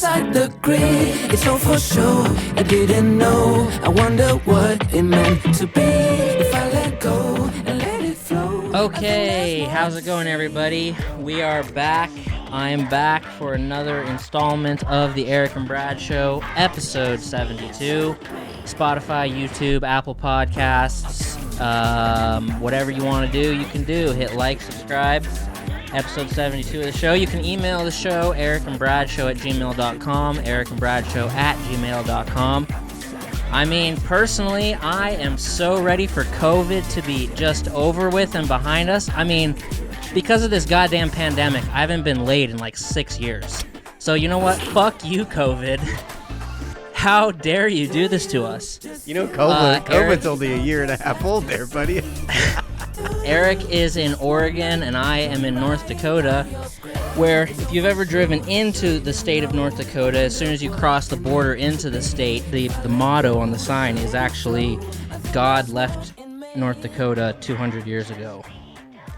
outside the grid. It's all for sure. I didn't know. I wonder what it meant to be if I let go and let it flow. Okay, how's it going, everybody? We are back. I am back for another installment of the Erick and Brad Show, episode 72. Spotify, YouTube, Apple Podcasts, whatever you want to do, you can do. Hit like, subscribe. Episode 72 of the show. You can email the show, erickandbradshow@gmail.com, erickandbradshow@gmail.com. I mean, personally, I am so ready for COVID to be just over with and behind us. I mean, because of this goddamn pandemic, I haven't been laid in like 6 years. So you know what? Fuck you, COVID. How dare you do this to us? You know, COVID's only a year and a half old there, buddy. Eric is in Oregon, and I am in North Dakota, where if you've ever driven into the state of North Dakota, as soon as you cross the border into the state, the motto on the sign is actually, God left North Dakota 200 years ago.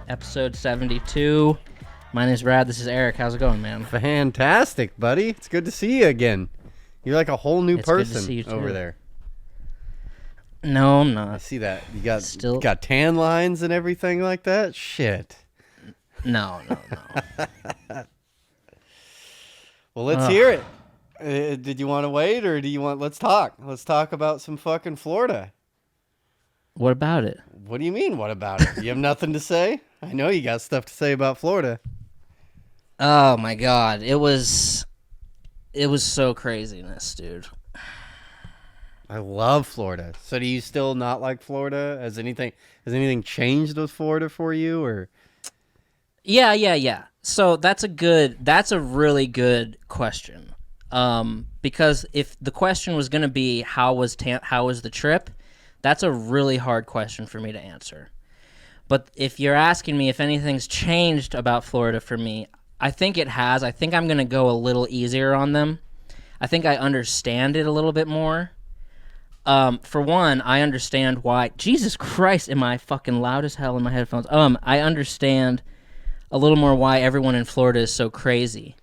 Episode 72. My name is Brad. This is Eric. How's it going, man? Fantastic, buddy. It's good to see you again. You're like a whole new person good to see you too. over there. No, I'm not. I see that. You got tan lines and everything like that? Shit. No. Well, let's hear it. Did you want to wait, or do you want... Let's talk. Let's talk about some fucking Florida. What about it? What do you mean, what about it? You have nothing to say? I know you got stuff to say about Florida. Oh, my God. It was so craziness, dude. I love Florida. So do you still not like Florida? Has anything changed with Florida for you, or? Yeah. So that's a really good question. Because if the question was going to be how was the trip, that's a really hard question for me to answer. But if you're asking me if anything's changed about Florida for me, I think it has. I think I'm going to go a little easier on them. I think I understand it a little bit more. For one, I understand why... Jesus Christ, am I fucking loud as hell in my headphones? I understand a little more why everyone in Florida is so crazy.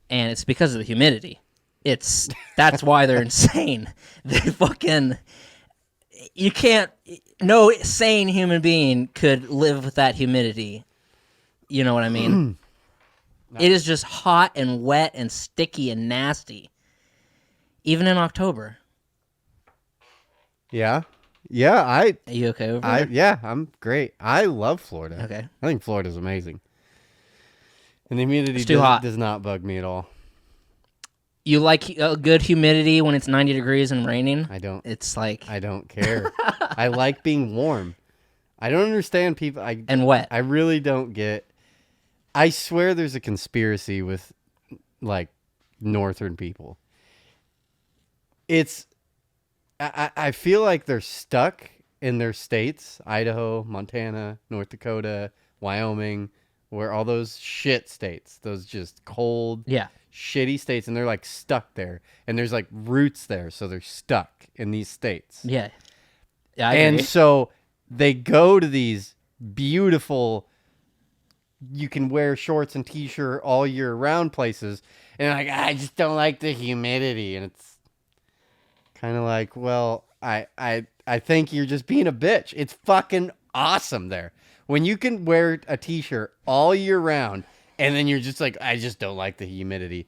And it's because of the humidity. That's why they're insane. They fucking... You can't... No sane human being could live with that humidity. You know what I mean? It is just hot and wet and sticky and nasty. Even in October. Yeah. Are you okay over there? Yeah, I'm great. I love Florida. Okay. I think Florida's amazing. And the humidity does not bug me at all. You like a good humidity when it's 90 degrees and raining? I don't. It's like... I don't care. I like being warm. I don't understand people... and wet. I really don't get... I swear there's a conspiracy with, like, northern people. I feel like they're stuck in their states, Idaho, Montana, North Dakota, Wyoming, where all those shit states, those just cold, shitty states, and they're like stuck there. And there's like roots there, so they're stuck in these states. Yeah. And so they go to these beautiful, you can wear shorts and t-shirt all year round places, and like, I just don't like the humidity, and it's kind of like, well, I think you're just being a bitch. It's fucking awesome there. When you can wear a t-shirt all year round, and then you're just like, I just don't like the humidity.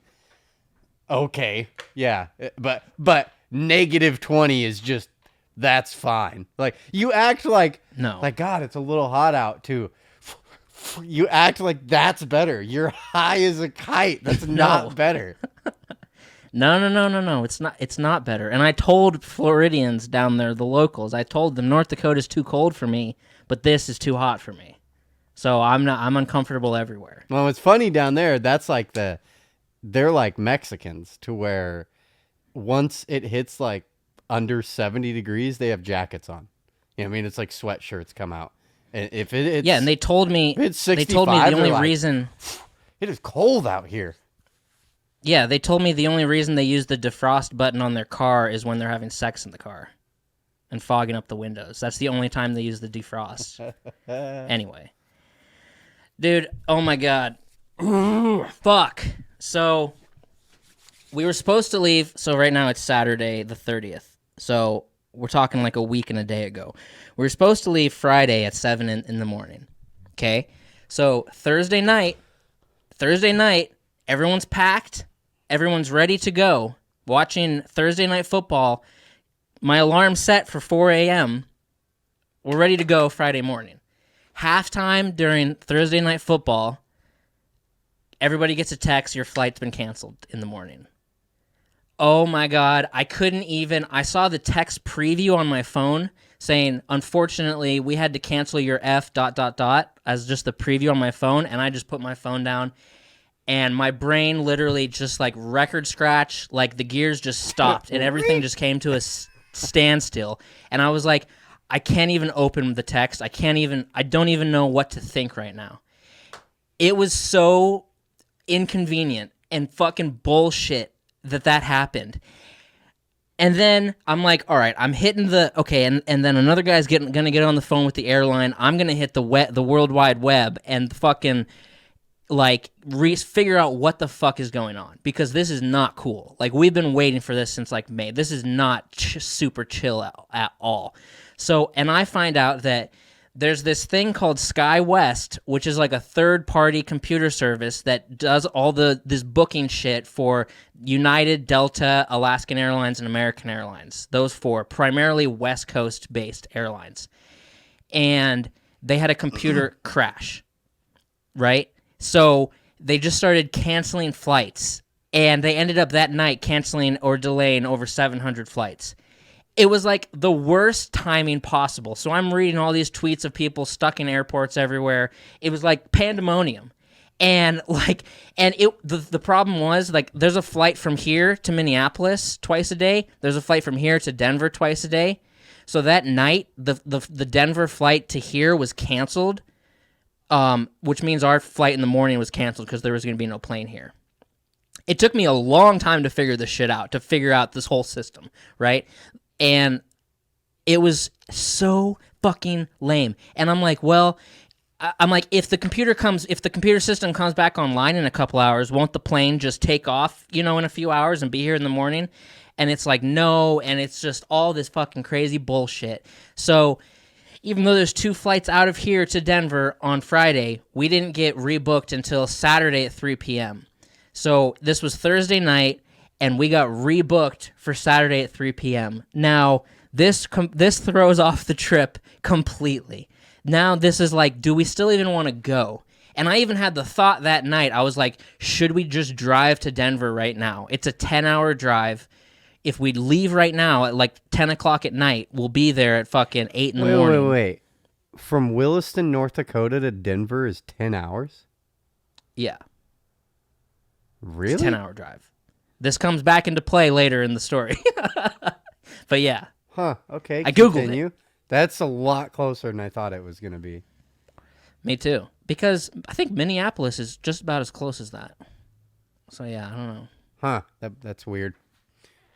Okay, yeah, but -20 is just, that's fine. Like, you act like, no, like, God, it's a little hot out too. You act like that's better. You're high as a kite. That's not better. No. It's not better. And I told Floridians down there, the locals, I told them North Dakota's too cold for me, but this is too hot for me. So I'm uncomfortable everywhere. Well, it's funny down there. That's like they're like Mexicans, to where once it hits like under 70 degrees, they have jackets on. You know what I mean? It's like sweatshirts come out. And if it's... Yeah, and they told me... It's 65, they told me the only reason... It is cold out here. Yeah, they told me the only reason they use the defrost button on their car is when they're having sex in the car and fogging up the windows. That's the only time they use the defrost. Anyway. Dude, oh my God. Fuck. So, we were supposed to leave. So right now it's Saturday the 30th. So we're talking like a week and a day ago. We were supposed to leave Friday at 7 in the morning. Okay. So Thursday night, everyone's packed. Everyone's ready to go. Watching Thursday night football. My alarm set for 4 a.m. We're ready to go Friday morning. Halftime during Thursday night football, everybody gets a text, your flight's been canceled in the morning. Oh my God, I saw the text preview on my phone saying, unfortunately, we had to cancel your as just the preview on my phone, and I just put my phone down, and my brain literally just like record scratch, like the gears just stopped, and everything just came to a standstill, and I was like, I can't even open the text. I don't even know what to think right now. It was so inconvenient and fucking bullshit that happened. And then I'm like, all right, I'm hitting and then another guy's gonna get on the phone with the airline. I'm gonna hit the World Wide Web and fucking figure out what the fuck is going on, because this is not cool. Like, we've been waiting for this since like May. This is not super chill at all. So, and I find out that there's this thing called SkyWest, which is like a third-party computer service that does all this booking shit for United, Delta, Alaskan Airlines, and American Airlines. Those four, primarily West Coast-based airlines. And they had a computer crash, right? So they just started canceling flights, and they ended up that night canceling or delaying over 700 flights. It was like the worst timing possible. So I'm reading all these tweets of people stuck in airports everywhere. It was like pandemonium. And the problem was, like, there's a flight from here to Minneapolis twice a day. There's a flight from here to Denver twice a day. So that night, the Denver flight to here was canceled, which means our flight in the morning was canceled because there was going to be no plane here. It took me a long time to figure this shit out, to figure out this whole system, right? And it was so fucking lame. And I'm like, if the computer system comes back online in a couple hours, won't the plane just take off, in a few hours and be here in the morning? And it's like, no, and it's just all this fucking crazy bullshit. So even though there's 2 flights out of here to Denver on Friday, we didn't get rebooked until Saturday at 3 p.m. So this was Thursday night, and we got rebooked for Saturday at 3 p.m. Now, this throws off the trip completely. Now this is like, do we still even want to go? And I even had the thought that night, I was like, should we just drive to Denver right now? It's a 10-hour drive. If we leave right now at like 10 o'clock at night, we'll be there at fucking 8 in the morning. Wait. From Williston, North Dakota to Denver is 10 hours? Yeah. Really? It's a 10-hour drive. This comes back into play later in the story. But yeah. Huh, okay. I Googled it. That's a lot closer than I thought it was going to be. Me too. Because I think Minneapolis is just about as close as that. So yeah, I don't know. Huh, that's weird.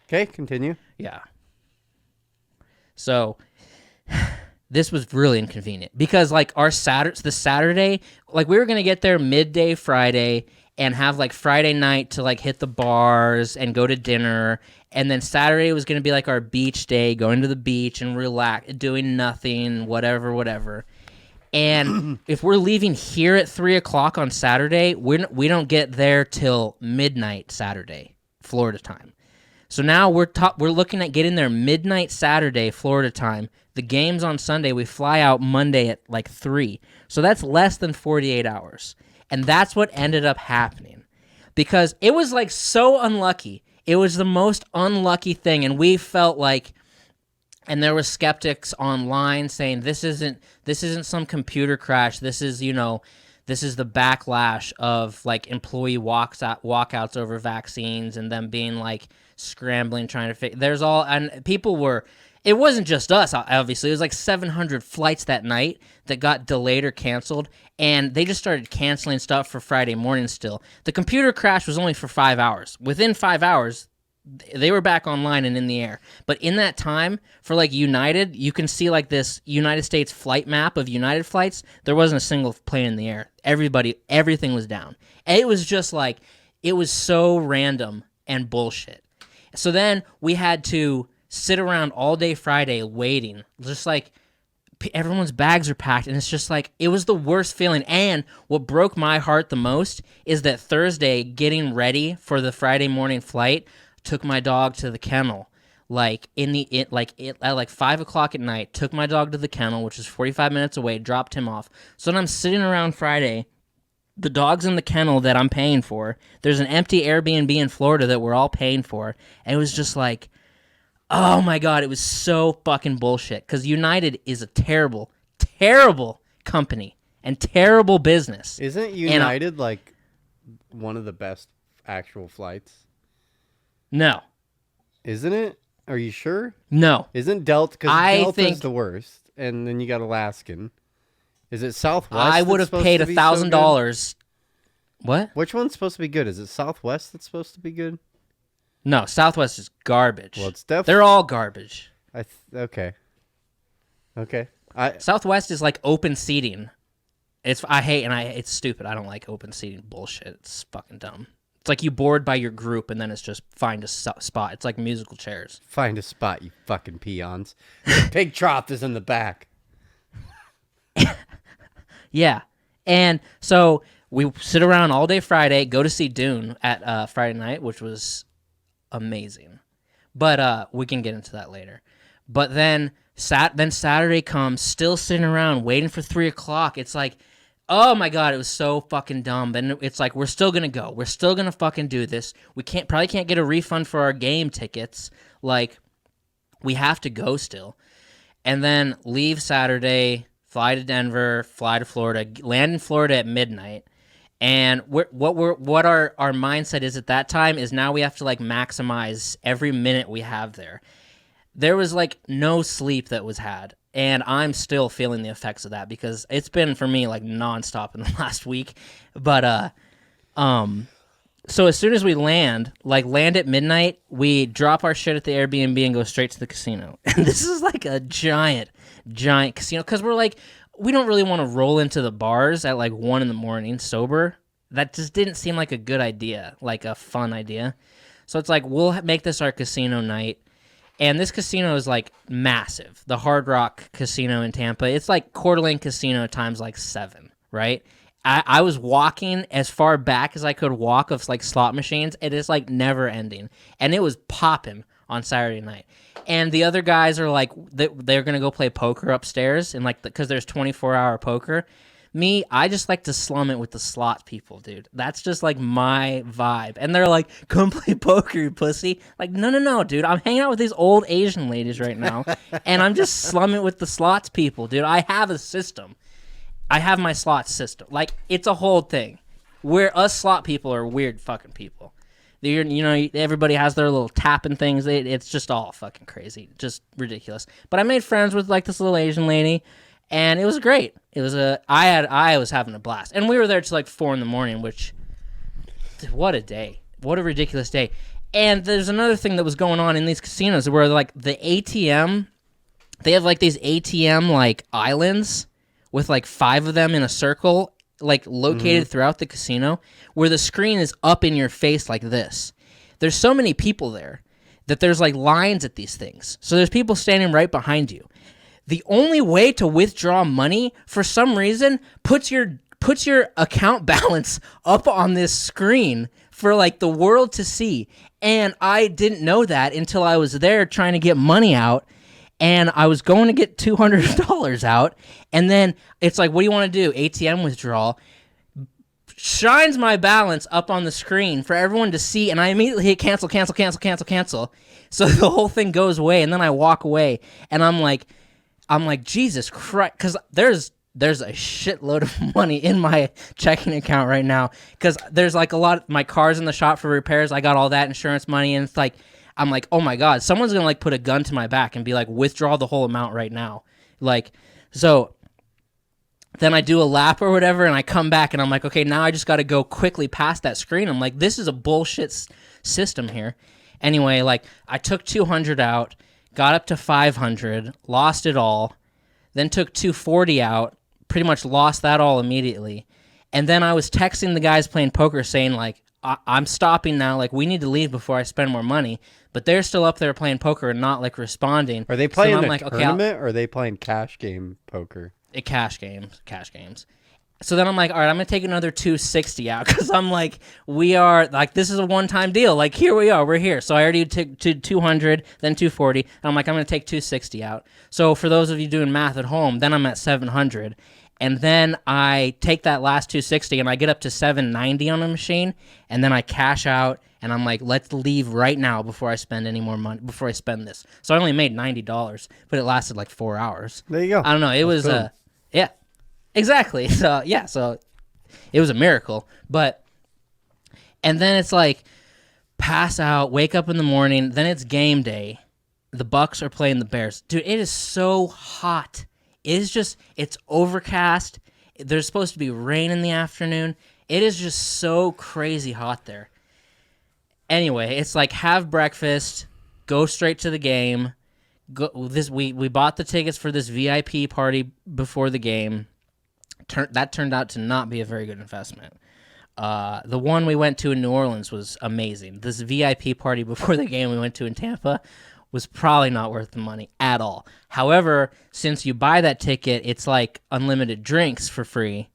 Okay, continue. Yeah. So this was really inconvenient because like the Saturday, like we were going to get there midday Friday and have like Friday night to like hit the bars and go to dinner. And then Saturday was going to be like our beach day, going to the beach and relax, doing nothing, whatever. And if we're leaving here at 3 o'clock on Saturday, we don't get there till midnight Saturday, Florida time. So now we're looking at getting there midnight Saturday, Florida time. The game's on Sunday. We fly out Monday at like 3. So that's less than 48 hours. And that's what ended up happening. Because it was like so unlucky. It was the most unlucky thing. And we felt like, and there were skeptics online saying this isn't some computer crash. This is, this is the backlash of like employee walkouts over vaccines and them being like scrambling, trying to figure. And people were. It wasn't just us, obviously. It was like 700 flights that night that got delayed or canceled, and they just started canceling stuff for Friday morning still. The computer crash was only for 5 hours. Within 5 hours, they were back online and in the air. But in that time, for like United, you can see like this United States flight map of United flights. There wasn't a single plane in the air. Everything was down. And it was just like, it was so random and bullshit. So then we had to sit around all day Friday waiting, just like everyone's bags are packed, and it's just like, it was the worst feeling. And what broke my heart the most is that Thursday, getting ready for the Friday morning flight, took my dog to the kennel. Like at like 5 o'clock at night, took my dog to the kennel, which is 45 minutes away, dropped him off. So then I'm sitting around Friday. The dog's in the kennel that I'm paying for. There's an empty Airbnb in Florida that we're all paying for. And it was just like, oh my God, it was so fucking bullshit. Because United is a terrible, terrible company and terrible business. Isn't United like one of the best actual flights? No. Isn't it? Are you sure? No. Isn't Delta? Because Delta's the worst. And then you got Alaskan. Is it Southwest? I would have paid $1,000. What? Which one's supposed to be good? Is it Southwest that's supposed to be good? No, Southwest is garbage. Well, it's definitely... They're all garbage. Okay. Southwest is like open seating. It's stupid. I don't like open seating bullshit. It's fucking dumb. It's like you board by your group and then it's just find a spot. It's like musical chairs. Find a spot, you fucking peons. The pig trough is in the back. Yeah. And so we sit around all day Friday, go to see Dune at Friday night, which was amazing. But we can get into that later. But then Saturday comes, still sitting around waiting for 3 o'clock. It's like, oh my God, it was so fucking dumb. And it's like, we're still going to go. We're still going to fucking do this. We probably can't get a refund for our game tickets. Like, we have to go still. And then leave Saturday, fly to Denver, fly to Florida, land in Florida at midnight. And what our mindset is at that time is now we have to like maximize every minute we have there. There was like no sleep that was had. And I'm still feeling the effects of that because it's been for me like nonstop in the last week. But so as soon as we land at midnight, we drop our shit at the Airbnb and go straight to the casino. And this is like a giant casino because we're like, we don't really want to roll into the bars at like 1 a.m. sober. That just didn't seem like a good idea, like a fun idea. So it's like, we'll make this our casino night. And this casino is like massive. The Hard Rock Casino in Tampa. It's like Coeur d'Alene Casino times like 7, right? I was walking as far back as I could walk of like slot machines. It is like never ending. And it was popping on Saturday night. And the other guys are like, they're going to go play poker upstairs. And like, because there's 24-hour poker. Me, I just like to slum it with the slot people, dude. That's just like my vibe. And they're like, come play poker, you pussy. Like, no, dude. I'm hanging out with these old Asian ladies right now. And I'm just slumming with the slots people, dude. I have a system. I have my slot system. Like, it's a whole thing. Us slot people are weird fucking people. Everybody has their little tapping things. It's just all fucking crazy. Just ridiculous. But I made friends with like this little Asian lady. And it was great. I was having a blast. And we were there till like 4 a.m, which, what a day. What a ridiculous day. And there's another thing that was going on in these casinos where like the ATM, they have like these ATM like islands with like 5 of them in a circle, like located throughout the casino, where the screen is up in your face like this. There's so many people there that there's like lines at these things. So there's people standing right behind you. The only way to withdraw money, for some reason, puts your account balance up on this screen for like the world to see. And I didn't know that until I was there trying to get money out. And I was going to get $200 out. And then it's like, what do you want to do? ATM withdrawal. Shines my balance up on the screen for everyone to see. And I immediately hit cancel. So the whole thing goes away. And then I walk away. And I'm like, Jesus Christ, because there's a shitload of money in my checking account right now, because there's like a lot, my car's in the shop for repairs, I got all that insurance money, and it's like, I'm like, oh my God, someone's gonna like put a gun to my back and be like, withdraw the whole amount right now. Like, so then I do a lap or whatever, and I come back, and I'm like, okay, now I just gotta go quickly past that screen. I'm like, this is a bullshit system here. Anyway, like, I took 200 out, got up to 500, lost it all, then took 240 out, pretty much lost that all immediately. And then I was texting the guys playing poker saying, like, I'm stopping now. Like, we need to leave before I spend more money. But they're still up there playing poker and not like responding. Are they playing so I'm a like, tournament or are they playing cash game poker? Cash games. So then I'm like, all right, I'm gonna take another 260 out because I'm like, we are like, this is a one-time deal. Like, here we are, we're here. So I already took to 200, then 240. And I'm like, I'm gonna take 260 out. So for those of you doing math at home, then I'm at 700, and then I take that last 260 and I get up to 790 on the machine, and then I cash out. And I'm like, let's leave right now before I spend any more money. Before I spend this, so I only made $90, but it lasted like 4 hours. There you go. I don't know. It was yeah. Exactly. So yeah, so it was a miracle. But and then it's like pass out, wake up in the morning, then it's game day. The Bucks are playing the Bears. Dude, it is so hot. It is just it's overcast. There's supposed to be rain in the afternoon. It is just so crazy hot there. Anyway, it's like have breakfast, go straight to the game. We bought the tickets for this VIP party before the game. That turned out to not be a very good investment. The one we went to in New Orleans was amazing. This VIP party before the game we went to in Tampa was probably not worth the money at all. However, since you buy that ticket, it's like unlimited drinks for free.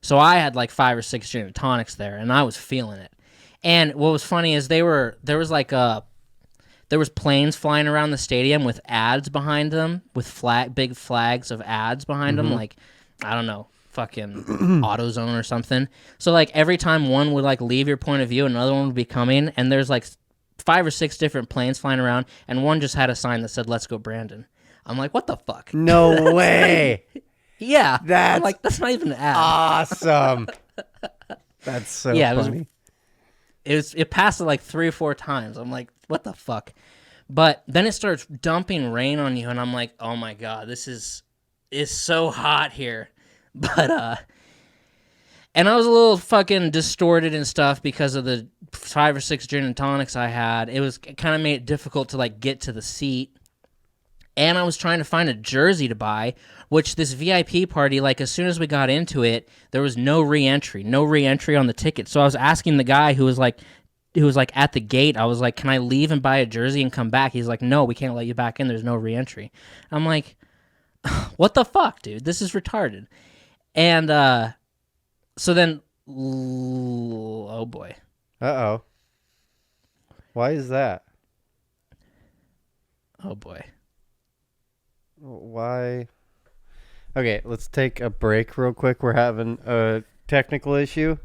So I had like 5 or 6 gin and tonics there, and I was feeling it. And what was funny is there was planes flying around the stadium with ads behind them, with big flags of ads behind them, like, I don't know, fucking AutoZone or something. So, like, every time one would, like, leave your point of view, another one would be coming, and there's, like, 5 or 6 different planes flying around, and one just had a sign that said, "Let's go, Brandon." I'm like, what the fuck? No way. Yeah. That's I'm like, that's not even an ad. awesome. That's so funny. It passed it like 3 or 4 times. I'm like, what the fuck? But then it starts dumping rain on you, and I'm like, oh my god, this is so hot here. But and I was a little fucking distorted and stuff because of the 5 or 6 gin and tonics I had. It kind of made it difficult to like get to the seat. And I was trying to find a jersey to buy, which this VIP party, like as soon as we got into it, there was no re-entry on the ticket. So I was asking the guy who was like at the gate, I was like, can I leave and buy a jersey and come back? He's like, no, we can't let you back in. There's no re-entry. I'm like, what the fuck, dude? This is retarded. And so then, oh boy. Uh-oh. Why is that? Oh boy. Why? Okay, let's take a break real quick. We're having a technical issue.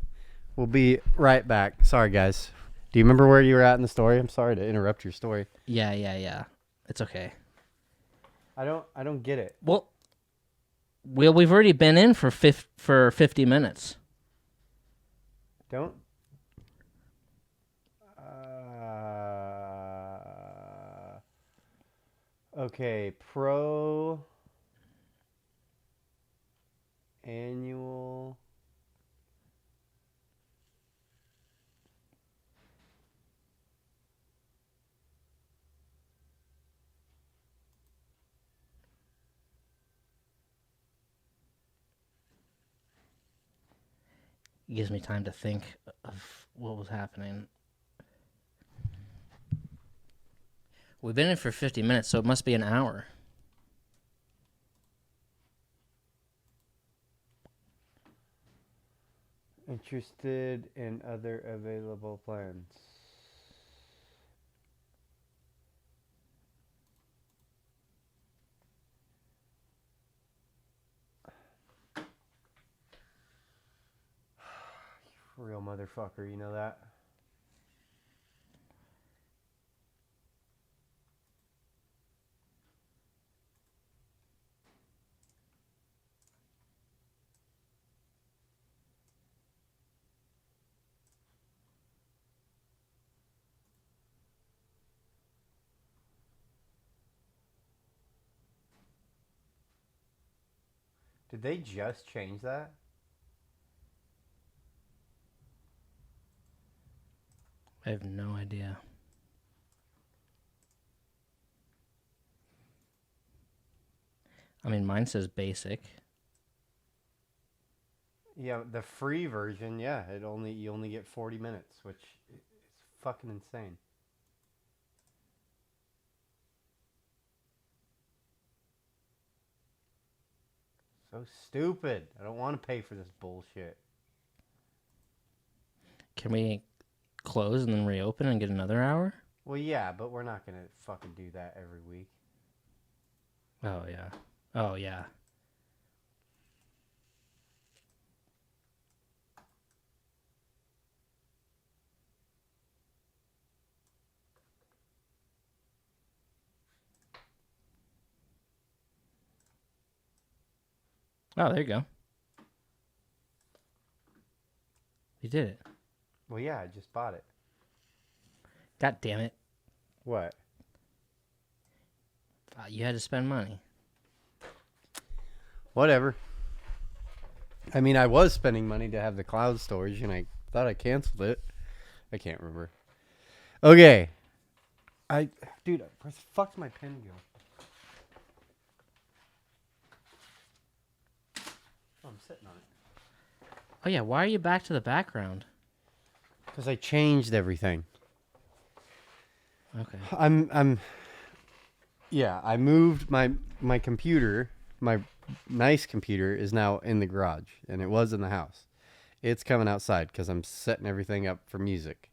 We'll be right back. Sorry, guys. Do you remember where you were at in the story? I'm sorry to interrupt your story. Yeah. It's okay. I don't get it. Well, we've already been in for 50 minutes. Don't. Okay, pro annual. It gives me time to think of what was happening. We've been in for 50 minutes, so it must be an hour. Interested in other available plans. Real motherfucker, you know that? Did they just change that? I have no idea. I mean, mine says basic. Yeah, the free version, yeah, you only get 40 minutes, which is fucking insane. So stupid. I don't want to pay for this bullshit. Can we close and then reopen and get another hour? Well, yeah, but we're not gonna fucking do that every week. Oh yeah. Oh yeah. Oh, there you go. You did it. Well, yeah, I just bought it. God damn it. What? You had to spend money. Whatever. I mean, I was spending money to have the cloud storage, and I thought I canceled it. I can't remember. Okay. Dude, where the fuck's my pen go? Oh, I'm sitting on it. Oh yeah, why are you back to the background? Because I changed everything. Okay. Yeah, I moved my computer. My nice computer is now in the garage, and it was in the house. It's coming outside because I'm setting everything up for music,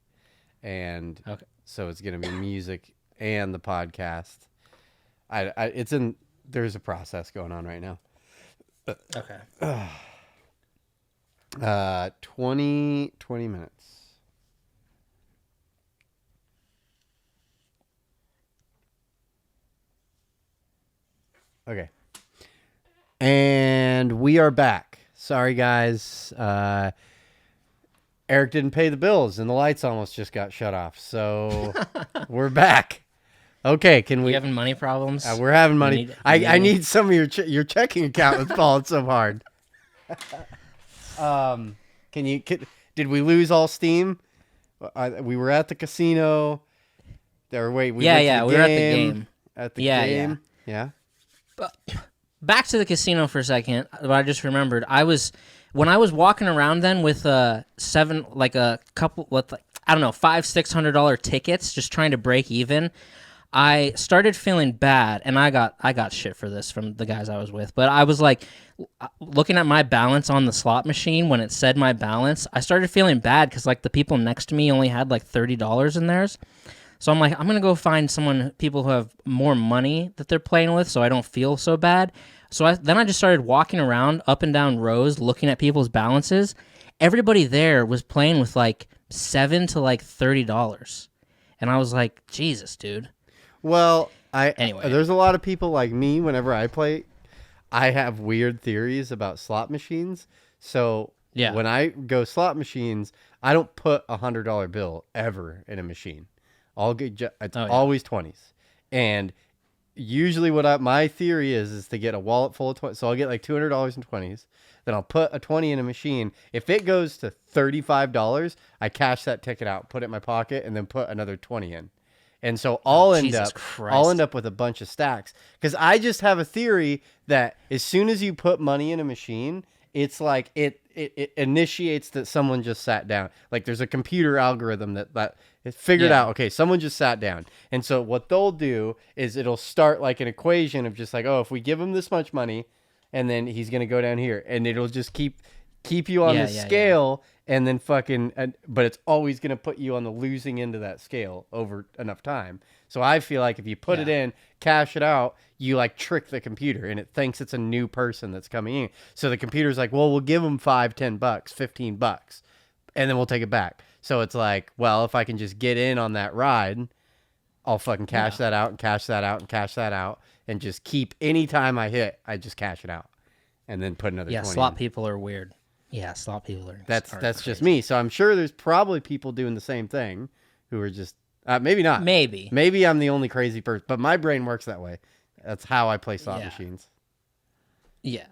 and so it's gonna be music and the podcast. There's a process going on right now. Okay. 20 minutes. Okay. And we are back. Sorry, guys. Eric didn't pay the bills, and the lights almost just got shut off. So we're back. Okay, can we? You having money problems? We're having money. I need some of your checking account was falling so hard. Did we lose all steam? We were at the casino. We were at the game. At the game. Yeah. But back to the casino for a second. What I just remembered, when I was walking around then with $500-$600 tickets, just trying to break even. I started feeling bad, and I got shit for this from the guys I was with. But I was like, looking at my balance on the slot machine when it said my balance, I started feeling bad because like the people next to me only had like $30 in theirs. So I'm like, I'm gonna go find people who have more money that they're playing with, so I don't feel so bad. So then I just started walking around up and down rows, looking at people's balances. Everybody there was playing with like $7 to like $30, and I was like, Jesus, dude. Well, anyway, there's a lot of people like me. Whenever I play, I have weird theories about slot machines. So yeah, when I go slot machines, I don't put $100 bill ever in a machine. It's always 20s. And usually my theory is to get a wallet full of 20. So I'll get like $200 in 20s. Then I'll put a 20 in a machine. If it goes to $35, I cash that ticket out, put it in my pocket, and then put another 20 in. And so I'll end up with a bunch of stacks. Because I just have a theory that as soon as you put money in a machine, it's like it initiates that someone just sat down. Like there's a computer algorithm that it figured out, okay, someone just sat down. And so what they'll do is it'll start like an equation of just like, oh, if we give him this much money, and then he's going to go down here. And it'll just keep you on the scale. And then but it's always going to put you on the losing end of that scale over enough time. So I feel like if you put it in, cash it out, you like trick the computer and it thinks it's a new person that's coming in. So the computer's like, well, we'll give them $5, $10, $15, and then we'll take it back. So it's like, well, if I can just get in on that ride, I'll fucking cash that out and cash that out and cash that out and just keep any time I hit, I just cash it out and then put another 20 slot in. People are weird. Yeah, slot people are. That's just me. So I'm sure there's probably people doing the same thing who are just maybe not. Maybe I'm the only crazy person, but my brain works that way. That's how I play slot machines. Yeah,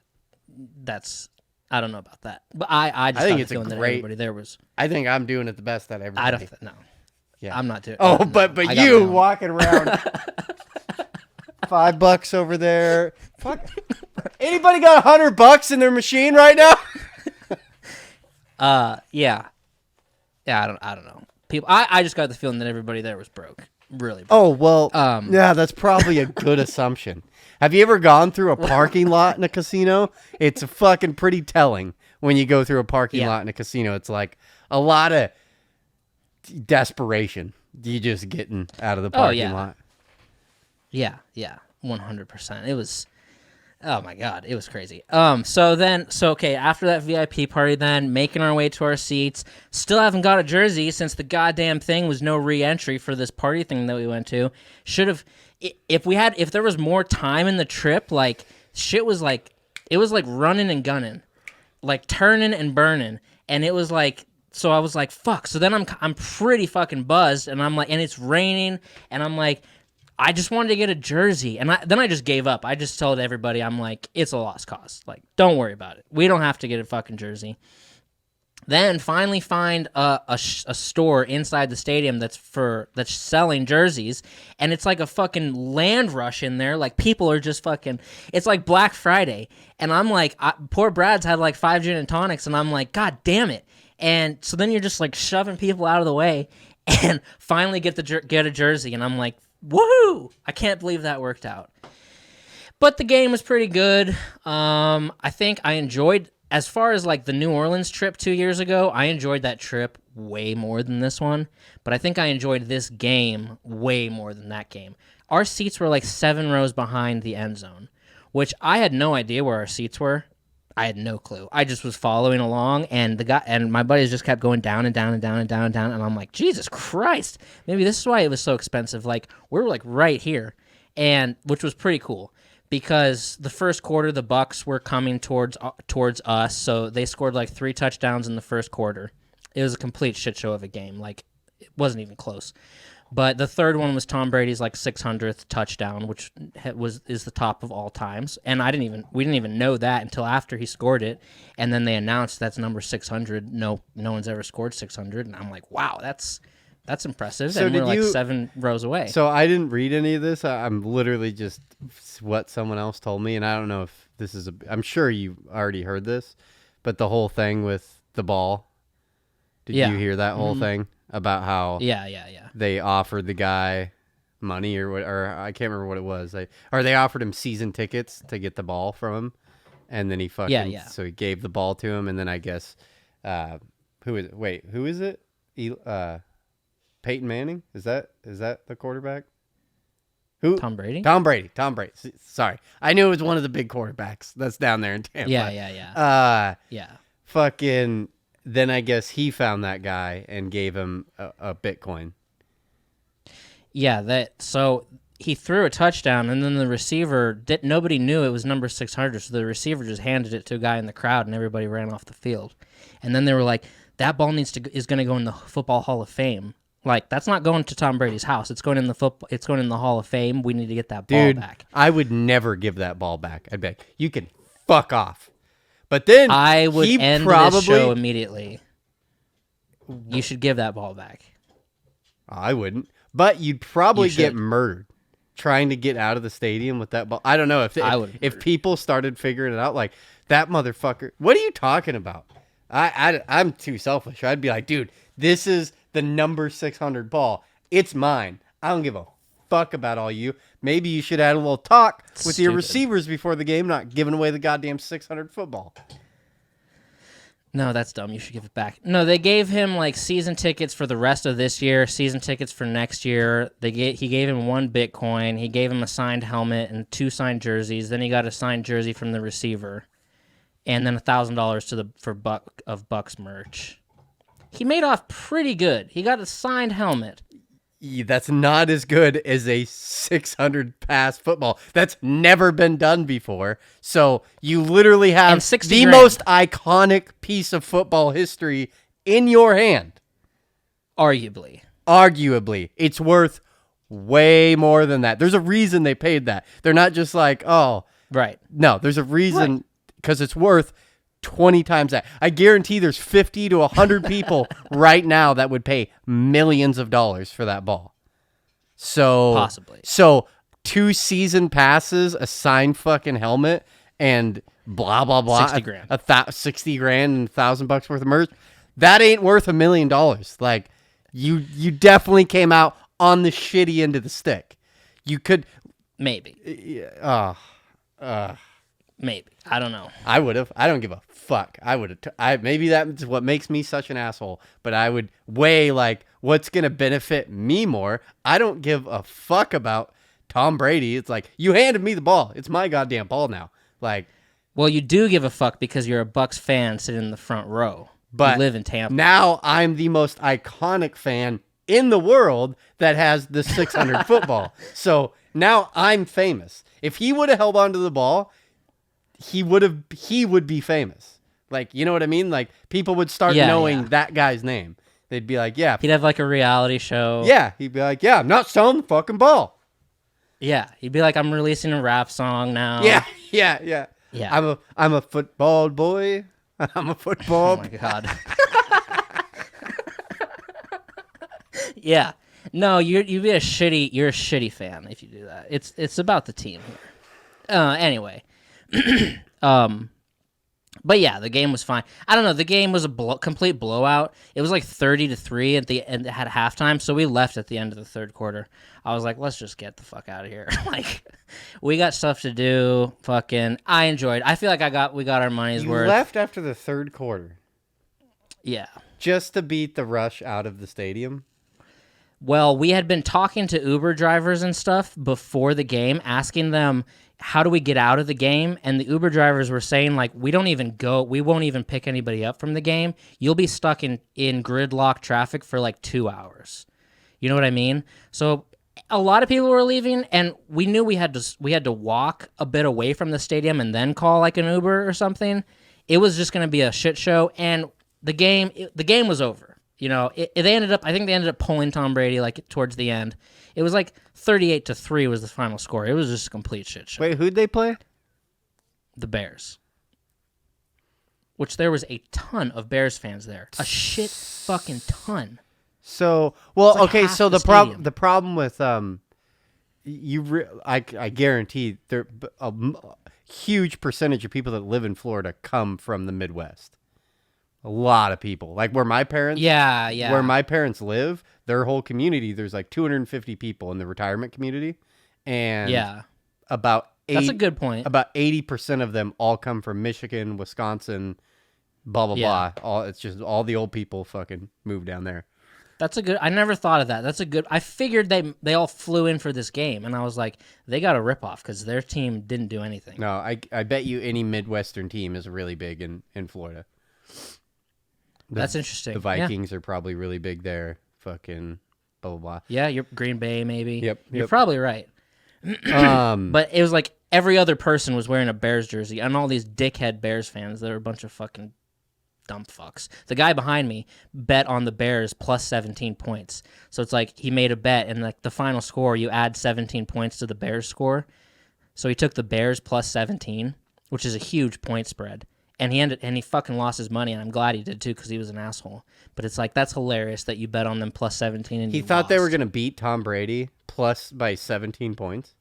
I don't know about that, but I think it's a great. Everybody there was. I think I'm doing it the best that everybody. I don't. No. Yeah, I'm not doing. Oh, no, but you walking around. $5 over there. Fuck. Anybody got $100 in their machine right now? Yeah. Yeah, I don't know. People, I just got the feeling that everybody there was broke. Really broke. Oh, well, yeah, that's probably a good assumption. Have you ever gone through a parking lot in a casino? It's fucking pretty telling when you go through a parking lot in a casino. It's like a lot of desperation. You just getting out of the parking lot. Yeah, 100%. It was, oh my God, it was crazy. Okay, after that VIP party then, making our way to our seats, still haven't got a jersey since the goddamn thing was no re-entry for this party thing that we went to. Should have, if there was more time in the trip, like, shit was like, it was like running and gunning, like turning and burning, and it was like, so I was like, fuck. So then I'm pretty fucking buzzed, and I'm like, and it's raining, and I'm like, I just wanted to get a jersey, and then I just gave up. I just told everybody, I'm like, it's a lost cause. Like, don't worry about it. We don't have to get a fucking jersey. Then finally find a store inside the stadium that's selling jerseys, and it's like a fucking land rush in there. Like, people are just fucking. It's like Black Friday, and I'm like, poor Brad's had like 5 gin and tonics, and I'm like, God damn it. And so then you're just like shoving people out of the way, and finally get a jersey, and I'm like, woohoo! I can't believe that worked out. But the game was pretty good. I think I enjoyed, as far as like the New Orleans trip 2 years ago, I enjoyed that trip way more than this one. But I think I enjoyed this game way more than that game. Our seats were like 7 rows behind the end zone, which I had no idea where our seats were. I had no clue. I just was following along, and my buddies just kept going down and down and down and down and down, and I'm like, Jesus Christ! Maybe this is why it was so expensive. Like, we're like right here, and which was pretty cool because the first quarter the Bucks were coming towards us, so they scored like 3 touchdowns in the first quarter. It was a complete shit show of a game. Like, it wasn't even close. But the third one was Tom Brady's like 600th touchdown, which is the top of all times. And we didn't even know that until after he scored it. And then they announced that's number 600. No one's ever scored 600. And I'm like, wow, that's impressive. So and we're like 7 rows away. So I didn't read any of this. I'm literally just what someone else told me. And I don't know if this is I'm sure you already heard this, but the whole thing with the ball. Did you hear that whole thing? About how they offered the guy money or I can't remember what it was. They offered him season tickets to get the ball from him, and then he fucking so he gave the ball to him, and then I guess who is it? Peyton Manning? Is that the quarterback? Who? Tom Brady. Tom Brady. Sorry, I knew it was one of the big quarterbacks that's down there in Tampa. Yeah. Fucking. Then I guess he found that guy and gave him a Bitcoin. Yeah, so he threw a touchdown, and then the receiver nobody knew it was number 600, so the receiver just handed it to a guy in the crowd, and everybody ran off the field. And then they were like, "That ball is going to go in the Football Hall of Fame." Like, that's not going to Tom Brady's house. It's going in the Hall of Fame. We need to get that ball back. I would never give that ball back. I'd be, you can fuck off. But then I would end this show immediately. You should give that ball back. I wouldn't. But you'd probably get murdered trying to get out of the stadium with that ball. I don't know if people started figuring it out, like, that motherfucker. What are you talking about? I'm too selfish. I'd be like, dude, this is the number 600 ball. It's mine. I don't give a fuck about all you. Maybe you should add a little talk with your receivers before the game, not giving away the goddamn 600 football. No, that's dumb. You should give it back. No, they gave him like season tickets for the rest of this year, season tickets for next year. He gave him 1 Bitcoin. He gave him a signed helmet and 2 signed jerseys. Then he got a signed jersey from the receiver, and then $1,000 for Bucks merch. He made off pretty good. He got a signed helmet. That's not as good as a 600 pass football. That's never been done before. So you literally have the most iconic piece of football history in your hand. Arguably. It's worth way more than that. There's a reason they paid that. They're not just like, oh. Right. No, there's a reason because it's worth 20 times that. I guarantee there's 50 to 100 people right now that would pay millions of dollars for that ball. So possibly. So 2 season passes, a signed fucking helmet, and blah blah blah, 60 grand, 60 grand and $1,000 worth of merch. That ain't worth $1 million. Like you definitely came out on the shitty end of the stick. You could maybe. Maybe. I don't know. I would have. I don't give a fuck. I would have. Maybe that's what makes me such an asshole. But I would weigh like what's gonna benefit me more. I don't give a fuck about Tom Brady. It's like you handed me the ball. It's my goddamn ball now. Like, well, you do give a fuck because you're a Bucks fan sitting in the front row. But you live in Tampa. Now I'm the most iconic fan in the world that has the 600 football. So now I'm famous. If he would have held on to the ball, he would be famous. Like, you know what I mean? Like people would start knowing that guy's name. They'd be like, yeah. He'd have like a reality show. Yeah. He'd be like, yeah, I'm not selling the fucking ball. Yeah. He'd be like, I'm releasing a rap song now. Yeah. I'm a football boy. I'm a football. Oh my God. Yeah. No, you're a shitty fan if you do that. It's about the team here. Anyway. But yeah, the game was fine. I don't know. The game was a complete blowout. It was like 30-3 at the end. It had halftime, so we left at the end of the third quarter. I was like, let's just get the fuck out of here. Like, we got stuff to do. Fucking, I enjoyed. I feel like we got our money's worth. You left after the third quarter. Yeah. Just to beat the rush out of the stadium. Well, we had been talking to Uber drivers and stuff before the game, asking them, how do we get out of the game? And the Uber drivers were saying, like, we won't even pick anybody up from the game. You'll be stuck in gridlock traffic for like 2 hours. You know what I mean? So a lot of people were leaving, and we knew we had to walk a bit away from the stadium and then call like an Uber or something. It was just going to be a shit show, and the game was over. You know, I think they ended up pulling Tom Brady like towards the end. It was like 38-3 was the final score. It was just a complete shit show. Wait, who'd they play? The Bears. Which there was a ton of Bears fans there. A shit fucking ton. So, well, like okay, half so the the problem with I guarantee there a huge percentage of people that live in Florida come from the Midwest. A lot of people, like where my parents, where my parents live, their whole community, there's like 250 people in the retirement community, and that's a good point. About 80% of them all come from Michigan, Wisconsin, blah blah blah. It's just all the old people fucking moved down there. That's a good. I never thought of that. That's a good. I figured they all flew in for this game, and I was like, they got a ripoff because their team didn't do anything. No, I bet you any Midwestern team is really big in Florida. That's interesting. The Vikings are probably really big there. Fucking blah, blah, blah. Yeah, you're Green Bay maybe. Yep. You're probably right. But it was like every other person was wearing a Bears jersey, and all these dickhead Bears fans that are a bunch of fucking dumb fucks. The guy behind me bet on the Bears plus 17 points. So it's like he made a bet, and like the final score, you add 17 points to the Bears score. So he took the Bears plus 17, which is a huge point spread. And he fucking lost his money, and I'm glad he did too because he was an asshole. But it's like, that's hilarious that you bet on them plus 17 and he thought they were going to beat Tom Brady plus by 17 points.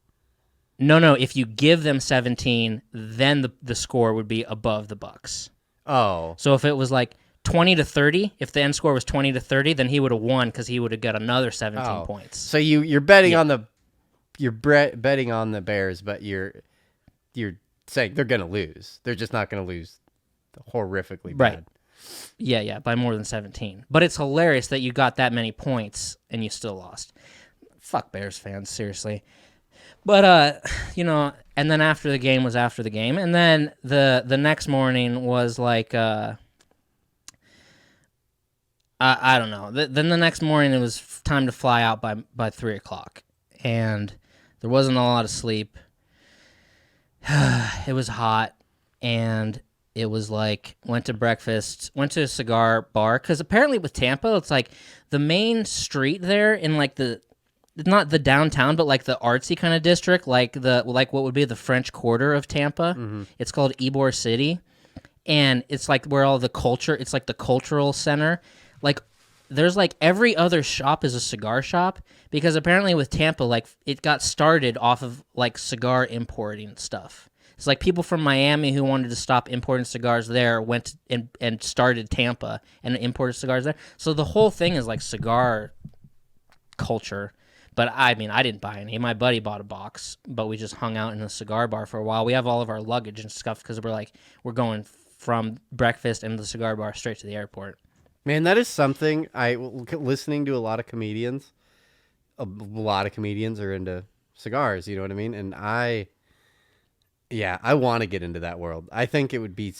No. If you give them 17, then the score would be above the Bucks. Oh. So if it was like 20-30, if the end score was 20-30, then he would have won because he would have got another 17 points. So you're betting on betting on the Bears, but you're saying they're going to lose. They're just not going to lose horrifically bad. Right. Yeah, by more than 17. But it's hilarious that you got that many points and you still lost. Fuck Bears fans, seriously. But and then after the game was after the game, and then the next morning was like I don't know. Then the next morning it was time to fly out by 3:00, and there wasn't a lot of sleep. It was hot, and it was like, went to breakfast, went to a cigar bar, because apparently with Tampa, it's like the main street there in like not the downtown, but like the artsy kind of district, like what would be the French Quarter of Tampa. Mm-hmm. It's called Ybor City, and it's like where all the culture, it's like the cultural center. Like there's like every other shop is a cigar shop, because apparently with Tampa, like it got started off of like cigar importing stuff. It's like people from Miami who wanted to stop importing cigars there went and started Tampa and imported cigars there. So the whole thing is like cigar culture. But I mean, I didn't buy any. My buddy bought a box, but we just hung out in a cigar bar for a while. We have all of our luggage and stuff because we're going from breakfast and the cigar bar straight to the airport. Man, that is something listening to a lot of comedians. A lot of comedians are into cigars, you know what I mean? And I want to get into that world. I think it would be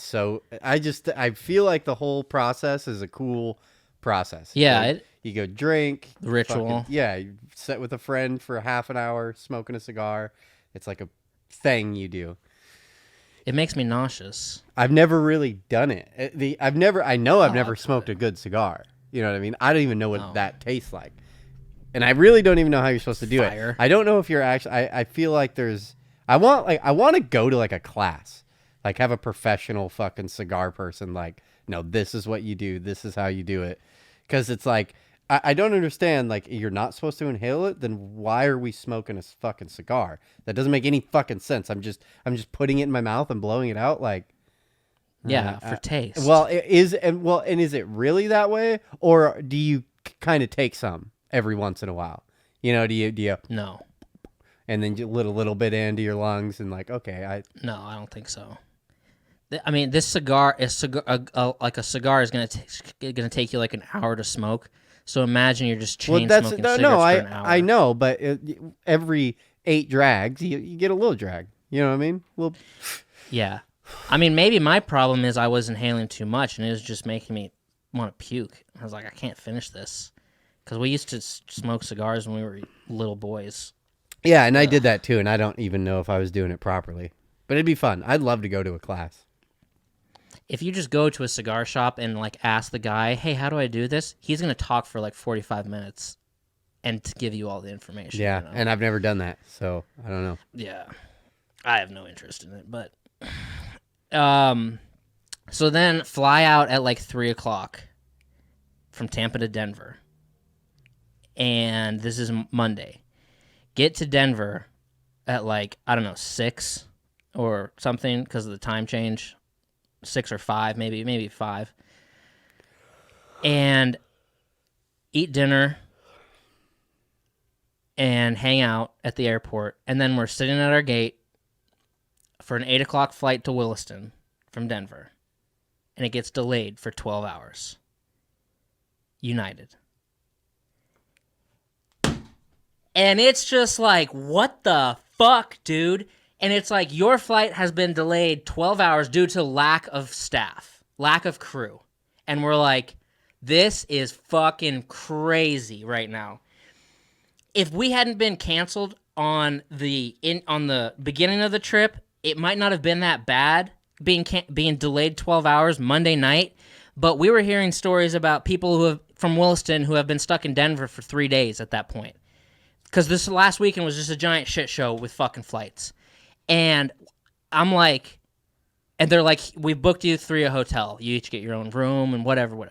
I feel like the whole process is a cool process. Yeah. Like, you go drink. The ritual. You sit with a friend for a half an hour, smoking a cigar. It's like a thing you do. It makes me nauseous. I've never really done it. I've never smoked a good cigar. You know what I mean? I don't even know what that tastes like. And I really don't even know how you're supposed to do it. I don't know if you're actually I feel like I want to go to like a class. Like have a professional fucking cigar person like, no, this is what you do. This is how you do it. Cuz it's like I don't understand, like, you're not supposed to inhale it, then why are we smoking a fucking cigar? That doesn't make any fucking sense. I'm just putting it in my mouth and blowing it out, like... Yeah, for taste. Well, is it really that way? Or do you kind of take some every once in a while? You know, do you... No. And then you let a little bit into your lungs and like, okay, No, I don't think so. I mean, this cigar, like a cigar is gonna take you like an hour to smoke. So imagine you're just chain smoking cigarettes for an hour. I know, but every 8 drags, you get a little drag. You know what I mean? Yeah. I mean, maybe my problem is I was inhaling too much, and it was just making me want to puke. I was like, I can't finish this. Because we used to smoke cigars when we were little boys. Yeah, and I did that too, and I don't even know if I was doing it properly. But it'd be fun. I'd love to go to a class. If you just go to a cigar shop and like ask the guy, hey, how do I do this? He's going to talk for like 45 minutes and to give you all the information. Yeah, you know? And I've never done that, so I don't know. Yeah, I have no interest in it. But so then fly out at like 3 o'clock from Tampa to Denver. And this is Monday. Get to Denver at like, I don't know, 6 or something because of the time change. 6 or 5, maybe 5. And eat dinner and hang out at the airport. And then we're sitting at our gate for an 8 o'clock flight to Williston from Denver. And it gets delayed for 12 hours. United. And it's just like, what the fuck, dude? And it's like, your flight has been delayed 12 hours due to lack of staff, lack of crew. And we're like, this is fucking crazy right now. If we hadn't been canceled on the beginning of the trip, it might not have been that bad, being delayed 12 hours Monday night. But we were hearing stories about people from Williston who have been stuck in Denver for 3 days at that point. Because this last weekend was just a giant shit show with fucking flights. And I'm like, and they're like, we booked you 3 a hotel. You each get your own room and whatever.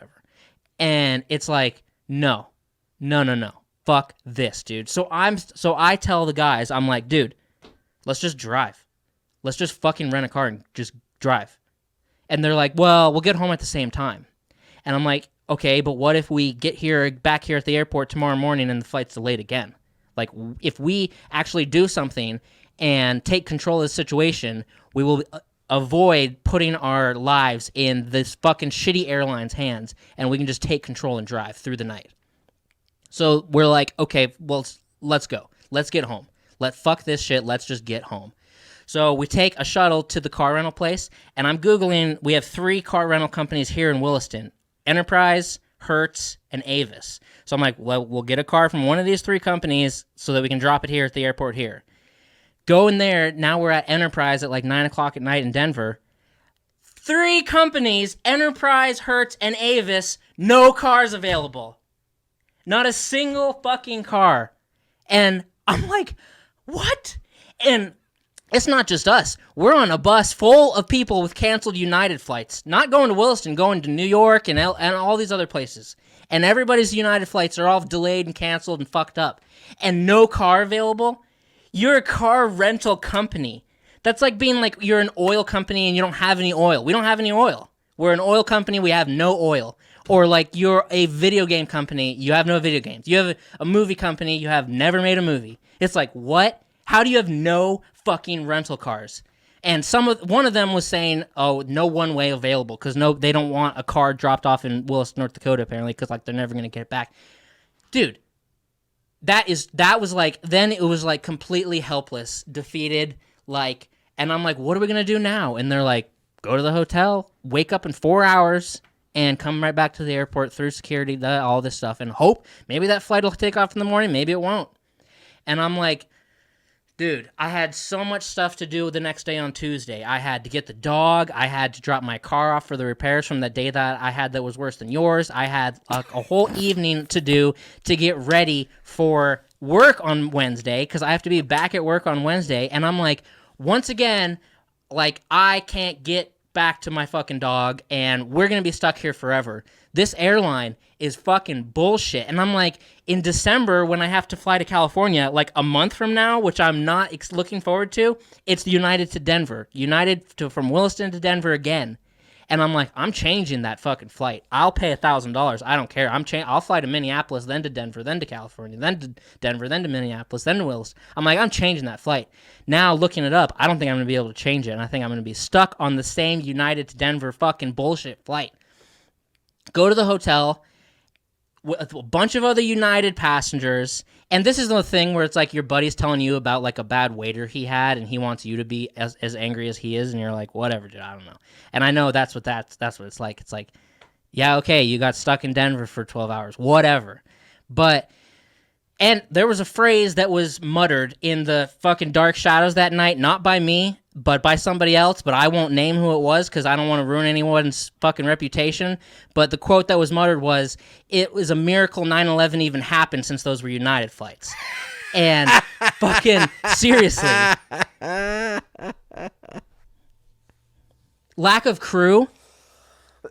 And it's like, no. Fuck this, dude. So I tell the guys, I'm like, dude, let's just drive. Let's just fucking rent a car and just drive. And they're like, well, we'll get home at the same time. And I'm like, okay, but what if we get back here at the airport tomorrow morning and the flight's delayed again? Like, if we actually do something and take control of the situation, we will avoid putting our lives in this fucking shitty airline's hands, and we can just take control and drive through the night. So we're like, okay, well, let's go. Let's get home. Fuck this shit. Let's just get home. So we take a shuttle to the car rental place, and I'm Googling, we have 3 car rental companies here in Williston, Enterprise, Hertz, and Avis. So I'm like, well, we'll get a car from one of these 3 companies so that we can drop it here at the airport here. Go in there, now we're at Enterprise at like 9 o'clock at night in Denver. 3 companies, Enterprise, Hertz, and Avis, no cars available. Not a single fucking car. And I'm like, what? And it's not just us. We're on a bus full of people with canceled United flights. Not going to Williston, going to New York and all these other places. And everybody's United flights are all delayed and canceled and fucked up. And no car available? You're a car rental company. That's like being like you're an oil company and you don't have any oil. We don't have any oil. We're an oil company. We have no oil. Or like you're a video game company. You have no video games. You have a movie company. You have never made a movie. It's like, what? How do you have no fucking rental cars? And one of them was saying, oh, no one way available because they don't want a car dropped off in Willis, North Dakota, apparently, because like they're never going to get it back. Dude, that was like, then it was like completely helpless, defeated, like, and I'm like, what are we going to do now? And they're like, go to the hotel, wake up in 4 hours, and come right back to the airport through security, all this stuff, and hope maybe that flight will take off in the morning, maybe it won't. And I'm like, dude, I had so much stuff to do the next day on Tuesday. I had to get the dog. I had to drop my car off for the repairs from that day that I had that was worse than yours. I had a whole evening to do to get ready for work on Wednesday because I have to be back at work on Wednesday. And I'm like, once again, like, I can't get back to my fucking dog and we're going to be stuck here forever. This airline is fucking bullshit. And I'm like, in December, when I have to fly to California, like a month from now, which I'm not looking forward to, it's United to Denver. From Williston to Denver again. And I'm like, I'm changing that fucking flight. I'll pay $1,000. I don't care. I'll fly to Minneapolis, then to Denver, then to California, then to Denver, then to Minneapolis, then to Williston. I'm like, I'm changing that flight. Now, looking it up, I don't think I'm going to be able to change it. And I think I'm going to be stuck on the same United to Denver fucking bullshit flight. Go to the hotel with a bunch of other United passengers, and this is the thing where it's like your buddy's telling you about like a bad waiter he had, and he wants you to be as angry as he is, and you're like, whatever, dude, I don't know. And I know that's what it's like. It's like, yeah, okay, you got stuck in Denver for 12 hours, whatever. And there was a phrase that was muttered in the fucking dark shadows that night, not by me, but by somebody else, but I won't name who it was because I don't want to ruin anyone's fucking reputation. But the quote that was muttered was, it was a miracle 9/11 even happened since those were United flights. And fucking seriously. Lack of crew?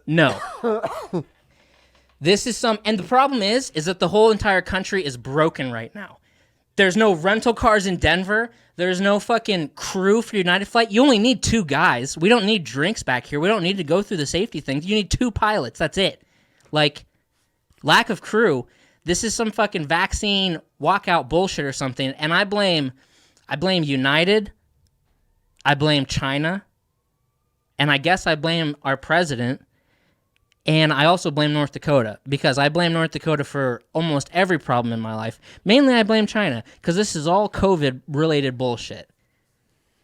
No. This is and the problem is that the whole entire country is broken right now. There's no rental cars in Denver. There's no fucking crew for United Flight. You only need 2 guys. We don't need drinks back here. We don't need to go through the safety things. You need 2 pilots. That's it. Like, lack of crew. This is some fucking vaccine walkout bullshit or something. And I blame United. I blame China. And I guess I blame our president. And I also blame North Dakota, because I blame North Dakota for almost every problem in my life. Mainly I blame China, because this is all COVID-related bullshit.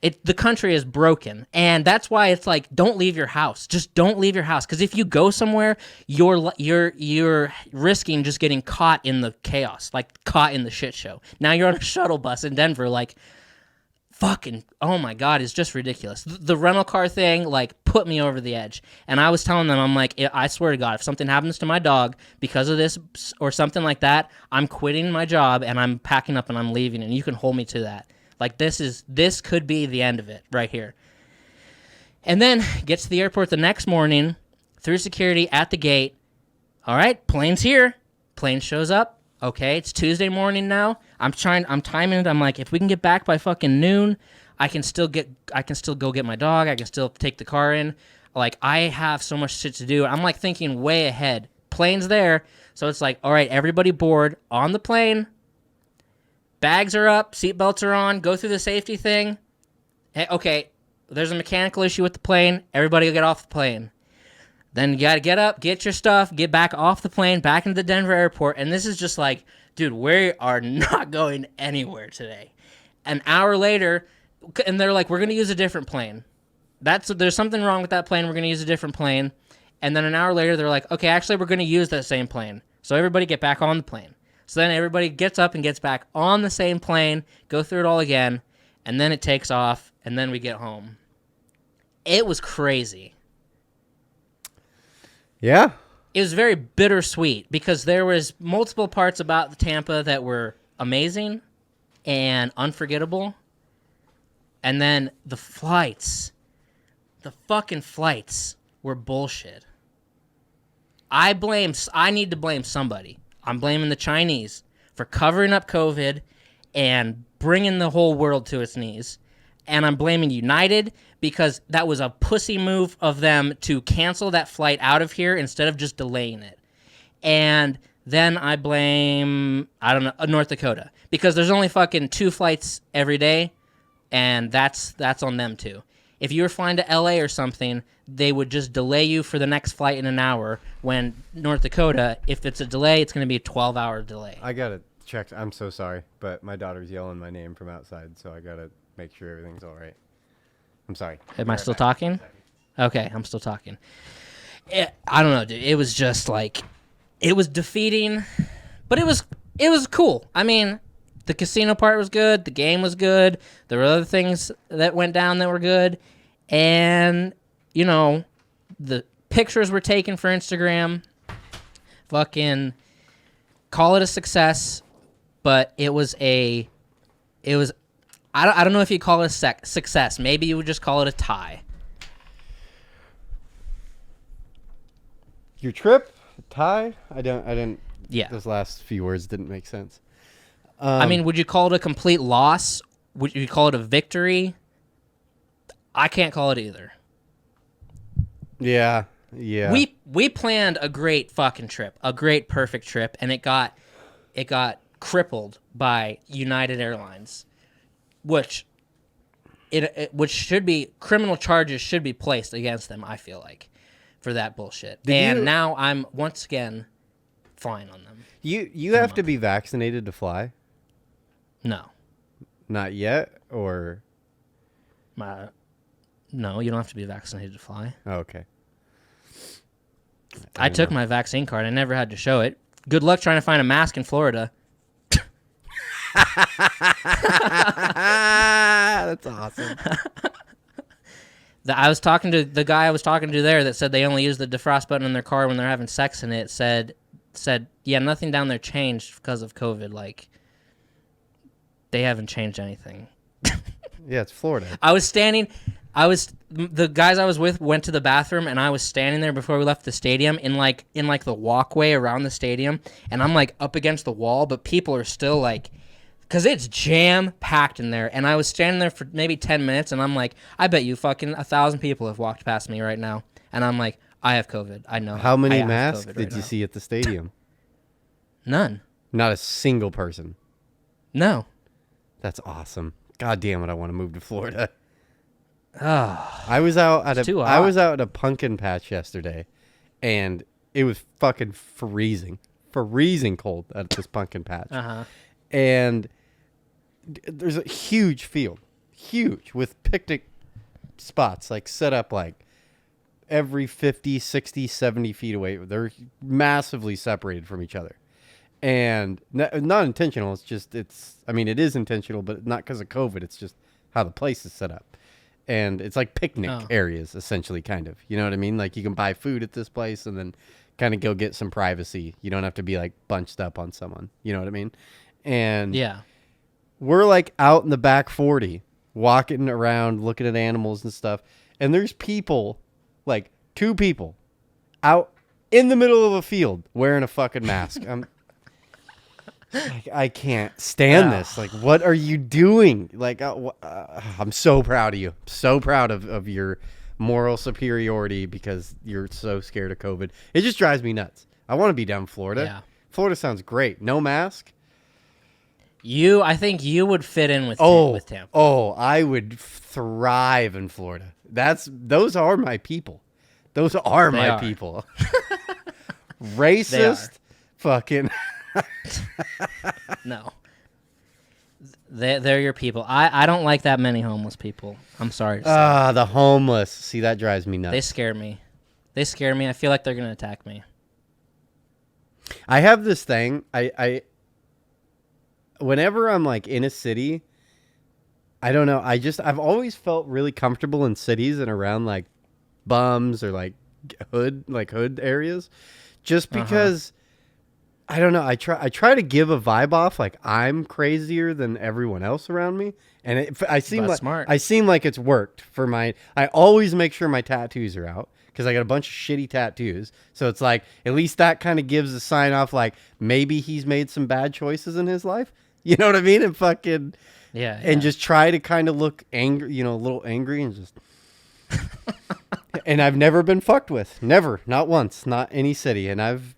The country is broken, and that's why it's like, don't leave your house. Just don't leave your house, because if you go somewhere, you're risking just getting caught in the chaos, like caught in the shit show. Now you're on a shuttle bus in Denver, like, fucking, oh my God, it's just ridiculous. The rental car thing, like, put me over the edge. And I was telling them, I'm like, I swear to God, if something happens to my dog because of this or something like that, I'm quitting my job and I'm packing up and I'm leaving, and you can hold me to that. Like, this could be the end of it right here. And then gets to the airport the next morning, through security at the gate. All right, plane's here. Plane shows up. Okay, it's Tuesday morning now. I'm timing it. I'm like, if we can get back by fucking noon, I can still go get my dog. I can still take the car in. Like, I have so much shit to do. I'm like thinking way ahead. Plane's there. So it's like, all right, everybody board on the plane. Bags are up, seatbelts are on, go through the safety thing. Hey, okay, there's a mechanical issue with the plane. Everybody will get off the plane. Then you got to get up, get your stuff, get back off the plane, back into the Denver airport. And this is just like, dude, we are not going anywhere today. An hour later, and they're like, we're going to use a different plane. There's something wrong with that plane. We're going to use a different plane. And then an hour later, they're like, okay, actually, we're going to use that same plane. So everybody get back on the plane. So then everybody gets up and gets back on the same plane, go through it all again, and then it takes off, and then we get home. It was crazy. Yeah. It was very bittersweet because there was multiple parts about the Tampa that were amazing and unforgettable. And then the fucking flights were bullshit. I need to blame somebody. I'm blaming the Chinese for covering up COVID and bringing the whole world to its knees. and I'm blaming United because that was a pussy move of them to cancel that flight out of here instead of just delaying it. And then I blame, I don't know, North Dakota, because there's only fucking 2 flights every day, and that's on them too. If you were flying to LA or something, they would just delay you for the next flight in an hour, when North Dakota, if it's a delay, it's going to be a 12-hour delay. I got to check. I'm so sorry, but my daughter's yelling my name from outside, so I got to make sure everything's all right. I'm sorry. Am I still talking? Okay, I'm still talking. I don't know, dude. It was just like, it was defeating, but it was cool. I mean, the casino part was good. The game was good. There were other things that went down that were good. And, you know, the pictures were taken for Instagram. Fucking call it a success. But it was I don't know if you call it a success. Maybe you would just call it a tie. Your trip? Tie? I didn't. Yeah. Those last few words didn't make sense. I mean, would you call it a complete loss? Would you call it a victory? I can't call it either. Yeah. We planned a great fucking trip, a great perfect trip, and it got crippled by United Airlines, which should be, criminal charges should be placed against them, I feel like, for that bullshit. Now I'm once again flying on them. You have to be vaccinated to fly? No. Not yet, or? No, you don't have to be vaccinated to fly. Oh, okay. I took my vaccine card. I never had to show it. Good luck trying to find a mask in Florida. That's awesome. I was talking to the guy I was talking to there that said they only use the defrost button in their car when they're having sex in it. Said, yeah, nothing down there changed because of COVID. Like, they haven't changed anything. Yeah, it's Florida. The guys I was with went to the bathroom, and I was standing there before we left the stadium in the walkway around the stadium, and I'm like up against the wall, but people are still like, because it's jam packed in there, and I was standing there for maybe 10 minutes, and I'm like, I bet you fucking 1,000 people have walked past me right now, and I'm like, I have COVID. I know. How many masks did you see at the stadium? None. Not a single person. No. That's awesome. God damn it! I want to move to Florida. Oh, I was out at hot. a pumpkin patch yesterday, and it was fucking freezing cold at this pumpkin patch. Uh-huh. And there's a huge field, with picnic spots like set up like every 50, 60, 70 feet away. They're massively separated from each other. And not intentional. It is intentional, but not because of COVID. It's just how the place is set up. And it's like picnic areas, essentially, kind of. You know what I mean? Like, you can buy food at this place and then kind of go get some privacy. You don't have to be, like, bunched up on someone. You know what I mean? And yeah, we're, like, out in the back 40, walking around, looking at animals and stuff. And there's people, like, 2 people, out in the middle of a field wearing a fucking mask. I can't stand this. Like, what are you doing? Like, I'm so proud of you. So proud of your moral superiority because you're so scared of COVID. It just drives me nuts. I want to be down in Florida. Yeah. Florida sounds great. No mask. I think you would fit in with Tampa. Oh, I would thrive in Florida. Those are my people. Those are my people. Racist. Fucking. No. They're your people. I don't like that many homeless people. I'm sorry to say. The homeless. See, that drives me nuts. They scare me. I feel like they're going to attack me. I have this thing. Whenever I'm like in a city, I don't know. I've always felt really comfortable in cities and around like bums or like hood areas, just because I don't know. I try to give a vibe off like I'm crazier than everyone else around me, and I seem like it's worked for my. I always make sure my tattoos are out because I got a bunch of shitty tattoos. So it's like at least that kind of gives a sign off like maybe he's made some bad choices in his life. You know what I mean? And fucking Yeah. And just try to kind of look angry, you know, a little angry and just. And I've never been fucked with. Never. Not once. Not any city. And I've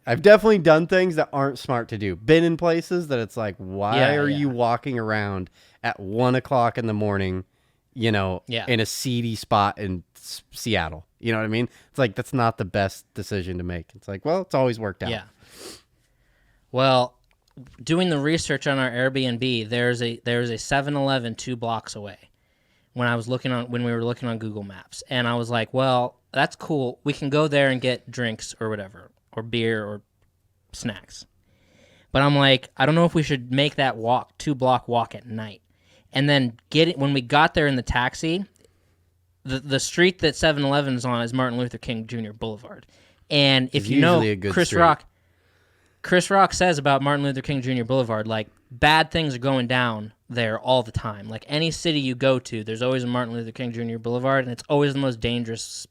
definitely done things that aren't smart to do. Been in places that it's like, why are you walking around at 1 o'clock in the morning, you know, in a seedy spot in Seattle? You know what I mean? It's like, that's not the best decision to make. It's like, well, it's always worked out. Yeah. Well, doing the research on our Airbnb, there's a 7-Eleven 2 blocks away. When we were looking on Google Maps, and I was like, well, that's cool. We can go there and get drinks or whatever, or beer or snacks. But I'm like, I don't know if we should make that 2-block walk at night. And then when we got there in the taxi, the street that 7-Eleven is on is Martin Luther King Jr. Boulevard. And if you know Chris Rock says about Martin Luther King Jr. Boulevard, like, bad things are going down there all the time. Like, any city you go to, there's always a Martin Luther King Jr. Boulevard, and it's always the most dangerous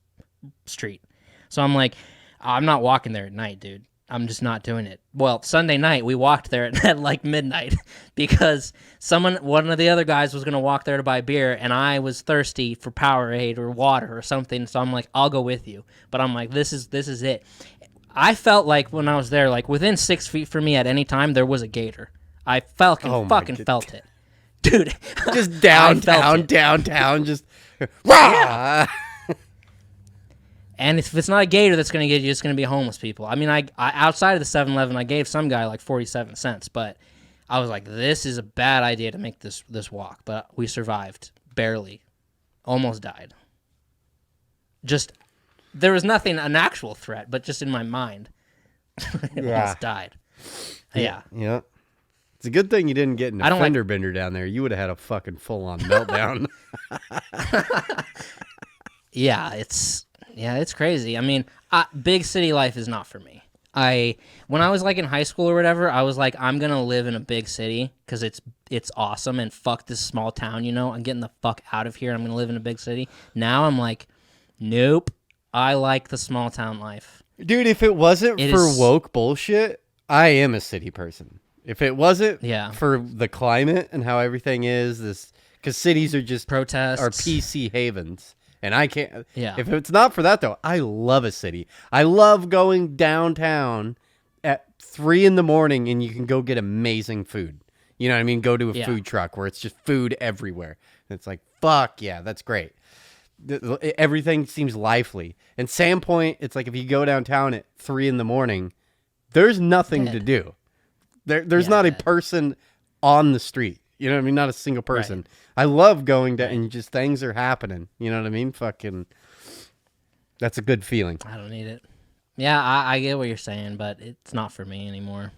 street. So I'm like, I'm not walking there at night, dude. I'm just not doing it. Well, Sunday night, we walked there at like midnight because one of the other guys was going to walk there to buy beer, and I was thirsty for Powerade or water or something, so I'm like, I'll go with you. But I'm like, this is it. I felt like when I was there, like within 6 feet from me at any time, there was a gator. I fucking felt it. Dude. Just downtown, just rah! And if it's not a gator that's going to get you, it's going to be homeless people. I mean, I outside of the 7-Eleven, I gave some guy like 47 cents, but I was like, this is a bad idea to make this walk. But we survived, barely. Almost died. There was nothing, an actual threat, but just in my mind. Almost died. Yeah. Yeah. It's a good thing you didn't get an fender bender down there. You would have had a fucking full-on meltdown. Yeah, it's crazy. I mean, big city life is not for me. When I was like in high school or whatever, I was like, I'm gonna live in a big city because it's awesome, and fuck this small town, you know. I'm getting the fuck out of here. I'm gonna live in a big city. Now I'm like, nope. I like the small town life, dude. If it wasn't for woke bullshit, I am a city person. If it wasn't for the climate and how everything is, because cities are just protests, are PC havens. And I can't. Yeah. If it's not for that, though, I love a city. I love going downtown at 3 a.m. and you can go get amazing food. You know what I mean? Go to a food truck where it's just food everywhere. And it's like, fuck yeah, that's great. Everything seems lively. And Sandpoint, it's like if you go downtown at 3 a.m, there's nothing to do. There's not a person on the street. You know what I mean? Not a single person. Right. I love going down and just things are happening. You know what I mean? Fucking, that's a good feeling. I don't need it. Yeah, I get what you're saying, but it's not for me anymore.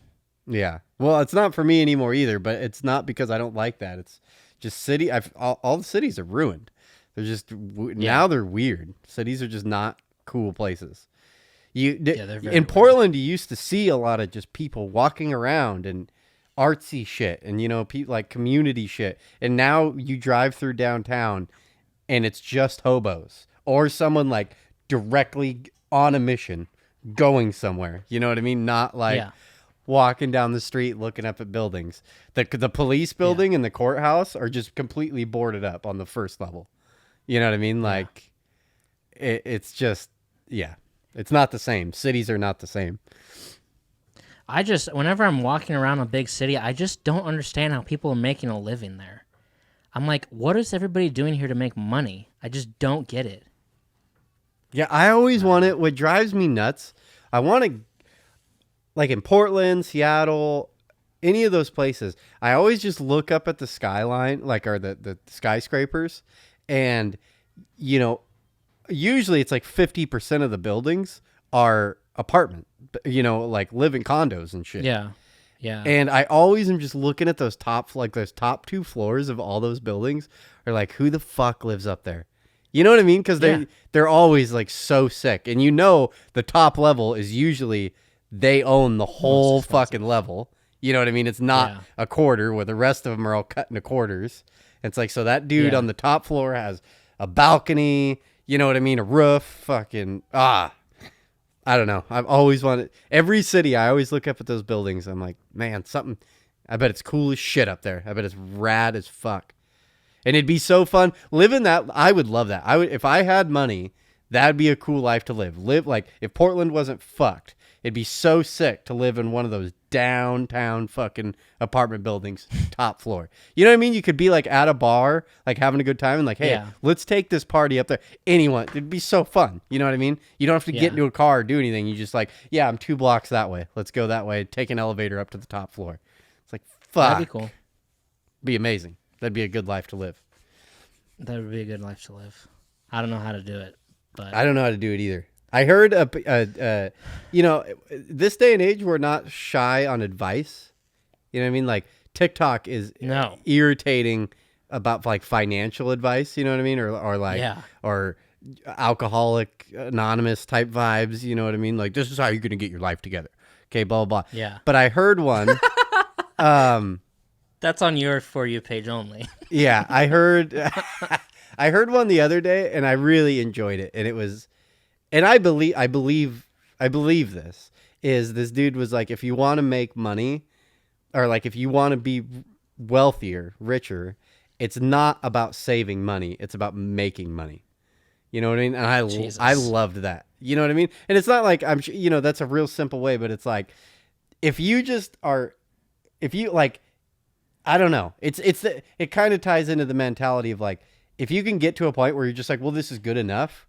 Yeah. Well, it's not for me anymore either, but it's not because I don't like that. It's just city. All the cities are ruined. They're just, now they're weird. Cities are just not cool places. In weird. Portland, you used to see a lot of just people walking around and artsy shit and, you know, like community shit. And now you drive through downtown and it's just hobos or someone like directly on a mission going somewhere. You know what I mean? Not like walking down the street looking up at buildings. The police building and the courthouse are just completely boarded up on the first level. You know what I mean? Like it's just, it's not the same. Cities are not the same. Whenever I'm walking around a big city, I just don't understand how people are making a living there. I'm like, what is everybody doing here to make money? I just don't get it. Yeah, I always want it. What drives me nuts, I want to, like in Portland, Seattle, any of those places, I always just look up at the skyline, or the skyscrapers, and, you know, usually it's like 50% of the buildings are apartment, you know, like living condos and shit. Yeah. Yeah. And I always am just looking at those top 2 floors of all those buildings are like, who the fuck lives up there? You know what I mean? Because they're always like so sick. And you know, the top level is usually they own the whole fucking level. You know what I mean? It's not a quarter where the rest of them are all cut into quarters. It's like, so that dude on the top floor has a balcony, you know what I mean? A roof, fucking, I don't know. I've always wanted, every city, I always look up at those buildings. I'm like, man, something, I bet it's cool as shit up there. I bet it's rad as fuck. And it'd be so fun living that. I would love that. If I had money, that'd be a cool life to live. Like if Portland wasn't fucked, it'd be so sick to live in one of those downtown fucking apartment buildings, top floor. You know what I mean? You could be like at a bar, like having a good time and like, hey, let's take this party up there. Anyone, it'd be so fun. You know what I mean? You don't have to get into a car or do anything. You just like, yeah, I'm 2 blocks that way. Let's go that way. Take an elevator up to the top floor. It's like, fuck. That'd be cool. Be amazing. That'd be a good life to live. That would be a good life to live. I don't know how to do it, but I don't know how to do it either. I heard, this day and age, we're not shy on advice. You know what I mean? Like TikTok is irritating about like financial advice. You know what I mean? Or Alcoholic Anonymous type vibes. You know what I mean? Like this is how you're going to get your life together. Okay, blah, blah, blah. Yeah. But I heard one. That's on your For You page only. Yeah, I heard one the other day, and I really enjoyed it. And it was, and I believe this dude was like, if you want to make money, or like if you want to be wealthier, richer, it's not about saving money; it's about making money. You know what I mean? And I loved that. You know what I mean? And it's not like that's a real simple way, but it's like if you like. I don't know. It kind of ties into the mentality of like, if you can get to a point where you're just like, well, this is good enough.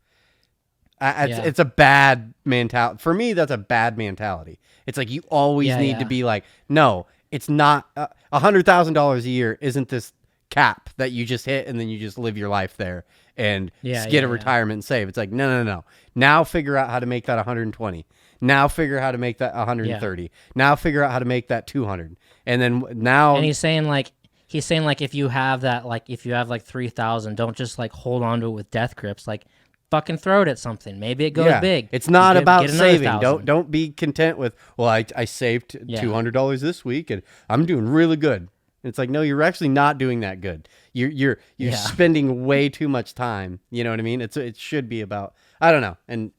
It's a bad mentality. For me, that's a bad mentality. It's like, you always need to be like, no, it's not $100,000 a year. Isn't this cap that you just hit? And then you just live your life there and get a retirement and save. It's like, no. Now figure out how to make that 120. Now figure out how to make that 130. Now figure out how to make that 200. And then now, and he's saying like if you have that, like if you have like 3,000, don't just like hold on to it with death grips. Like fucking throw it at something. Maybe it goes big. It's not about saving. 1,000. Don't be content with, well, I saved $200 this week and I'm doing really good. And it's like, no, you're actually not doing that good. You're spending way too much time. You know what I mean? It should be about, I don't know. And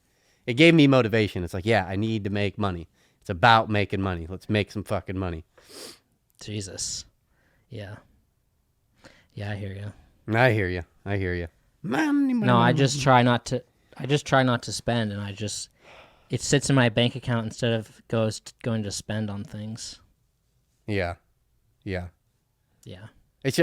it gave me motivation. It's like, yeah, I need to make money. It's about making money. Let's make some fucking money. Jesus. Yeah. Yeah, I hear you. I hear you. Money. No, I just try not to spend, and it sits in my bank account instead of going to spend on things. Yeah. It's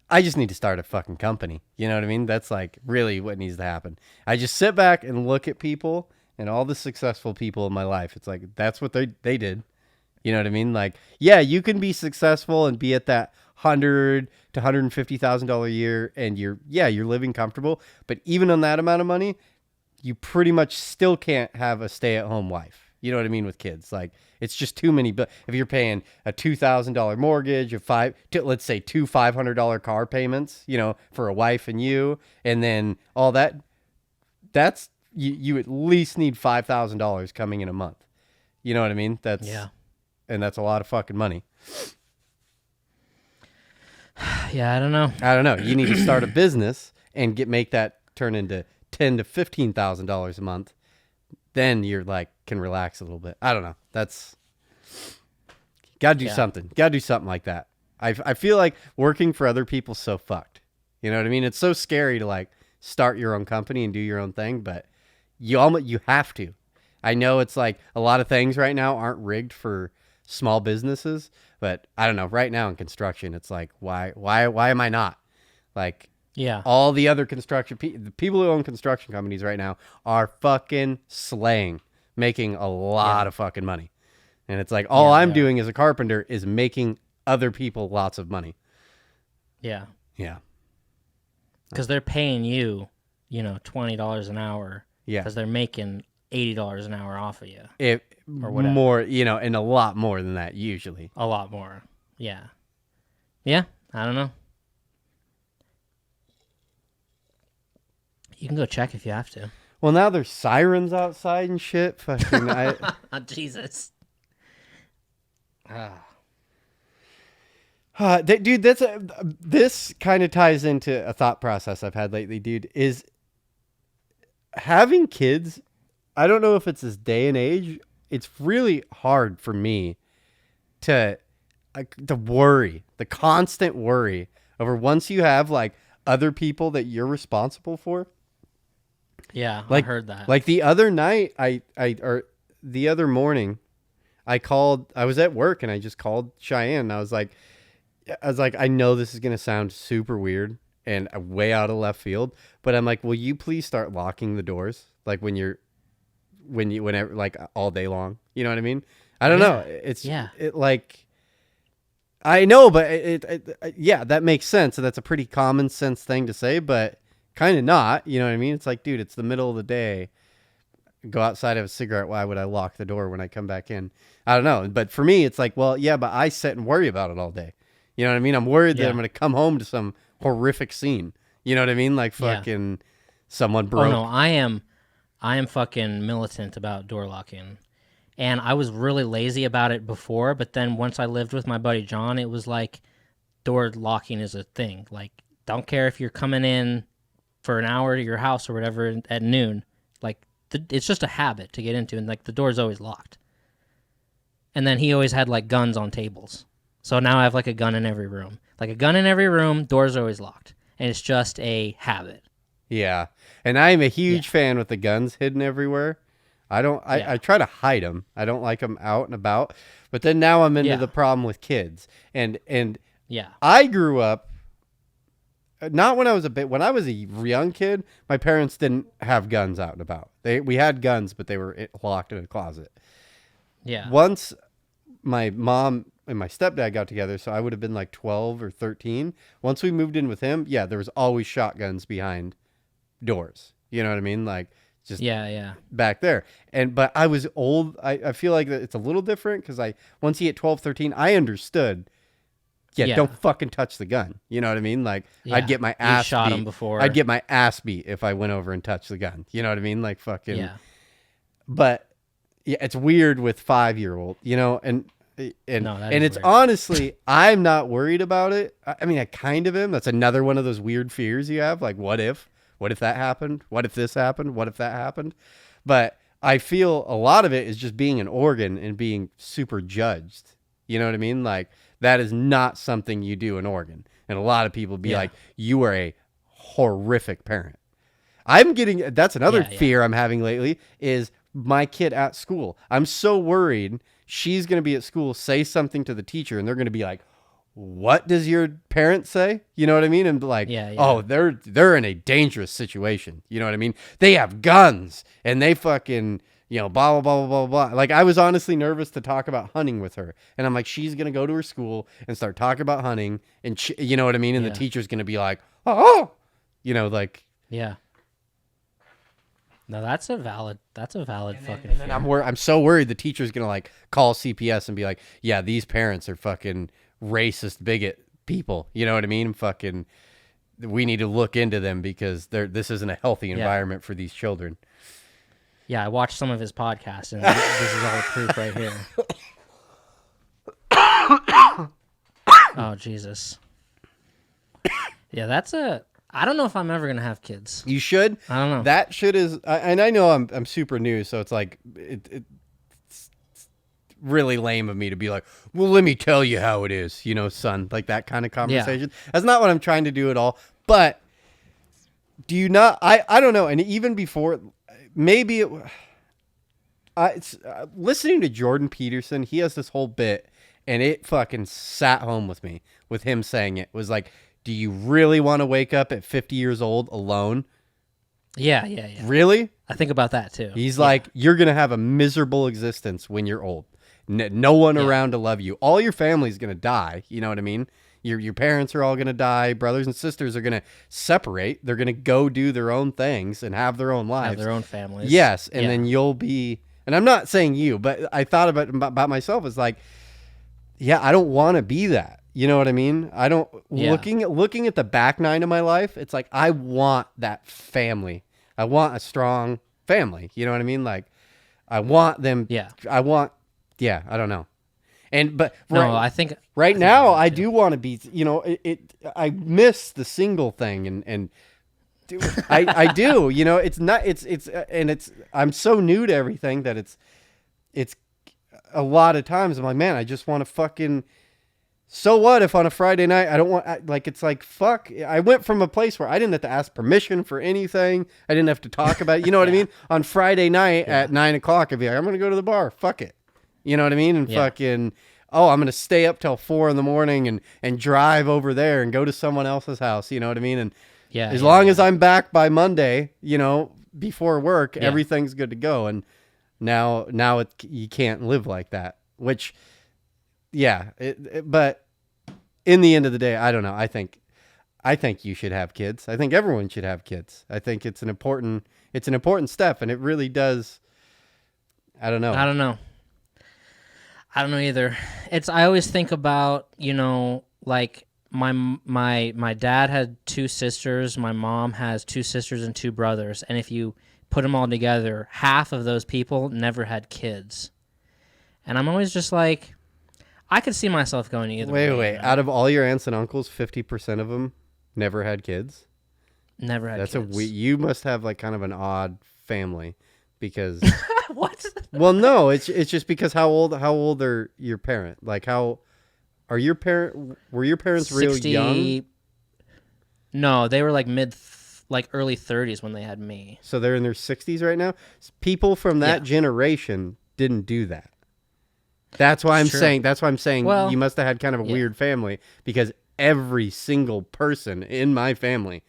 I just need to start a fucking company. You know what I mean? That's like really what needs to happen. I just sit back and look at people and all the successful people in my life. It's like, that's what they did. You know what I mean? Like, yeah, you can be successful and be at that $100,000 to $150,000 a year, and you're living comfortable. But even on that amount of money, you pretty much still can't have a stay-at-home wife. You know what I mean? With kids, like it's just too many. But if you're paying a $2,000 mortgage, let's say two $500 car payments, for a wife and you, and then all that's you at least need $5,000 coming in a month. You know what I mean? And that's a lot of fucking money. Yeah, I don't know. You need to start a business and make that turn into $10,000 to $15,000 a month. Then you're like, can relax a little bit. I don't know. Gotta do something. Gotta do something like that. I feel like working for other people's so fucked. You know what I mean? It's so scary to like start your own company and do your own thing, but you have to. I know it's like a lot of things right now aren't rigged for small businesses, but I don't know. Right now in construction, it's like, why am I not? Like, all the other construction the people who own construction companies right now are fucking slaying, making a lot of fucking money. And it's like, all I'm doing as a carpenter is making other people lots of money. Yeah. Yeah. Because they're paying you, $20 an hour. Yeah. Because they're making $80 an hour off of you. Or whatever. More, and a lot more than that usually. A lot more. Yeah. Yeah. I don't know. You can go check if you have to. Well, now there's sirens outside and shit. Fucking Jesus. Dude, this kind of ties into a thought process I've had lately, dude, is having kids. I don't know if it's this day and age. It's really hard for me to the constant worry over once you have like other people that you're responsible for. Yeah, like, I heard that. Like the other night, or the other morning, I was at work and I just called Cheyenne. And I was like, I know this is gonna sound super weird and way out of left field, but I'm like, will you please start locking the doors like whenever like all day long? You know what I mean? I don't know. It like. I know, but yeah, that makes sense. And that's a pretty common sense thing to say, but kind of not. You know what I mean? It's like, dude, it's the middle of the day. Go outside, have a cigarette. Why would I lock the door when I come back in? I don't know. But for me, it's like, well, yeah, but I sit and worry about it all day. You know what I mean? I'm worried that I'm going to come home to some horrific scene. You know what I mean? Like fucking someone broke. Oh, no, I am fucking militant about door locking. And I was really lazy about it before, but then once I lived with my buddy John, it was like door locking is a thing. Like, don't care if you're coming in for an hour to your house or whatever at noon. Like, it's just a habit to get into, and like the door's always locked. And then he always had like guns on tables. So now I have like a gun in every room. Like a gun in every room, doors are always locked. And it's just a habit. Yeah. And I'm a huge fan with the guns hidden everywhere. I try to hide them. I don't like them out and about. But then now I'm into the problem with kids. And I grew up, not when I was when I was a young kid, my parents didn't have guns out and about. We had guns, but they were locked in a closet. Yeah. Once my mom and my stepdad got together, so I would have been like 12 or 13. Once we moved in with him, there was always shotguns behind doors. You know what I mean? Like, just back there. But I was old. I feel like it's a little different because once you hit 12, 13, I understood. Don't fucking touch the gun. You know what I mean? Like I'd get my ass shot beat. him before. I'd get my ass beat if I went over and touched the gun. You know what I mean? Like fucking. Yeah. But it's weird with 5-year-old. You know, and it's weird. Honestly, I'm not worried about it. I mean, I kind of am. That's another one of those weird fears you have. Like, what if? What if that happened? What if this happened? What if that happened? But I feel a lot of it is just being an organ and being super judged. You know what I mean? Like, that is not something you do in Oregon. And a lot of people be like, you are a horrific parent. That's another fear I'm having lately is my kid at school. I'm so worried she's going to be at school, say something to the teacher, and they're going to be like, what does your parent say? You know what I mean? And like, oh, they're in a dangerous situation. You know what I mean? They have guns and they fucking, blah, blah, blah, blah, blah. Like, I was honestly nervous to talk about hunting with her. And I'm like, she's going to go to her school and start talking about hunting. And you know what I mean? And the teacher's going to be like, oh, like. Yeah. No, that's a valid fucking fear. I'm so worried the teacher's going to like call CPS and be like, yeah, these parents are fucking racist bigot people. You know what I mean? Fucking, we need to look into them because this isn't a healthy environment for these children. Yeah, I watched some of his podcasts, and this is all the proof right here. Oh, Jesus. Yeah, I don't know if I'm ever going to have kids. You should. I don't know. That shit is, and I know I'm super new, so it's like, it's really lame of me to be like, well, let me tell you how it is, son, like that kind of conversation. That's not what I'm trying to do at all. But do you not, I don't know. And even before, maybe it's listening to Jordan Peterson, he has this whole bit and it fucking sat home with me with him saying it was like, do you really want to wake up at 50 years old alone? Yeah. Really? I think about that too. He's like, you're going to have a miserable existence when you're old. No one around to love you. All your family's going to die. You know what I mean? Your parents are all going to die. Brothers and sisters are going to separate. They're going to go do their own things and have their own lives. Have their own families. Yes. And then you'll be, and I'm not saying you, but I thought about myself as like, I don't want to be that. You know what I mean? I don't, looking at the back nine of my life, it's like, I want that family. I want a strong family. You know what I mean? Like, I want them. Yeah. I don't know. I think now I do want to be, I miss the single thing and I do, I'm so new to everything that it's a lot of times I'm like, man, I just want to fucking So what if on a Friday night I don't want, like, it's like, fuck, I went from a place where I didn't have to ask permission for anything. I didn't have to talk about it. You know what I mean? On Friday night at 9 o'clock, I'd be like, I'm going to go to the bar. Fuck it. You know what I mean? And fucking, I'm going to stay up till 4 a.m. and drive over there and go to someone else's house. You know what I mean? And as long as I'm back by Monday, before work, everything's good to go. And now you can't live like that, which... Yeah, but in the end of the day, I don't know. I think you should have kids. I think everyone should have kids. I think it's an important step, and it really does. I don't know. I don't know either. I always think about, like my dad had 2 sisters, my mom has 2 sisters and 2 brothers, and if you put them all together, half of those people never had kids. And I'm always just like, I could see myself going either way. Wait. Out of all your aunts and uncles, 50% of them never had kids? Never had kids. You must have like kind of an odd family because... What? Well, no, it's just because how old are your parents? Like were your parents 60, real young? No, they were like early 30s when they had me. So they're in their 60s right now? People from that generation didn't do that. That's why I'm saying well, you must have had kind of a weird family because every single person in my family,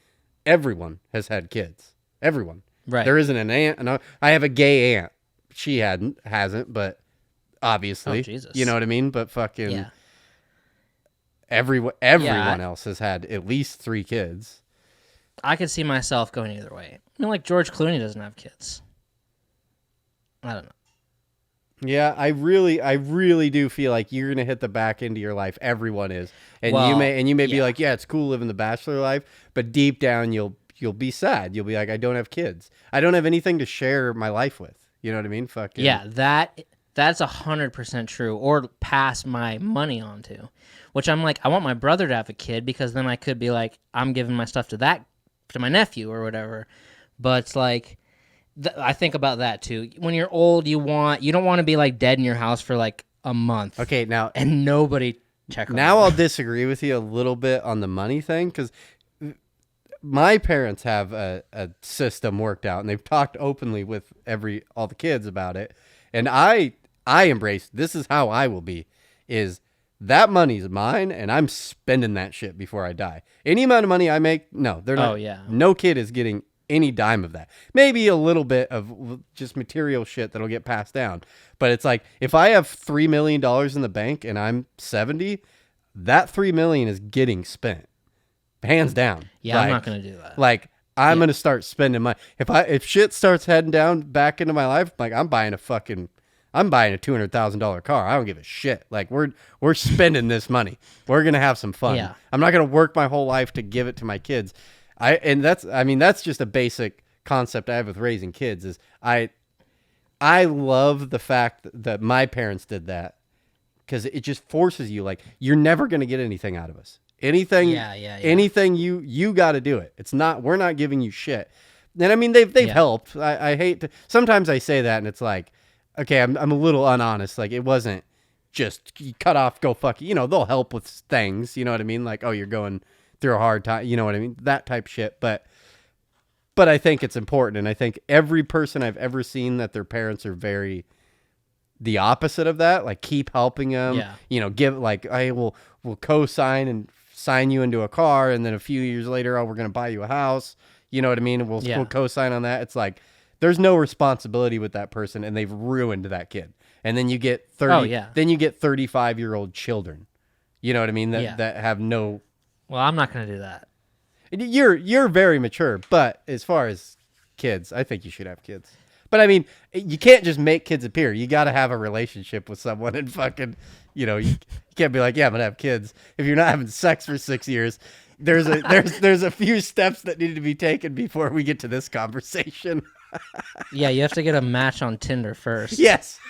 everyone has had kids. Everyone. Right. There isn't an aunt. No, I have a gay aunt. She hasn't, but obviously. Oh, Jesus. You know what I mean? But fucking everyone else has had at least 3 kids. I could see myself going either way. I mean, like George Clooney doesn't have kids. I don't know. Yeah, I really do feel like you're gonna hit the back end of your life. Everyone is, and you may be like, yeah, it's cool living the bachelor life, but deep down you'll be sad. You'll be like, I don't have kids. I don't have anything to share my life with. You know what I mean? Fucking yeah, that's 100% true. Or pass my money on to, which I'm like, I want my brother to have a kid because then I could be like, I'm giving my stuff to my nephew or whatever. But it's like. I think about that too. When you're old, you don't want to be like dead in your house for like a month. Okay, now and nobody check. Now I'll disagree with you a little bit on the money thing because my parents have a system worked out and they've talked openly with all the kids about it, and I embrace this is how I will be. Is that money's mine and I'm spending that shit before I die. Any amount of money I make, no, they're not. Oh yeah. No kid is getting any dime of that. Maybe a little bit of just material shit that'll get passed down. But it's like, if I have $3 million in the bank and I'm 70, that $3 million is getting spent. Hands down. Yeah, I'm not going to do that. Like, I'm going to start spending money. If shit starts heading down back into my life, like I'm buying a $200,000 car. I don't give a shit. Like we're spending this money. We're going to have some fun. Yeah. I'm not going to work my whole life to give it to my kids. That's just a basic concept I have with raising kids is I love the fact that my parents did that because it just forces you, like, you're never going to get anything out of us. Anything you got to do it. We're not giving you shit. And I mean, they've helped. I hate to, sometimes I say that and it's like, okay, I'm a little unhonest. Like it wasn't just cut off, go fuck you. They'll help with things. You know what I mean? Like, oh, you're going through a hard time, you know what I mean? That type shit. But I think it's important. And I think every person I've ever seen that their parents are very the opposite of that, like keep helping them, give like, hey, we'll co-sign and sign you into a car. And then a few years later, we're going to buy you a house. You know what I mean? We'll co-sign on that. It's like, there's no responsibility with that person and they've ruined that kid. And then you get 35-year-old children, you know what I mean? That have no. Well, I'm not going to do that. You're very mature, but as far as kids, I think you should have kids. But I mean, you can't just make kids appear. You got to have a relationship with someone and fucking, you can't be like, yeah, I'm going to have kids. If you're not having sex for 6 years, there's a few steps that need to be taken before we get to this conversation. Yeah, you have to get a match on Tinder first. Yes.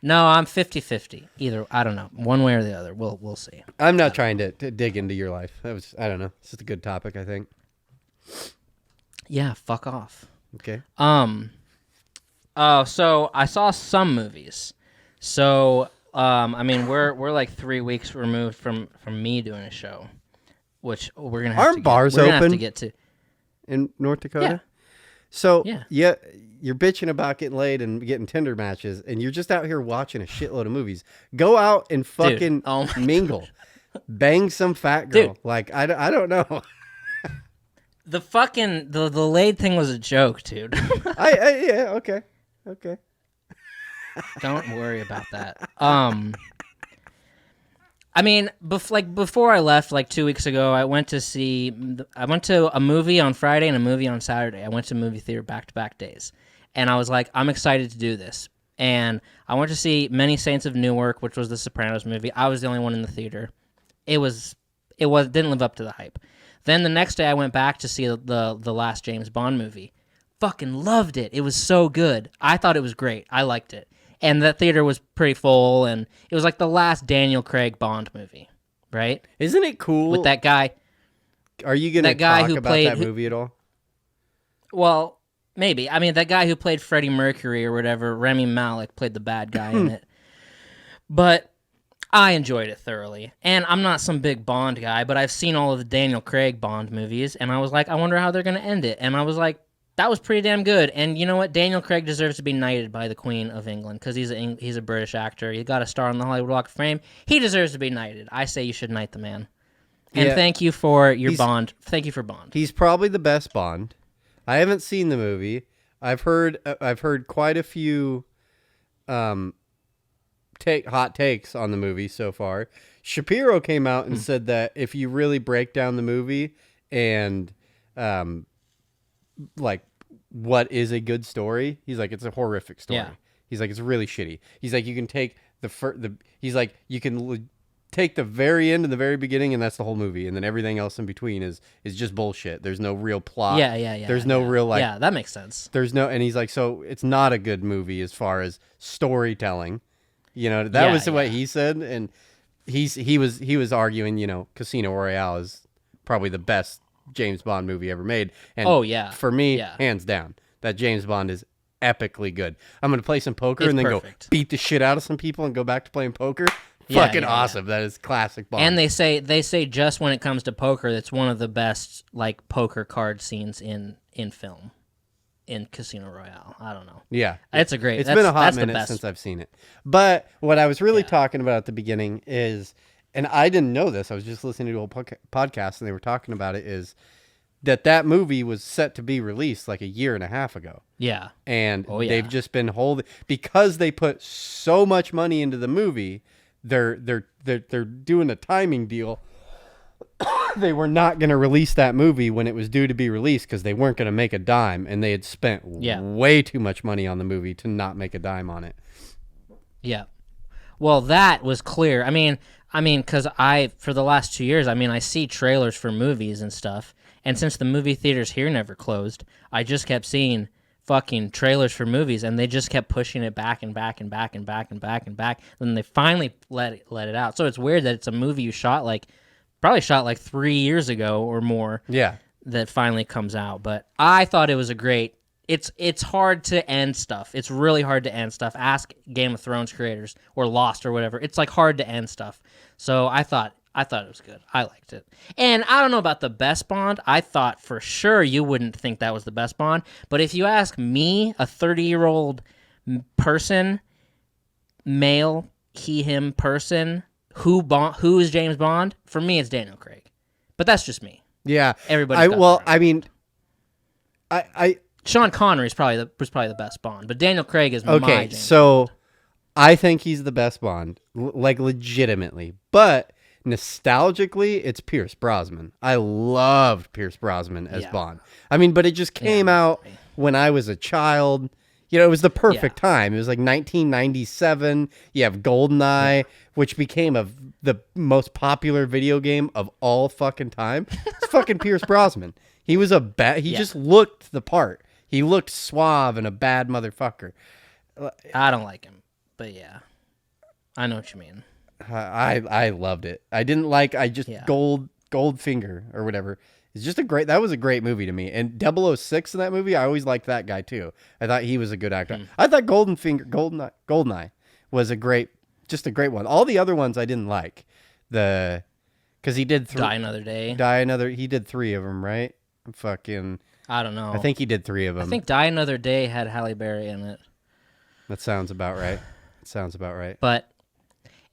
No, I'm 50-50. Either, I don't know. One way or the other. We'll see. I'm not trying to dig into your life. I don't know. It's just a good topic, I think. Yeah, fuck off. Okay. So I saw some movies. So I mean, we're like 3 weeks removed from me doing a show, which we're gonna have Aren't bars we're gonna open have to get to. in North Dakota? Yeah. So Yeah. you're bitching about getting laid and getting Tinder matches, and you're just out here watching a shitload of movies. Go out and fucking mingle, bang some fat girl. Dude. Like I don't know. The fucking the laid thing was a joke, dude. Yeah, okay. Don't worry about that. I mean, before I left, like 2 weeks ago, I went to a movie on Friday and a movie on Saturday. I went to movie theater back-to-back days, and I was like, I'm excited to do this. And I went to see Many Saints of Newark, which was the Sopranos movie. I was the only one in the theater. It didn't live up to the hype. Then the next day, I went back to see the last James Bond movie. Fucking loved it. It was so good. I thought it was great. I liked it. And that theater was pretty full, and it was like the last Daniel Craig Bond movie, right? Isn't it cool with that guy? Are you gonna talk about that movie at all? Well, maybe. I mean, that guy who played Freddie Mercury or whatever, Rami Malek, played the bad guy in it. But I enjoyed it thoroughly. And I'm not some big Bond guy, but I've seen all of the Daniel Craig Bond movies, and I was like, I wonder how they're gonna end it. And I was like, that was pretty damn good. And you know what? Daniel Craig deserves to be knighted by the Queen of England because he's a British actor. He got a star on the Hollywood Walk of Fame. He deserves to be knighted. I say you should knight the man. And thank you for your Bond. Thank you for Bond. He's probably the best Bond. I haven't seen the movie. I've heard quite a few hot takes on the movie so far. Shapiro came out and said that if you really break down the movie and like what is a good story, he's like, it's a horrific story. Yeah. He's like, it's really shitty. He's like, you can take he's like, you can take the very end and the very beginning, and that's the whole movie, and then everything else in between is just bullshit. There's no real plot. Yeah. There's no real like. Yeah, that makes sense. There's no, and he's like, so it's not a good movie as far as storytelling. You know, that was what he said, and he was arguing, you know, Casino Royale is probably the best James Bond movie ever made. And for me, hands down, that James Bond is epically good. I'm going to play some poker and then go beat the shit out of some people and go back to playing poker. Fucking awesome. That is classic Bond. And they say just when it comes to poker, that's one of the best like poker card scenes in film in Casino Royale. I don't know. Yeah. It's a great. It's been a hot minute since I've seen it. But what I was really talking about at the beginning is, and I didn't know this, I was just listening to a podcast and they were talking about it, is that movie was set to be released like a year and a half ago. Yeah. And they've just been holding, because they put so much money into the movie, they're doing a timing deal. They were not going to release that movie when it was due to be released because they weren't going to make a dime, and they had spent way too much money on the movie to not make a dime on it. Yeah. Well, that was clear. I mean, because for the last 2 years, I see trailers for movies and stuff, and since the movie theaters here never closed, I just kept seeing fucking trailers for movies, and they just kept pushing it back and back and back and back and back and back, and then they finally let it out. So it's weird that it's a movie you probably shot like 3 years ago or more. Yeah. That finally comes out. But I thought it was a great. It's hard to end stuff. It's really hard to end stuff. Ask Game of Thrones creators or Lost or whatever. It's like hard to end stuff. So I thought it was good. I liked it. And I don't know about the best Bond. I thought for sure you wouldn't think that was the best Bond. But if you ask me, a 30-year-old person, male, he, him person, who is James Bond? For me, it's Daniel Craig. But that's just me. Yeah. Everybody. Sean Connery was probably the best Bond, but Daniel Craig is my James Bond. I think he's the best Bond, like legitimately. But nostalgically, it's Pierce Brosnan. I loved Pierce Brosnan as Bond. But it just came out when I was a child. You know, it was the perfect time. It was like 1997. You have GoldenEye, which became the most popular video game of all fucking time. It's fucking Pierce Brosnan. He was he just looked the part. He looked suave and a bad motherfucker. I don't like him, but yeah, I know what you mean. I loved it. I didn't like. Goldfinger or whatever. It's just that was a great movie to me. And 006 in that movie, I always liked that guy too. I thought he was a good actor. I thought GoldenEye was a great just a great one. All the other ones I didn't like. Because he did Die Another Day. He did 3 of them, right? Fucking. I don't know. I think he did 3 of them. I think Die Another Day had Halle Berry in it. That sounds about right. But,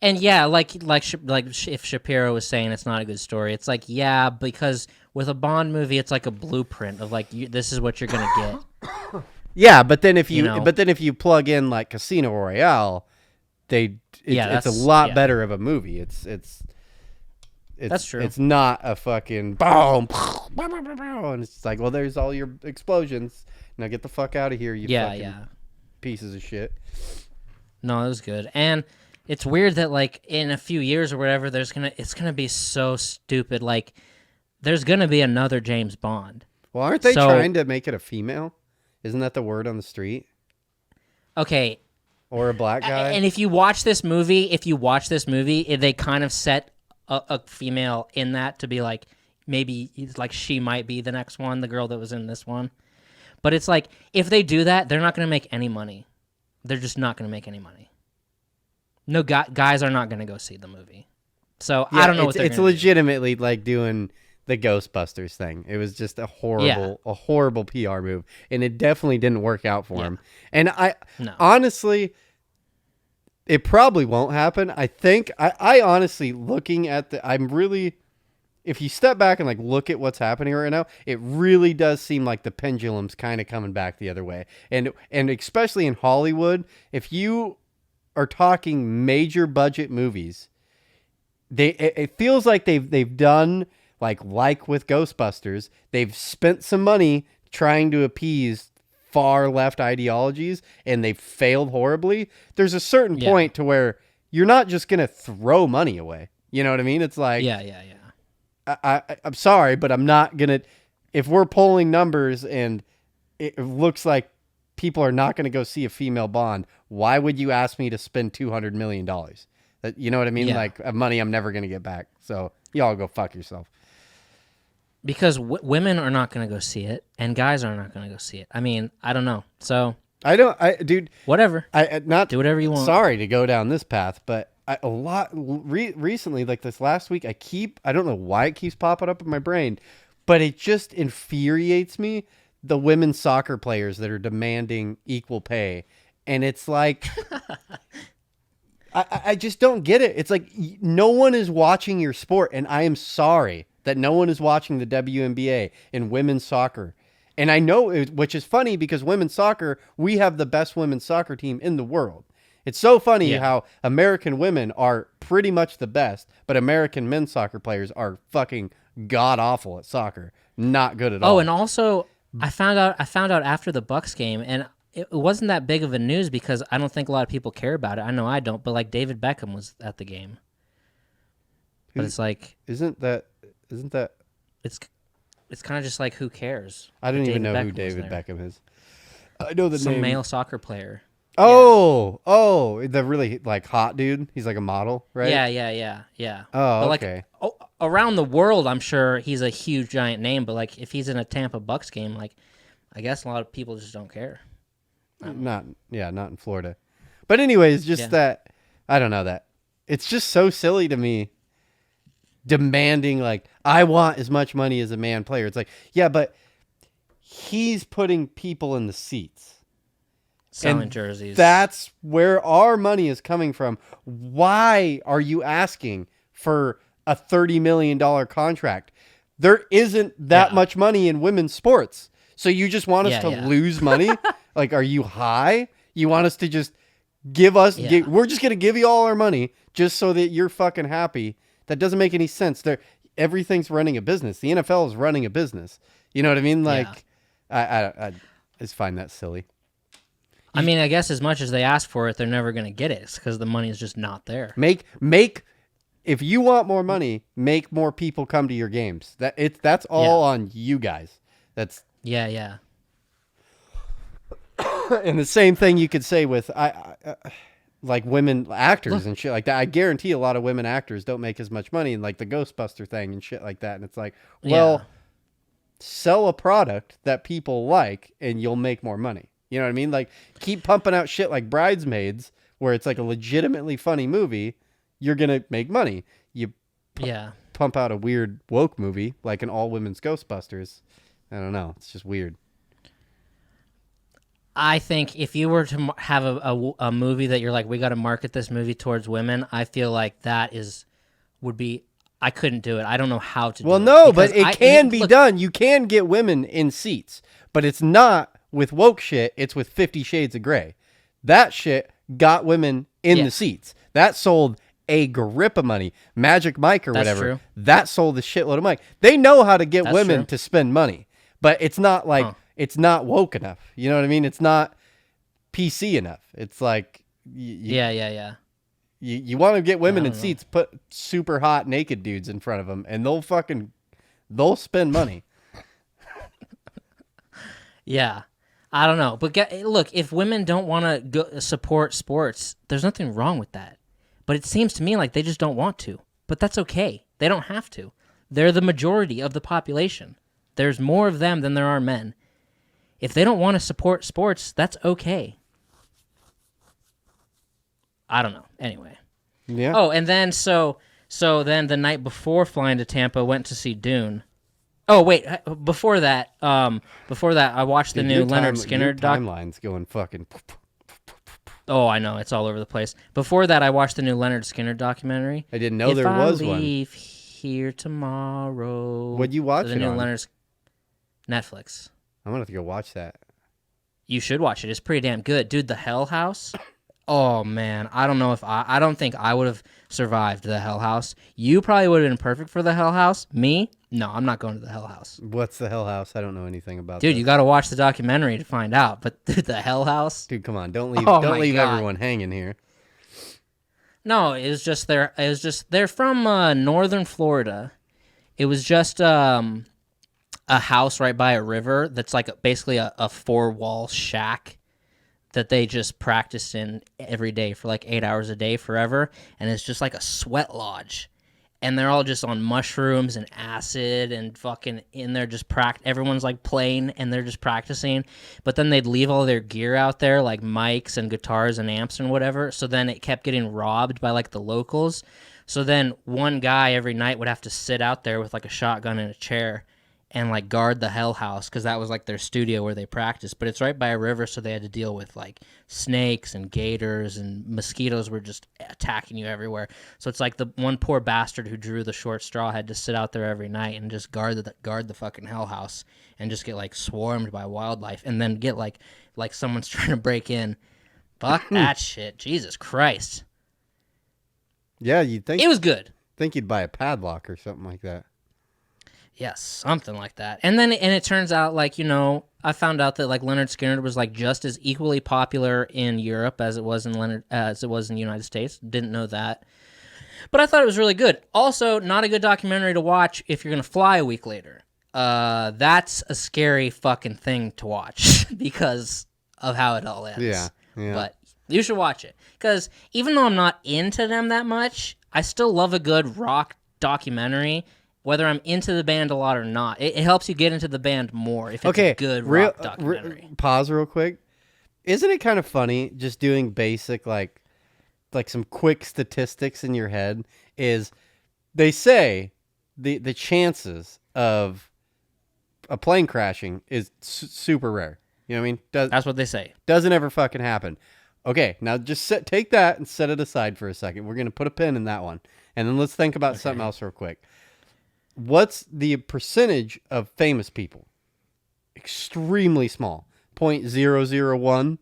and yeah, like if Shapiro was saying it's not a good story, it's like, yeah, because with a Bond movie, it's like a blueprint of like, this is what you're gonna get. Yeah, but then if you plug in like Casino Royale, it's a lot better of a movie. It's that's true. It's not a fucking boom, and it's like, well, there's all your explosions. Now get the fuck out of here, you fucking pieces of shit. No, it was good, and it's weird that like in a few years or whatever, it's gonna be so stupid. Like, there's gonna be another James Bond. Well, aren't they trying to make it a female? Isn't that the word on the street? Okay. Or a black guy. And if you watch this movie, they kind of set a female in that to be like, maybe like she might be the next one, the girl that was in this one. But it's like, if they do that, they're not going to make any money. They're just not going to make any money. No, guys are not going to go see the movie. So I don't know what they're It's legitimately like doing the Ghostbusters thing. It was just a horrible PR move, and it definitely didn't work out for him. And honestly, it probably won't happen. I think I honestly, looking at if you step back and like look at what's happening right now, it really does seem like the pendulum's kind of coming back the other way. And especially in Hollywood, if you are talking major budget movies, it feels like they've done like with Ghostbusters, they've spent some money trying to appease far left ideologies, and they've failed horribly. There's a certain point to where you're not just gonna throw money away. You know what I mean? It's like, I'm sorry, but I'm not gonna. If we're polling numbers and it looks like people are not gonna go see a female Bond, why would you ask me to spend $200 million? You know what I mean? Yeah. Like money I'm never gonna get back. So y'all go fuck yourself. Because women are not going to go see it, and guys are not going to go see it. I mean, I don't know. So dude, whatever. Do whatever you want. Sorry to go down this path, but recently, like this last week, I don't know why it keeps popping up in my brain, but it just infuriates me. The women's soccer players that are demanding equal pay, and it's like, I just don't get it. It's like no one is watching your sport, and I am sorry that no one is watching the WNBA in women's soccer. And I know, which is funny because women's soccer, we have the best women's soccer team in the world. It's so funny how American women are pretty much the best, but American men's soccer players are fucking god-awful at soccer. Not good at all. Oh, and also, I found out after the Bucks game, and it wasn't that big of a news because I don't think a lot of people care about it. I know I don't, but like David Beckham was at the game. But it's like... Isn't that... It's kind of just like, who cares? I don't even know who David Beckham is. I know the Some name. male soccer player. Oh, the really like hot dude. He's like a model, right? Yeah. Oh, but okay. Like, around the world, I'm sure he's a huge giant name. But like, if he's in a Tampa Bucks game, like, I guess a lot of people just don't care. Not in Florida. But anyways, that I don't know that. It's just so silly to me. Demanding like, I want as much money as a man player. It's like, yeah, but he's putting people in the seats. Selling jerseys. That's where our money is coming from. Why are you asking for a $30 million contract? There isn't that much money in women's sports. So you just want us to lose money? Like, are you high? You want us to just give us... we're just going to give you all our money just so that you're fucking happy. That doesn't make any sense. Everything's running a business. The NFL is running a business. You know what I mean? Like, I just find that silly. I mean, I guess as much as they ask for it, they're never going to get it because the money is just not there. If you want more money, make more people come to your games. That's all on you guys. That's yeah. And the same thing you could say with like women actors and shit like that. I guarantee a lot of women actors don't make as much money in like the Ghostbuster thing and shit like that. And it's like, well, sell a product that people like and you'll make more money. You know what I mean? Like, keep pumping out shit like Bridesmaids where it's like a legitimately funny movie, you're going to make money. You pump out a weird woke movie like an all-women's Ghostbusters. I don't know. It's just weird. I think if you were to have a movie that you're like, we got to market this movie towards women, I feel like would be, I couldn't do it. I don't know how to do it. Well, no, but it can be done. You can get women in seats, but it's not with woke shit. It's with 50 Shades of Grey. That shit got women in the seats. That sold a grip of money. Magic Mike or whatever. True. That sold a shitload of money. They know how to get women to spend money, but it's not like, it's not woke enough. You know what I mean? It's not PC enough. It's like... You want to get women in seats, put super hot naked dudes in front of them, and they'll spend money. Yeah. I don't know. But look, if women don't want to go support sports, there's nothing wrong with that. But it seems to me like they just don't want to. But that's okay. They don't have to. They're the majority of the population. There's more of them than there are men. If they don't want to support sports, that's okay. I don't know. Anyway. Yeah. Oh, and then so then the night before flying to Tampa, went to see Dune. Oh wait, before that, I watched the new Leonard Skinner timeline's going fucking. Oh, I know, it's all over the place. Before that, I watched the new Leonard Skinner documentary. I didn't know there was one. If I leave here tomorrow. What'd you watch the it new on? Leonard's Netflix. I'm gonna have to go watch that. You should watch it. It's pretty damn good, dude. The Hell House. Oh man, I don't know if I don't think I would have survived the Hell House. You probably would have been perfect for the Hell House. Me? No, I'm not going to the Hell House. What's the Hell House? I don't know anything about Dude, this. you got to watch the documentary to find out. But dude, the Hell House? Dude, come on. Don't leave everyone hanging here. No, they're from northern Florida. It was just a house right by a river that's like basically a 4-wall shack that they just practice in every day for like 8 hours a day forever. And it's just like a sweat lodge. And they're all just on mushrooms and acid and fucking in there just everyone's like playing and they're just practicing. But then they'd leave all their gear out there, like mics and guitars and amps and whatever. So then it kept getting robbed by like the locals. So then one guy every night would have to sit out there with like a shotgun and a chair and like guard the Hell House, because that was like their studio where they practiced. But it's right by a river, so they had to deal with like snakes and gators, and mosquitoes were just attacking you everywhere. So it's like the one poor bastard who drew the short straw had to sit out there every night and just guard the fucking Hell House and just get like swarmed by wildlife, and then get like someone's trying to break in. Fuck that shit. Jesus Christ. Yeah, you'd think it was good. Think you'd buy a padlock or something like that. Yes, something like that. And then it turns out, like, you know, I found out that like Leonard Skinner was like just as equally popular in Europe as it was in the United States. Didn't know that. But I thought it was really good. Also, not a good documentary to watch if you're going to fly a week later. That's a scary fucking thing to watch because of how it all ends. Yeah. But you should watch it, because even though I'm not into them that much, I still love a good rock documentary. Whether I'm into the band a lot or not, it helps you get into the band more if it's a good rock documentary. Pause real quick. Isn't it kind of funny just doing basic, like some quick statistics in your head? Is they say the chances of a plane crashing is super rare. You know what I mean? That's what they say. Doesn't ever fucking happen. Okay, now just take that and set it aside for a second. We're going to put a pin in that one. And then let's think about something else real quick. What's the percentage of famous people? Extremely small. 0.001.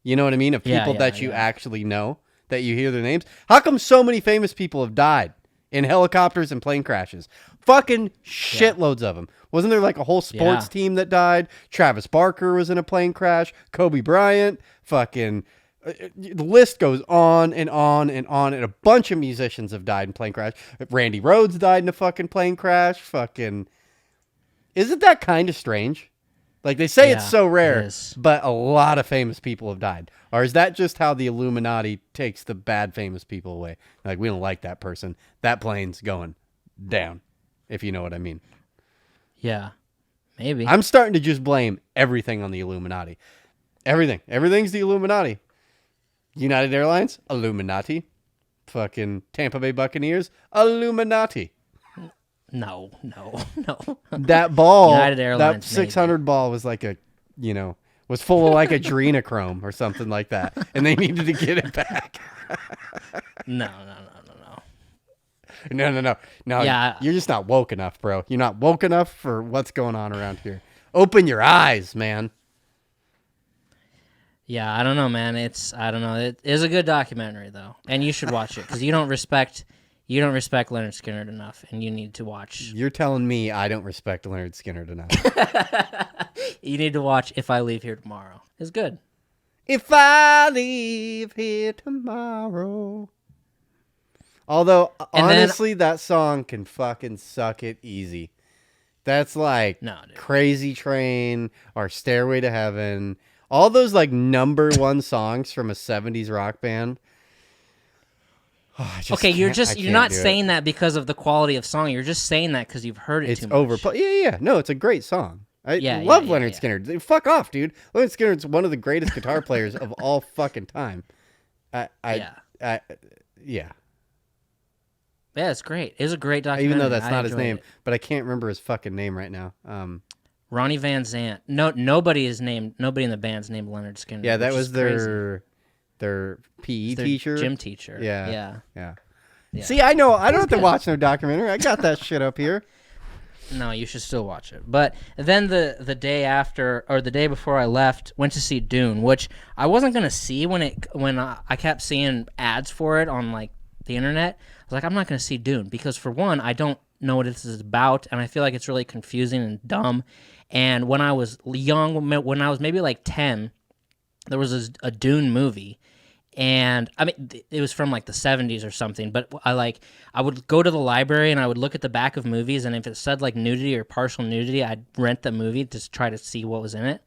You know what I mean? Of people that you actually know, that you hear their names. How come so many famous people have died in helicopters and plane crashes? Fucking shitloads of them. Wasn't there like a whole sports team that died? Travis Barker was in a plane crash. Kobe Bryant. Fucking... the list goes on and on and on, and a bunch of musicians have died in plane crash. Randy Rhoads died in a fucking plane crash. Fucking, isn't that kind of strange? Like, they say it's so rare, but a lot of famous people have died. Or is that just how the Illuminati takes the bad famous people away? Like, we don't like that person. That plane's going down, if you know what I mean. Yeah, maybe. I'm starting to just blame everything on the Illuminati. Everything's the Illuminati. United Airlines, Illuminati. Fucking Tampa Bay Buccaneers, Illuminati. No. That ball, United Airlines, that 600 ball was like was full of like adrenochrome or something like that, and they needed to get it back. No. No. Yeah. You're just not woke enough, bro. You're not woke enough for what's going on around here. Open your eyes, man. Yeah, I don't know, man. I don't know. It is a good documentary though, and you should watch it because you don't respect Leonard Skinner enough, and you need to watch. You're telling me I don't respect Leonard Skinner enough. You need to watch If I Leave Here Tomorrow. It's good. If I leave here tomorrow. Although, honestly, that song can fucking suck it easy. That's like Crazy Train or Stairway to Heaven. All those like number one songs from a 70s rock band. Oh, okay, you're not saying that because of the quality of song. You're just saying that because you've heard it too much. It's overplayed. Yeah. No, it's a great song. I love Leonard Skinner. Fuck off, dude. Leonard Skinner's one of the greatest guitar players of all fucking time. Yeah, it's great. It's a great documentary. Even though that's not his name, but I can't remember his fucking name right now. Ronnie Van Zant. Nobody in the band's named Leonard Skinner. Yeah, that was their PE teacher, gym teacher. Yeah. See, I don't have to watch no documentary. I got that shit up here. No, you should still watch it. But then the day after, or the day before I left, went to see Dune, which I wasn't gonna see when I kept seeing ads for it on like the internet. I was like, I'm not gonna see Dune because for one, I don't know what this is about, and I feel like it's really confusing and dumb. And when I was young, when I was maybe like 10, there was a Dune movie. And I mean, it was from like the 70s or something, but I would go to the library and I would look at the back of movies, and if it said like nudity or partial nudity, I'd rent the movie to try to see what was in it.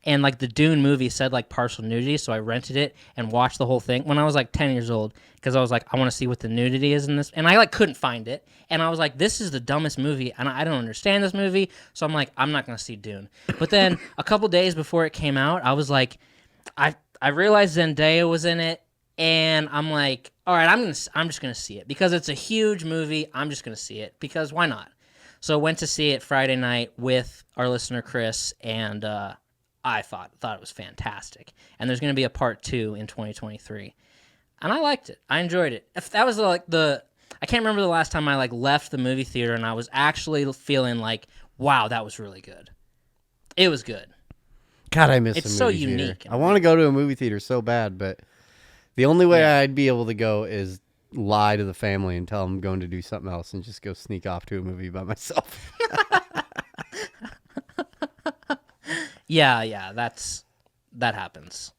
And like the Dune movie said like partial nudity, so I rented it and watched the whole thing when I was like 10 years old because I was like, I want to see what the nudity is in this. And I like couldn't find it. And I was like, this is the dumbest movie and I don't understand this movie. So I'm like, I'm not going to see Dune. But then a couple days before it came out, I was like, I realized Zendaya was in it, and I'm like, all right, I'm just gonna see it because it's a huge movie. I'm just gonna see it because why not? So I went to see it Friday night with our listener Chris, and I thought it was fantastic. And there's gonna be a part 2 in 2023, and I liked it. I enjoyed it. If that was like I can't remember the last time I like left the movie theater and I was actually feeling like, wow, that was really good. It was good. God, I miss it's the movie so theater. unique. I want to go to a movie theater so bad, but the only way I'd be able to go is lie to the family and tell them I'm going to do something else and just go sneak off to a movie by myself. Yeah, that happens.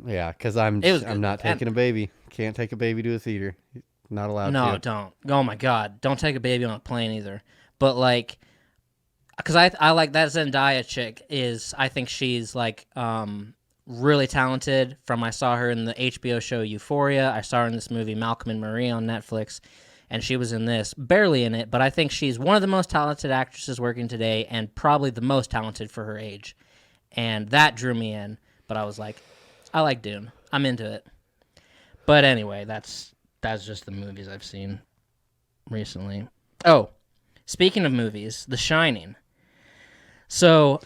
Yeah, because I'm not taking a baby. Can't take a baby to a theater. Not allowed to. No, don't. Oh my God, don't take a baby on a plane either. But like, because I like that Zendaya chick I think she's like really talented. I saw her in the HBO show Euphoria. I saw her in this movie Malcolm and Marie on Netflix, and she was in this, barely in it, but I think she's one of the most talented actresses working today, and probably the most talented for her age, and that drew me in. But I was like, I like Dune. I'm into it. But anyway, that's just the movies I've seen recently. Oh, speaking of movies, The Shining. So,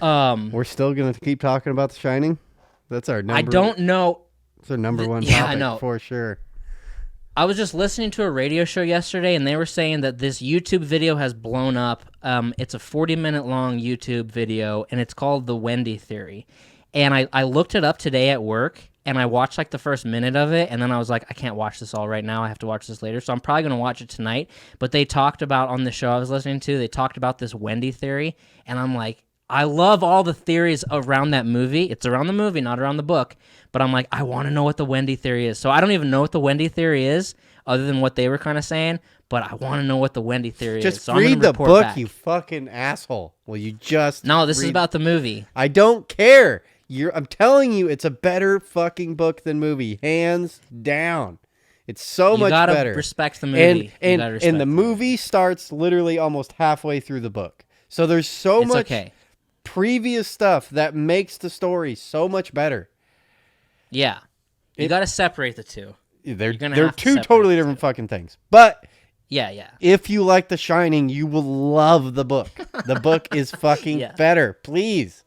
we're still gonna keep talking about The Shining. That's our number. I don't know. It's our number one yeah, topic I know. For sure. I was just listening to a radio show yesterday, and they were saying that this YouTube video has blown up. It's a 40-minute long YouTube video, and it's called The Wendy Theory. And I looked it up today at work, and I watched like the first minute of it, and then I was like, I can't watch this all right now. I have to watch this later. So I'm probably going to watch it tonight. But they talked about, on the show I was listening to, they talked about this Wendy Theory, and I'm like, I love all the theories around that movie. It's around the movie, not around the book. But I'm like, I want to know what the Wendy Theory is. So I don't even know what the Wendy Theory is, other than what they were kind of saying. But I want to know what the Wendy Theory is. Just so read the book, back. you fucking asshole. Well, you just No, this is about the movie. I don't care. I'm telling you, it's a better fucking book than movie, hands down. It's so much better. You gotta respect the movie. And the movie starts literally almost halfway through the book. So there's so much previous stuff that makes the story so much better. Yeah. You got to separate the two. They're two totally different fucking things. But yeah. If you like The Shining, you will love the book. The book is fucking better. Please.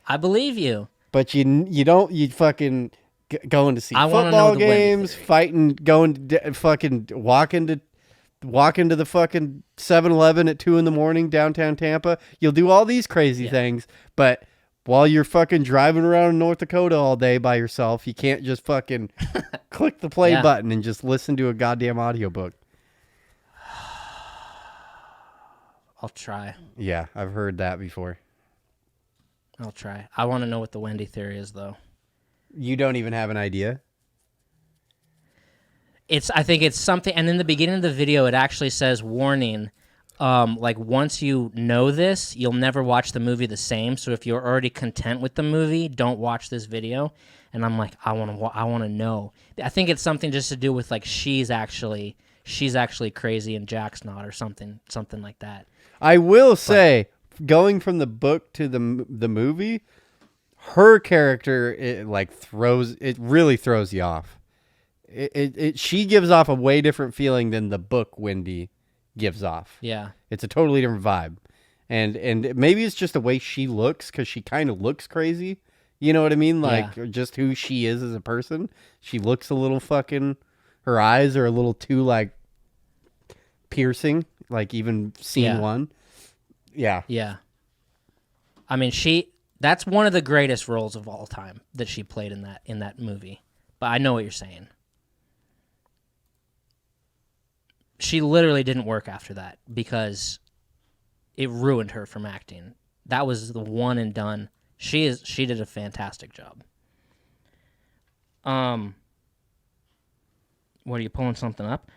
I believe you. But you fucking going to see football games, fighting, going to fucking walking to the fucking 7-Eleven at 2 a.m. downtown Tampa. You'll do all these crazy things, but while you're fucking driving around in North Dakota all day by yourself, you can't just fucking click the play button and just listen to a goddamn audiobook. I'll try. Yeah, I've heard that before. I'll try. I want to know what the Wendy theory is, though. You don't even have an idea? I think it's something, and in the beginning of the video, it actually says, warning, like, once you know this, you'll never watch the movie the same, so if you're already content with the movie, don't watch this video. And I'm like, I want to know. I think it's something just to do with, like, she's actually crazy and Jack's not, or something like that. I will say, going from the book to the movie, her character, it really throws you off. She gives off a way different feeling than the book Wendy gives off. Yeah. It's a totally different vibe. And maybe it's just the way she looks, because she kind of looks crazy. You know what I mean? Like, just who she is as a person. She looks a little fucking... Her eyes are a little too, like, piercing. Like, even scene one. Yeah. Yeah. I mean, that's one of the greatest roles of all time that she played in that movie. But I know what you're saying. She literally didn't work after that because it ruined her from acting. That was the one and done. She did a fantastic job. What, are you pulling something up?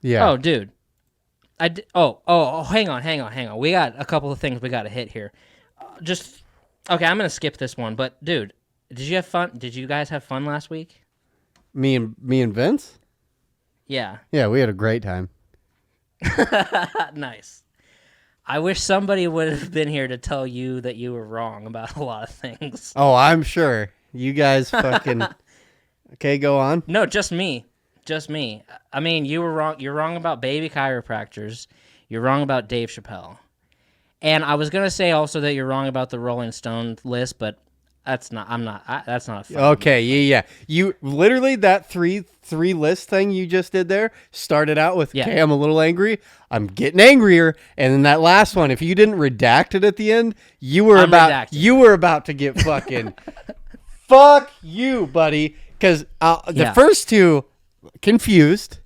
Yeah. Oh, dude. Hang on. We got a couple of things we got to hit here. Okay, I'm going to skip this one, but dude, did you have fun? Did you guys have fun last week? Me and Vince? Yeah. Yeah, we had a great time. Nice. I wish somebody would have been here to tell you that you were wrong about a lot of things. Oh, I'm sure. You guys fucking... Okay, go on. No, just me. Just me. I mean, you were wrong. You're wrong about baby chiropractors. You're wrong about Dave Chappelle. And I was going to say also that you're wrong about the Rolling Stone list, but that's not a fun Okay, yeah. You literally, that three list thing you just did there started out with, okay, I'm a little angry. I'm getting angrier. And then that last one, if you didn't redact it at the end, you were about to get fucking fuck you, buddy. Because the first two, confused.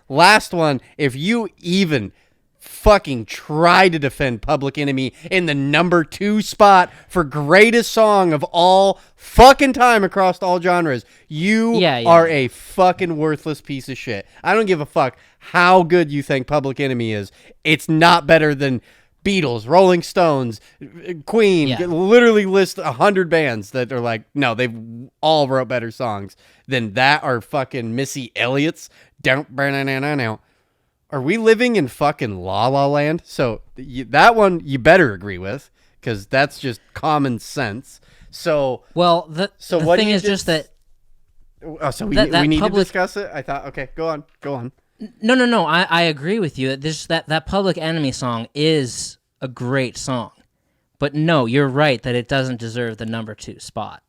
Last one, if you even fucking try to defend Public Enemy in the number 2 spot for greatest song of all fucking time across all genres, you are a fucking worthless piece of shit. I don't give a fuck how good you think Public Enemy is. It's not better than Beatles, Rolling Stones, Queen. Literally list 100 bands that are like, no, they've all wrote better songs than that, are fucking Missy Elliott's Don't Burn It Out. Are we living in fucking La La Land? So that one you better agree with, because that's just common sense. So the thing is just that. Oh, so we need to discuss it. I thought, okay, go on. No. I agree with you. That Public Enemy song is a great song, but no, you're right that it doesn't deserve the number 2 spot.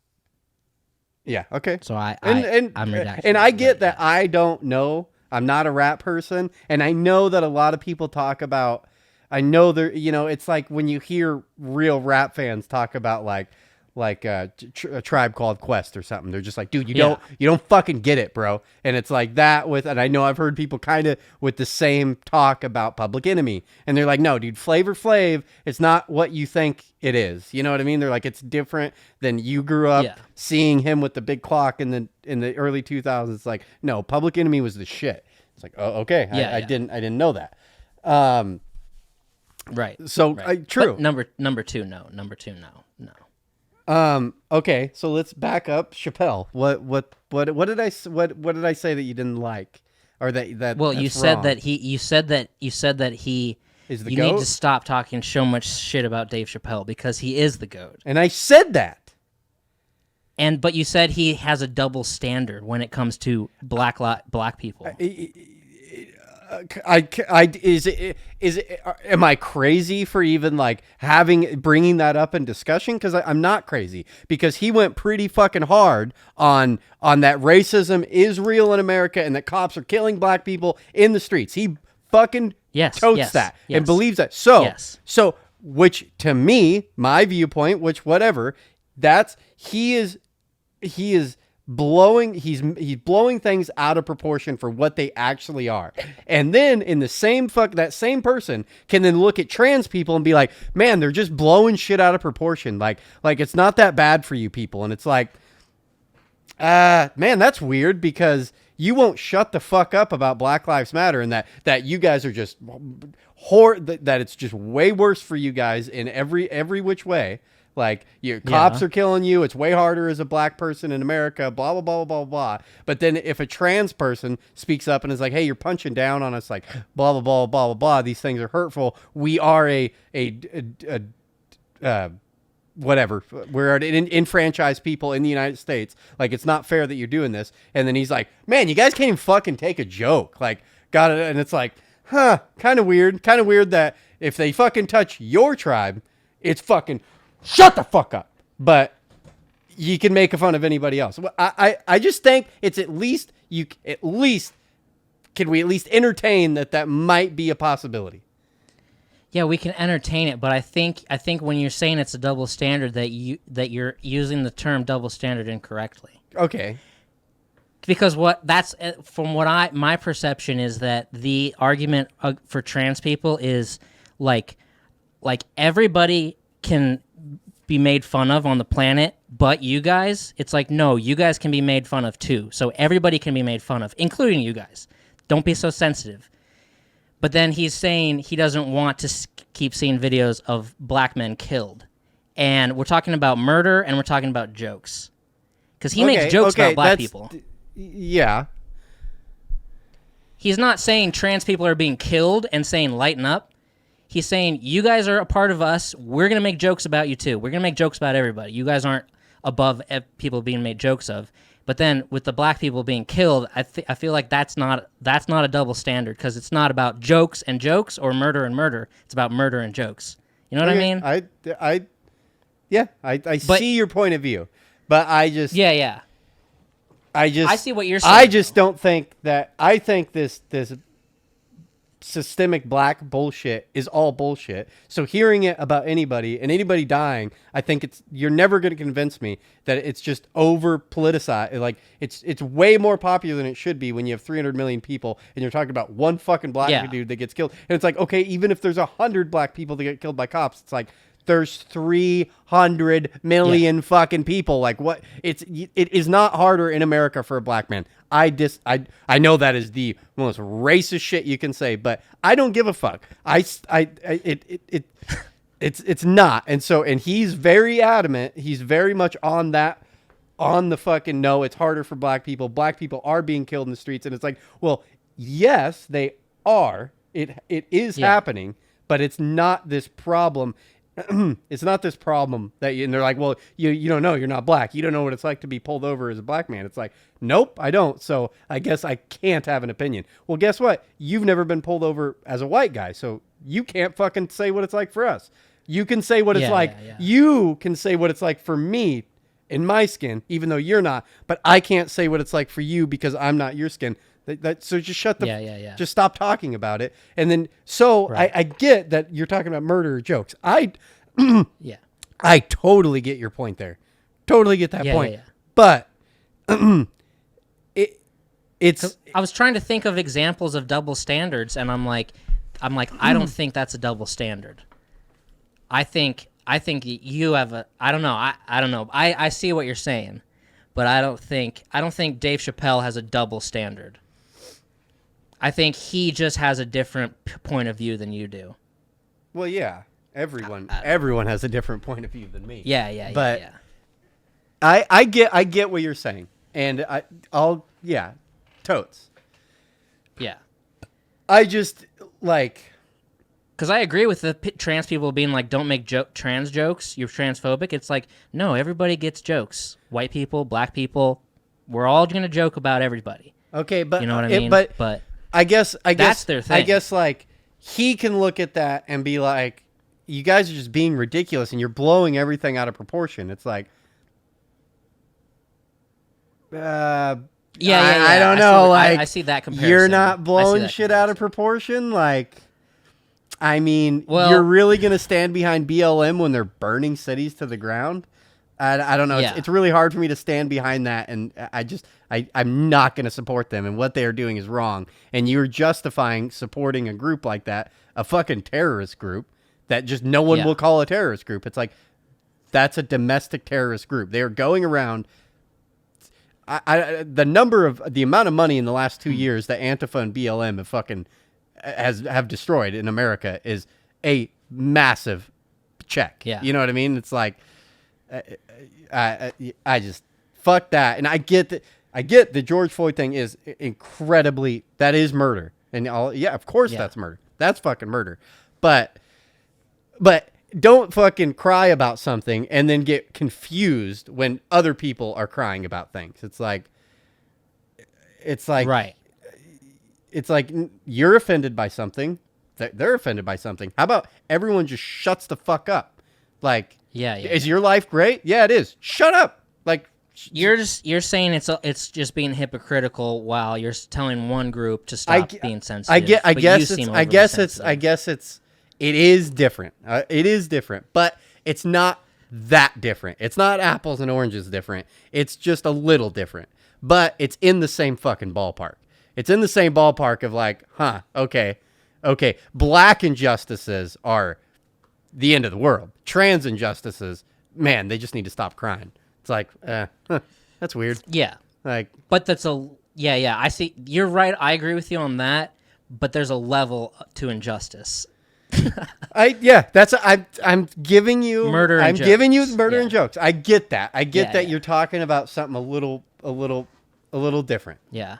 Yeah. Okay. So I'm redacting. And I get that. I don't know. I'm not a rap person, and I know that a lot of people talk about. I know there. It's like when you hear real rap fans talk about like a Tribe Called Quest or something. They're just like, dude, you don't fucking get it, bro. And it's like that with, and I know I've heard people kind of with the same talk about Public Enemy, and they're like, no, dude, Flavor Flav, it's not what you think it is. You know what I mean? They're like, it's different than you grew up seeing him with the big clock in the early 2000s. It's like, no, Public Enemy was the shit. It's like, oh, okay, I didn't know that. Right. So right. True. But number two, no. No. Okay, so let's back up. Chappelle. What did I say that you didn't like, or that? Well, you said that he is the you GOAT? need to stop talking so much shit about Dave Chappelle because he is the GOAT. And I said that. But you said he has a double standard when it comes to black people. Am I crazy for even like bringing that up in discussion? Because I'm not crazy, because he went pretty fucking hard on that racism is real in America and that cops are killing black people in the streets. He fucking totes that and believes that. So which to me, my viewpoint, which whatever, he is blowing things out of proportion for what they actually are. And then in the same that same person can then look at trans people and be like, man, they're just blowing shit out of proportion. Like it's not that bad for you people. And it's like, man, that's weird, because you won't shut the fuck up about Black Lives Matter and that you guys are just that it's just way worse for you guys in every which way. Like, your cops are killing you. It's way harder as a black person in America, blah, blah, blah, blah, blah. But then if a trans person speaks up and is like, hey, you're punching down on us, like, blah, blah, blah, blah, blah, blah. These things are hurtful. We are whatever. We're an enfranchised people in the United States. Like, it's not fair that you're doing this. And then he's like, man, you guys can't even fucking take a joke. Like, got it. And it's like, kind of weird. Kind of weird that if they fucking touch your tribe, it's fucking... shut the fuck up. But you can make fun of anybody else. I just think it's can we at least entertain that might be a possibility? Yeah, we can entertain it, but I think when you're saying it's a double standard, that you're using the term double standard incorrectly. Okay. Because my perception is that the argument for trans people is like everybody can be made fun of on the planet, but you guys, it's like, no, you guys can be made fun of too. So everybody can be made fun of, including you guys. Don't be so sensitive. But then he's saying he doesn't want to keep seeing videos of black men killed. And we're talking about murder and we're talking about jokes. Because he makes jokes about black people. Yeah. He's not saying trans people are being killed and saying lighten up. He's saying, you guys are a part of us. We're going to make jokes about you, too. We're going to make jokes about everybody. You guys aren't above people being made jokes of. But then with the black people being killed, I feel like that's not a double standard, because it's not about jokes and jokes or murder and murder. It's about murder and jokes. You know what I mean? I see your point of view. But I just... Yeah. I see what you're saying. I just don't think that... I think this systemic black bullshit is all bullshit. So hearing it about anybody and anybody dying, I think you're never going to convince me that it's just over politicized. Like, it's way more popular than it should be when you have 300 million people and you're talking about one fucking black dude that gets killed. And it's like, okay, even if there's 100 black people that get killed by cops, it's like, there's 300 million fucking people. Like, what? It is not harder in America for a black man. I know that is the most racist shit you can say, but I don't give a fuck. It's not. And he's very adamant. He's very much on the fucking, no, it's harder for black people. Black people are being killed in the streets. And it's like, well, yes, they are. It is happening, but it's not this problem. It's not this problem and they're like, well, you don't know, you're not black. You don't know what it's like to be pulled over as a black man. It's like, nope, I don't. So I guess I can't have an opinion. Well, guess what? You've never been pulled over as a white guy. So you can't fucking say what it's like for us. You can say what it's like. Yeah. You can say what it's like for me in my skin, even though you're not, but I can't say what it's like for you because I'm not your skin. So just shut the just stop talking about it. And then I get that you're talking about murder jokes. I totally get your point there. Totally get that point. Yeah. But it's I was trying to think of examples of double standards, and I'm like I don't think that's a double standard. I think you have I don't know. I see what you're saying, but I don't think Dave Chappelle has a double standard. I think he just has a different point of view than you do. Well, yeah. Everyone has a different point of view than me. Yeah. But I get what you're saying. And totes. Yeah. I just, like, Because I agree with the trans people being like, don't make trans jokes. You're transphobic. It's like, no, everybody gets jokes. White people, black people, we're all going to joke about everybody. Okay, but you know what I mean? But I guess that's their thing. I guess like he can look at that and be like, you guys are just being ridiculous and you're blowing everything out of proportion. It's like, I don't know. I see that comparison. You're not blowing shit out of proportion. Like, I mean, well, you're really going to stand behind BLM when they're burning cities to the ground? I don't know. Yeah. It's really hard for me to stand behind that, and I'm not going to support them, and what they are doing is wrong. And you're justifying supporting a group like that, a fucking terrorist group that just no one will call a terrorist group. It's like, that's a domestic terrorist group. They are going around. The amount of money in the last 2 years that Antifa and BLM have fucking have destroyed in America is a massive check. Yeah. You know what I mean? It's like, I just fuck that. And I get the George Floyd thing is incredibly, that is murder. And of course that's murder. That's fucking murder. But don't fucking cry about something and then get confused when other people are crying about things. It's like right. It's like you're offended by something, they're offended by something. How about everyone just shuts the fuck up? Like, is your life great? Yeah, it is. Shut up. Like, you're saying it's just being hypocritical while you're telling one group to stop being sensitive. I guess it is different. It is different, but it's not that different. It's not apples and oranges different. It's just a little different, but it's in the same fucking ballpark. It's in the same ballpark of like, okay. Black injustices are the end of the world. Trans injustices, man, they just need to stop crying. It's like, that's weird. Yeah. Like, but that's I see. You're right. I agree with you on that, but there's a level to injustice. I'm giving you murder. I'm jokes. giving you murder and jokes. I get that. I get that you're talking about something a little different. Yeah.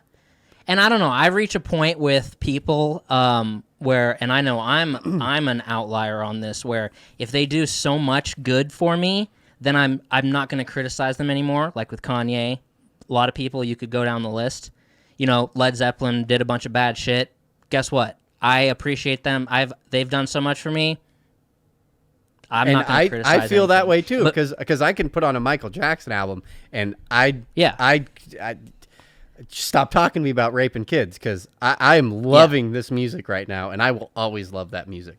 And I don't know. I reach a point with people where, and I know I'm an outlier on this, where if they do so much good for me, then I'm not going to criticize them anymore. Like with Kanye, a lot of people, you could go down the list. You know, Led Zeppelin did a bunch of bad shit. Guess what? I appreciate them. They've done so much for me. I'm not going to criticize I feel anything. that way too, because I can put on a Michael Jackson album and I stop talking to me about raping kids, because I am loving this music right now, and I will always love that music.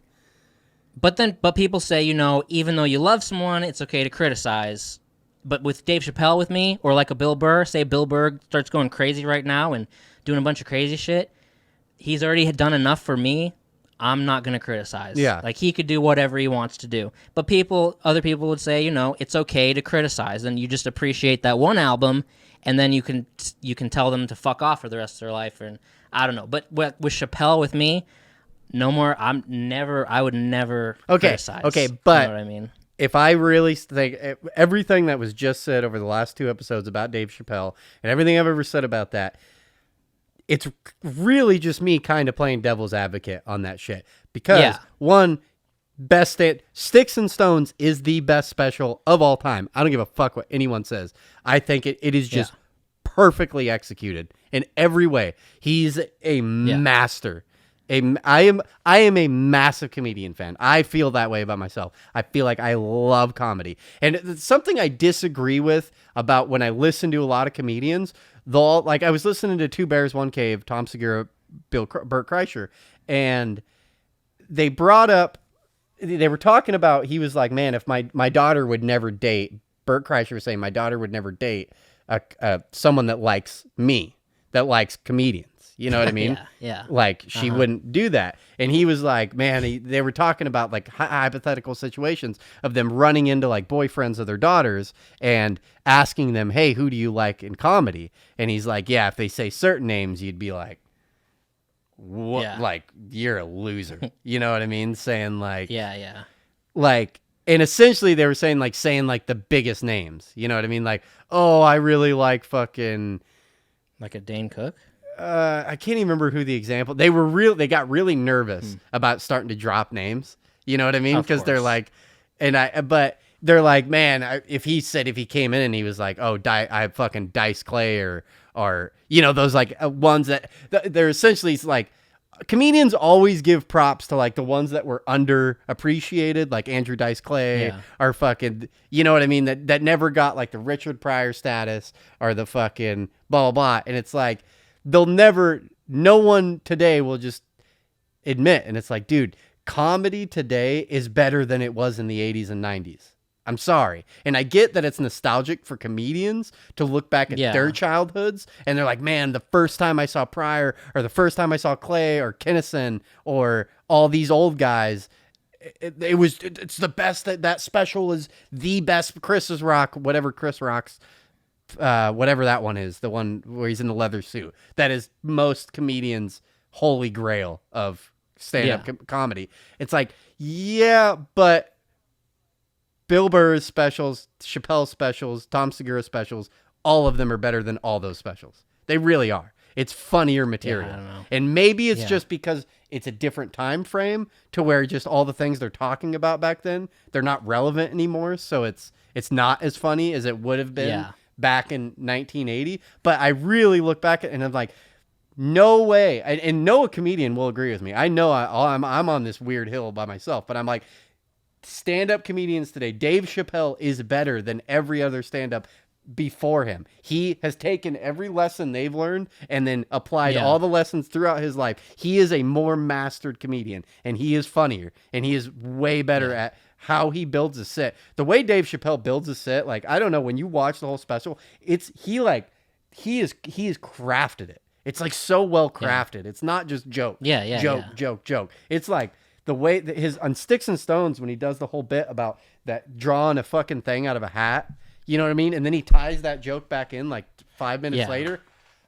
But people say, you know, even though you love someone, it's okay to criticize. But with Dave Chappelle with me, or like a Bill Burr, say Bill Burr starts going crazy right now and doing a bunch of crazy shit, he's already done enough for me. I'm not going to criticize. Yeah. Like, he could do whatever he wants to do. But other people would say, you know, it's okay to criticize, and you just appreciate that one album, and then you can tell them to fuck off for the rest of their life. And I don't know. But with Chappelle with me, no more. I would never criticize. Okay, but you know what I mean? If I really think everything that was just said over the last 2 episodes about Dave Chappelle and everything I've ever said about that, it's really just me kind of playing devil's advocate on that shit. Because one, Sticks and Stones is the best special of all time. I don't give a fuck what anyone says. I think it is just perfectly executed in every way. He's a master. I am a massive comedian fan. I feel that way about myself. I feel like I love comedy. And it's something I disagree with about when I listen to a lot of comedians. Like, I was listening to Two Bears, One Cave, Tom Segura, Bert Kreischer, and they brought up, they were talking about, he was like, man, if my daughter would never date, Bert Kreischer was saying, my daughter would never date someone that likes me, that likes comedians. You know what I mean? Yeah. Like, she wouldn't do that. And he was like, man, they were talking about like hypothetical situations of them running into like boyfriends of their daughters and asking them, hey, who do you like in comedy? And he's like, yeah, if they say certain names, you'd be like, what? Yeah. Like, you're a loser. You know what I mean? Saying like, yeah. Like, and essentially they were saying like the biggest names. You know what I mean? Like, oh, I really like fucking, like a Dane Cook. I can't even remember who the example. They got really nervous about starting to drop names. You know what I mean? Because they're like, but they're like, man, if he came in and he was like, oh, I fucking Dice Clay or those like ones that they're essentially like, comedians always give props to like the ones that were underappreciated, like Andrew Dice Clay or fucking, you know what I mean? That never got like the Richard Pryor status or the fucking blah, blah, blah. And it's like, no one today will just admit. And it's like, dude, comedy today is better than it was in the 80s and 90s. I'm sorry. And I get that it's nostalgic for comedians to look back at their childhoods. And they're like, man, the first time I saw Pryor or the first time I saw Clay or Kinnison or all these old guys, it's the best. That special is the best. Chris Rock's, whatever that one is, the one where he's in the leather suit. That is most comedians' holy grail of stand-up comedy. It's like, but Bill Burr's specials, Chappelle's specials, Tom Segura's specials, all of them are better than all those specials. They really are. It's funnier material. I don't know. And maybe it's just because it's a different time frame to where just all the things they're talking about back then, they're not relevant anymore. So it's not as funny as it would have been back in 1980. But I really look back at it and I'm like, no way. And no comedian will agree with me. I know I'm on this weird hill by myself, but I'm like, stand-up comedians today, Dave Chappelle is better than every other stand-up before him. He has taken every lesson they've learned and then applied all the lessons throughout his life. He is a more mastered comedian, and he is funnier, and he is way better at how he builds a set. The way Dave Chappelle builds a set, like, I don't know, when you watch the whole special, he has crafted it. It's like so well crafted. It's not just joke. Joke. It's like the way that on Sticks and Stones, when he does the whole bit about that drawing a fucking thing out of a hat, you know what I mean? And then he ties that joke back in like 5 minutes later.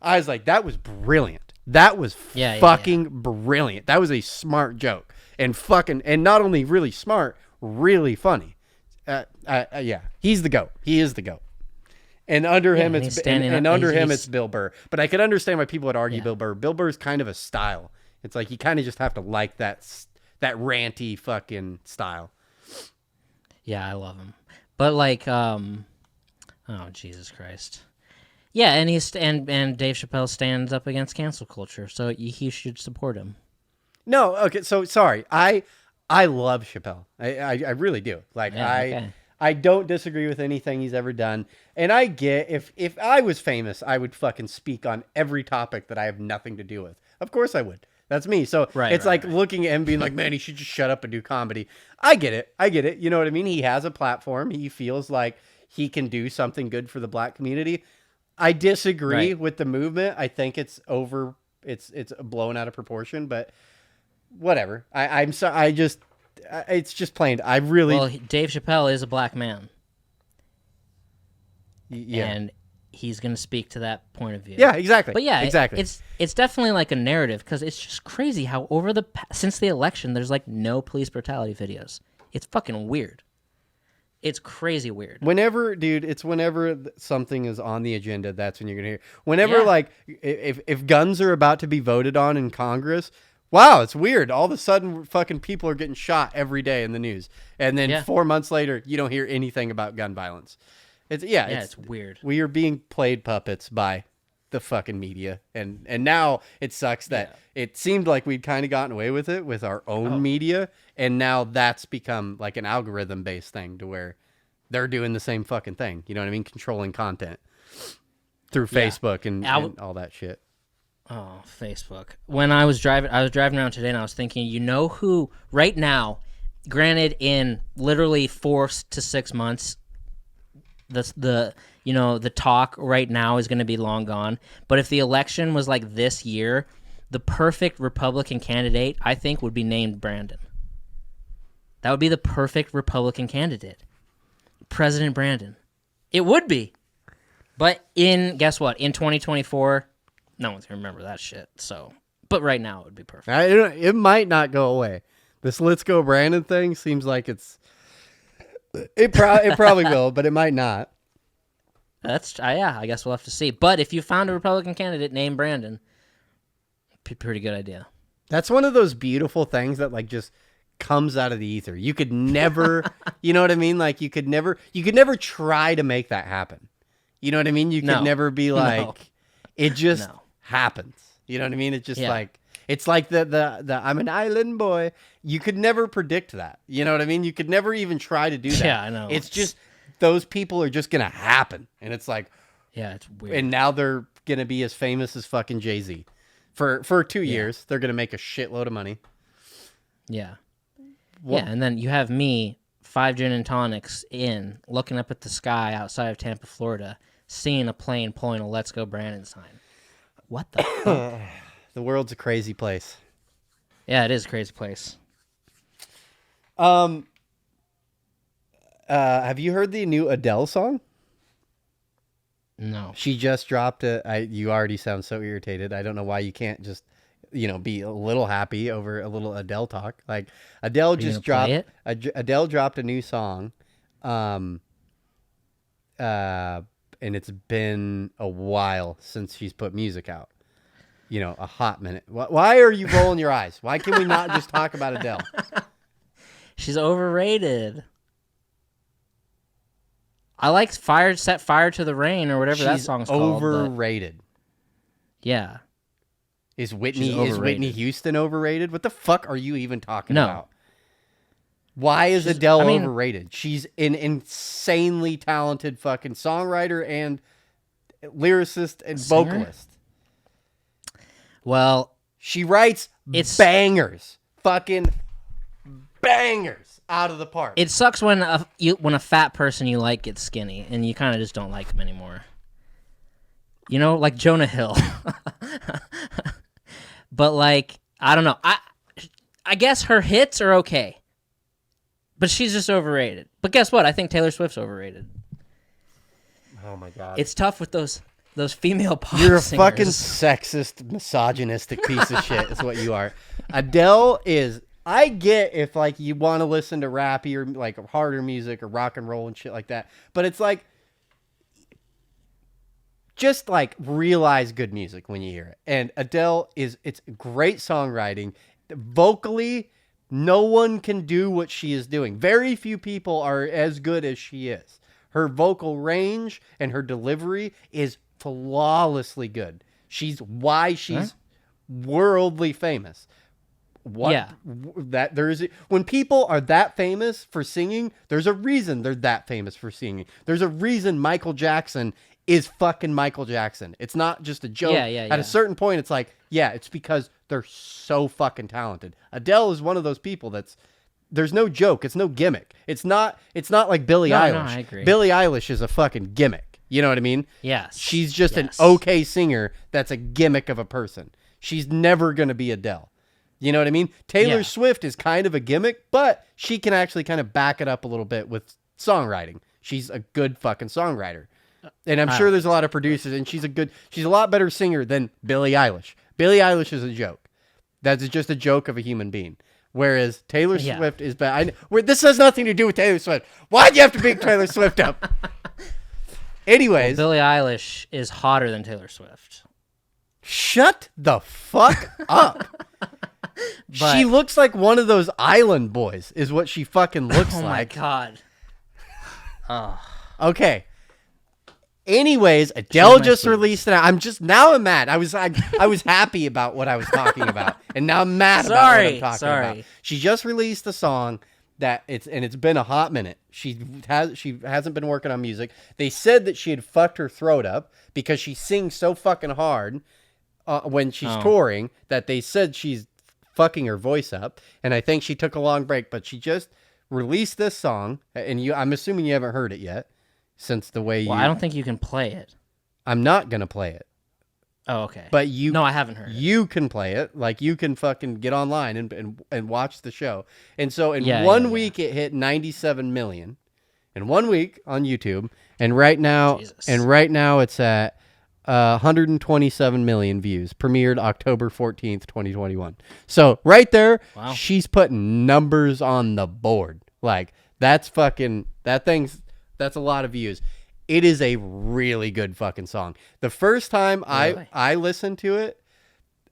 I was like, that was brilliant. That was fucking brilliant. That was a smart joke and not only really smart, really funny. He's the GOAT. He is the GOAT. And under him, it's Bill Burr. But I could understand why people would argue Bill Burr. Bill Burr is kind of a style. It's like you kind of just have to like that ranty fucking style. Yeah, I love him. But like, oh Jesus Christ. Yeah, and and Dave Chappelle stands up against cancel culture, so he should support him. No, okay, so sorry. I love Chappelle. I really do. Like I don't disagree with anything he's ever done. And I get if I was famous, I would fucking speak on every topic that I have nothing to do with. Of course I would. That's me. So it's like looking at him being like, man, he should just shut up and do comedy. I get it. You know what I mean? He has a platform. He feels like he can do something good for the black community. I disagree with the movement. I think it's over. It's blown out of proportion, but whatever. It's just plain. Dave Chappelle is a black man. Yeah. And he's going to speak to that point of view. Yeah, exactly. But yeah, exactly. It's definitely like a narrative because it's just crazy how since the election, there's like no police brutality videos. It's fucking weird. It's crazy weird. Whenever something is on the agenda, that's when you're going to hear. Whenever, like, if guns are about to be voted on in Congress, wow, it's weird. All of a sudden, fucking people are getting shot every day in the news. And then 4 months later, you don't hear anything about gun violence. It's weird. We are being played puppets by the fucking media. And now it sucks that it seemed like we'd kind of gotten away with it with our own media. And now that's become like an algorithm-based thing to where they're doing the same fucking thing. You know what I mean? Controlling content through Facebook and all that shit. Oh, Facebook. When I was driving around today and I was thinking, you know who right now, granted in literally 4 to 6 months, the talk right now is going to be long gone. But if the election was like this year, the perfect Republican candidate, I think, would be named Brandon. That would be the perfect Republican candidate. President Brandon. It would be. But guess what? In 2024, no one's going to remember that shit. So, but right now it would be perfect. It might not go away. This Let's Go Brandon thing seems like it probably will, but it might not. I guess we'll have to see. But if you found a Republican candidate named Brandon, pretty good idea. That's one of those beautiful things that like just comes out of the ether. You could never, you know what I mean? Like you could never try to make that happen. You know what I mean? You could never be like, it just happens. You know what I mean? It's just like, it's like the I'm an island boy. You could never predict that. You know what I mean? You could never even try to do that. Yeah, I know. It's just, those people are just going to happen. And it's like, yeah, it's weird. And now they're going to be as famous as fucking Jay-Z. For 2 years, they're going to make a shitload of money. Yeah. Yeah, and then you have me, 5 gin and tonics in, looking up at the sky outside of Tampa, Florida, seeing a plane pulling a Let's Go Brandon sign. What the fuck? The world's a crazy place. Yeah, it is a crazy place. Have you heard the new Adele song? No. She just dropped you already sound so irritated. I don't know why you can't just, be a little happy over a little Adele talk. Like Adele just dropped. Adele dropped a new song, and it's been a while since she's put music out. A hot minute. Why are you rolling your eyes? Why can we not just talk about Adele? She's overrated. I like Set Fire to the Rain or whatever that song's called. Overrated. Yeah. Is Whitney Houston overrated? What the fuck are you even talking about? Why is Adele overrated? She's an insanely talented fucking songwriter and lyricist and vocalist. Well, she writes bangers. Fucking bangers. Out of the park. It sucks when a fat person you like gets skinny and you kind of just don't like them anymore. Like Jonah Hill. But like, I don't know. I guess her hits are okay. But she's just overrated. But guess what? I think Taylor Swift's overrated. Oh my god. It's tough with those female pop You're a singers. fucking sexist, misogynistic piece of shit is what you are. Adele is... I get if like you want to listen to rappy or like harder music or rock and roll and shit like that, but it's like just like realize good music when you hear it. And Adele it's great songwriting. Vocally, no one can do what she is doing. Very few people are as good as she is. Her vocal range and her delivery is flawlessly good. She's worldly famous. When people are that famous for singing, there's a reason they're that famous for singing. There's a reason Michael Jackson is fucking Michael Jackson. It's not just a joke. At a certain point, it's like, it's because they're so fucking talented. Adele is one of those people there's no joke. It's no gimmick. It's not like Billie Eilish. No, I agree. Billie Eilish is a fucking gimmick. You know what I mean? Yes. She's just an okay singer that's a gimmick of a person. She's never going to be Adele. You know what I mean? Taylor Swift is kind of a gimmick, but she can actually kind of back it up a little bit with songwriting. She's a good fucking songwriter. And I'm sure there's a lot of producers, and she's a lot better singer than Billie Eilish. Billie Eilish is a joke. That's just a joke of a human being. Whereas Taylor Swift is bad. This has nothing to do with Taylor Swift. Why'd you have to big Taylor Swift up? Anyways. Billie Eilish is hotter than Taylor Swift. Shut the fuck up. She looks like one of those island boys is what she fucking looks like. Oh my god. Okay. Anyways, Adele just released it. I'm mad. I was happy about what I was talking about, and now I'm mad about what I'm talking about. She just released a song it's been a hot minute. She hasn't been working on music. They said that she had fucked her throat up because she sings so fucking hard when she's touring that they said she's fucking her voice up, and I think she took a long break, but she just released this song, and I'm assuming you haven't heard it yet, since the way I don't think you can play it. I'm not gonna play it. Oh, okay. But No, I haven't heard it. You can play it, like you can fucking get online and watch the show. And so in 1 week it hit 97 million. In 1 week on YouTube, and right now it's at 127 million views. Premiered October 14th, 2021. So right there, she's putting numbers on the board. Like that's a lot of views. It is a really good fucking song. The first time I listened to it,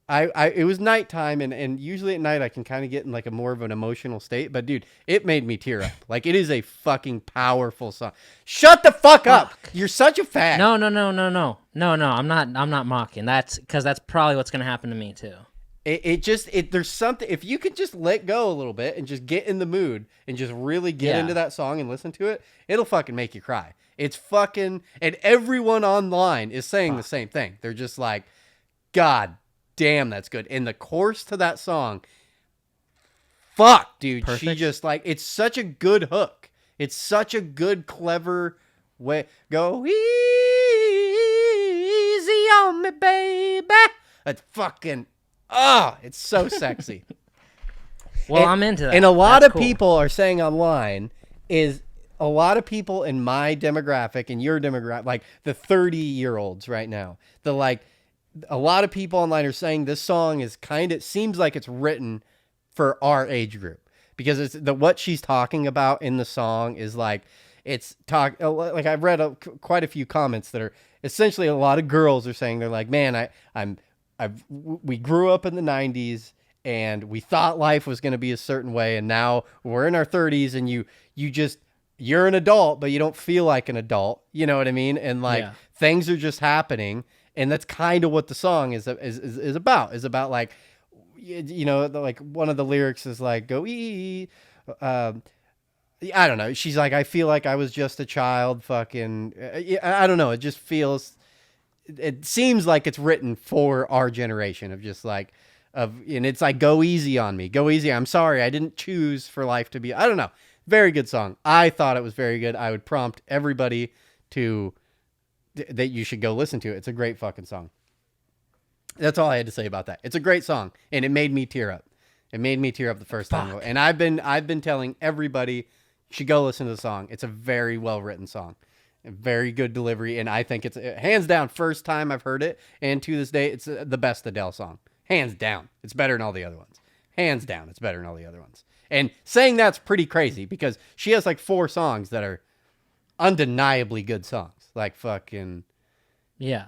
it was nighttime, and usually at night I can kind of get in like a more of an emotional state. But dude, it made me tear up. Like, it is a fucking powerful song. Shut the fuck up! You're such a fag. No. I'm not mocking. That's because that's probably what's gonna happen to me too. There's something, if you could just let go a little bit and just get in the mood and just really get into that song and listen to it, it'll fucking make you cry. It's fucking, and everyone online is saying the same thing. They're just like, God damn, that's good. And the chorus to that song, fuck, dude. Perfect. She just like, it's such a good hook. It's such a good, clever way. Go easy on me, baby. It's fucking, it's so sexy. Well, I'm into that. And a lot of people are saying online is a lot of people in my demographic and your demographic, like the 30-year-olds right now, a lot of people online are saying this song is seems like it's written for our age group, because what she's talking about in the song is like, like I've read quite a few comments that are essentially, a lot of girls are saying, they're like, man, we grew up in the 90s and we thought life was going to be a certain way. And now we're in our 30s and you're an adult, but you don't feel like an adult. You know what I mean? And like, things are just happening. And that's kind of what the song is about like, like one of the lyrics is like, go I don't know. She's like, I feel like I was just a child, fucking, I don't know. It just feels, it seems like it's written for our generation of just like, and it's like, go easy on me, go easy. I'm sorry. I didn't choose for life to be, I don't know. Very good song. I thought it was very good. I would prompt everybody that you should go listen to it. It's a great fucking song. That's all I had to say about that. It's a great song, and it made me tear up. It made me tear up the first time. And I've been telling everybody you should go listen to the song. It's a very well written song, a very good delivery, and I think it's hands down first time I've heard it, and to this day it's the best Adele song. Hands down, it's better than all the other ones. Hands down, it's better than all the other ones. And saying that's pretty crazy because she has like 4 songs that are undeniably good songs. Like fucking yeah.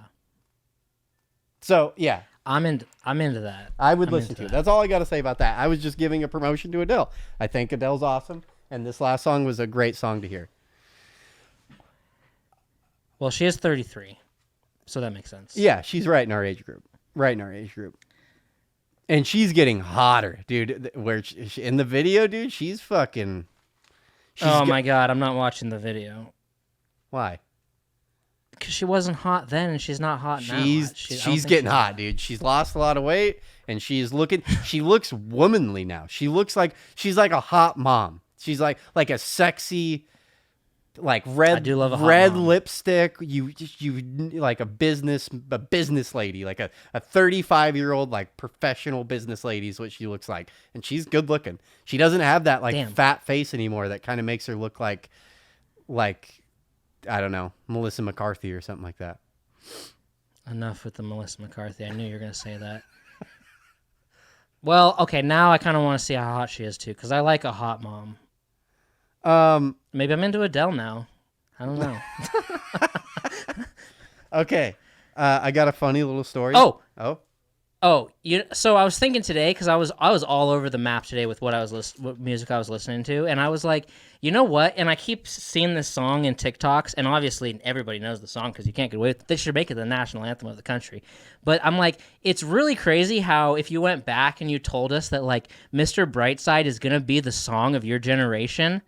So yeah, I'm into that. I would listen to it. That's all I got to say about that. I was just giving a promotion to Adele. I think Adele's awesome, and this last song was a great song to hear. Well, she is 33, so that makes sense. Yeah, she's right in our age group. And she's getting hotter, dude. Where she, in the video, dude, she's fucking. My God, I'm not watching the video. Why? Because she wasn't hot then, and she's not hot now. She's getting hot, dude. She's lost a lot of weight, and she looks womanly now. She looks like she's like a hot mom. She's like a sexy, like red lipstick. You like a business lady, like a 35-year-old like professional business lady is what she looks like, and she's good looking. She doesn't have that like fat face anymore that kind of makes her look like I don't know, Melissa McCarthy or something like that. Enough with the Melissa McCarthy. I knew you were going to say that. Well, okay, now I kind of want to see how hot she is, too, because I like a hot mom. Maybe I'm into Adele now. I don't know. Okay. I got a funny little story. So I was thinking today, because I was all over the map today with what music I was listening to, and I was like, you know what? And I keep seeing this song in TikToks, and obviously everybody knows the song because you can't get away with it. They should make it the national anthem of the country. But I'm like, it's really crazy how if you went back and you told us that like Mr. Brightside is gonna be the song of your generation,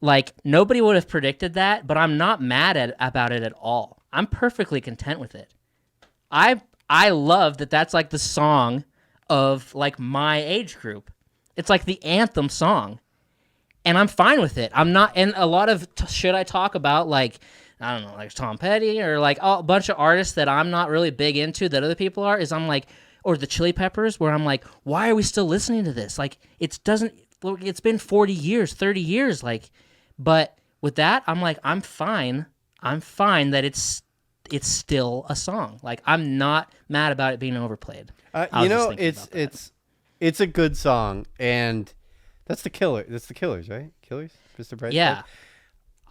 like nobody would have predicted that. But I'm not mad about it at all. I'm perfectly content with it. I love that that's like the song of like my age group. It's like the anthem song. And I'm fine with it. I'm not, and a lot of shit I talk about, like, I don't know, like Tom Petty or like a bunch of artists that I'm not really big into that other people are, is I'm like, or the Chili Peppers, where I'm like, why are we still listening to this? Like, it's been 40 years, 30 years, like, but with that, I'm like, I'm fine that it's still a song. Like, I'm not mad about it being overplayed. It's a good song, and that's the Killers, right? Killers, Mr. Brightside. Yeah.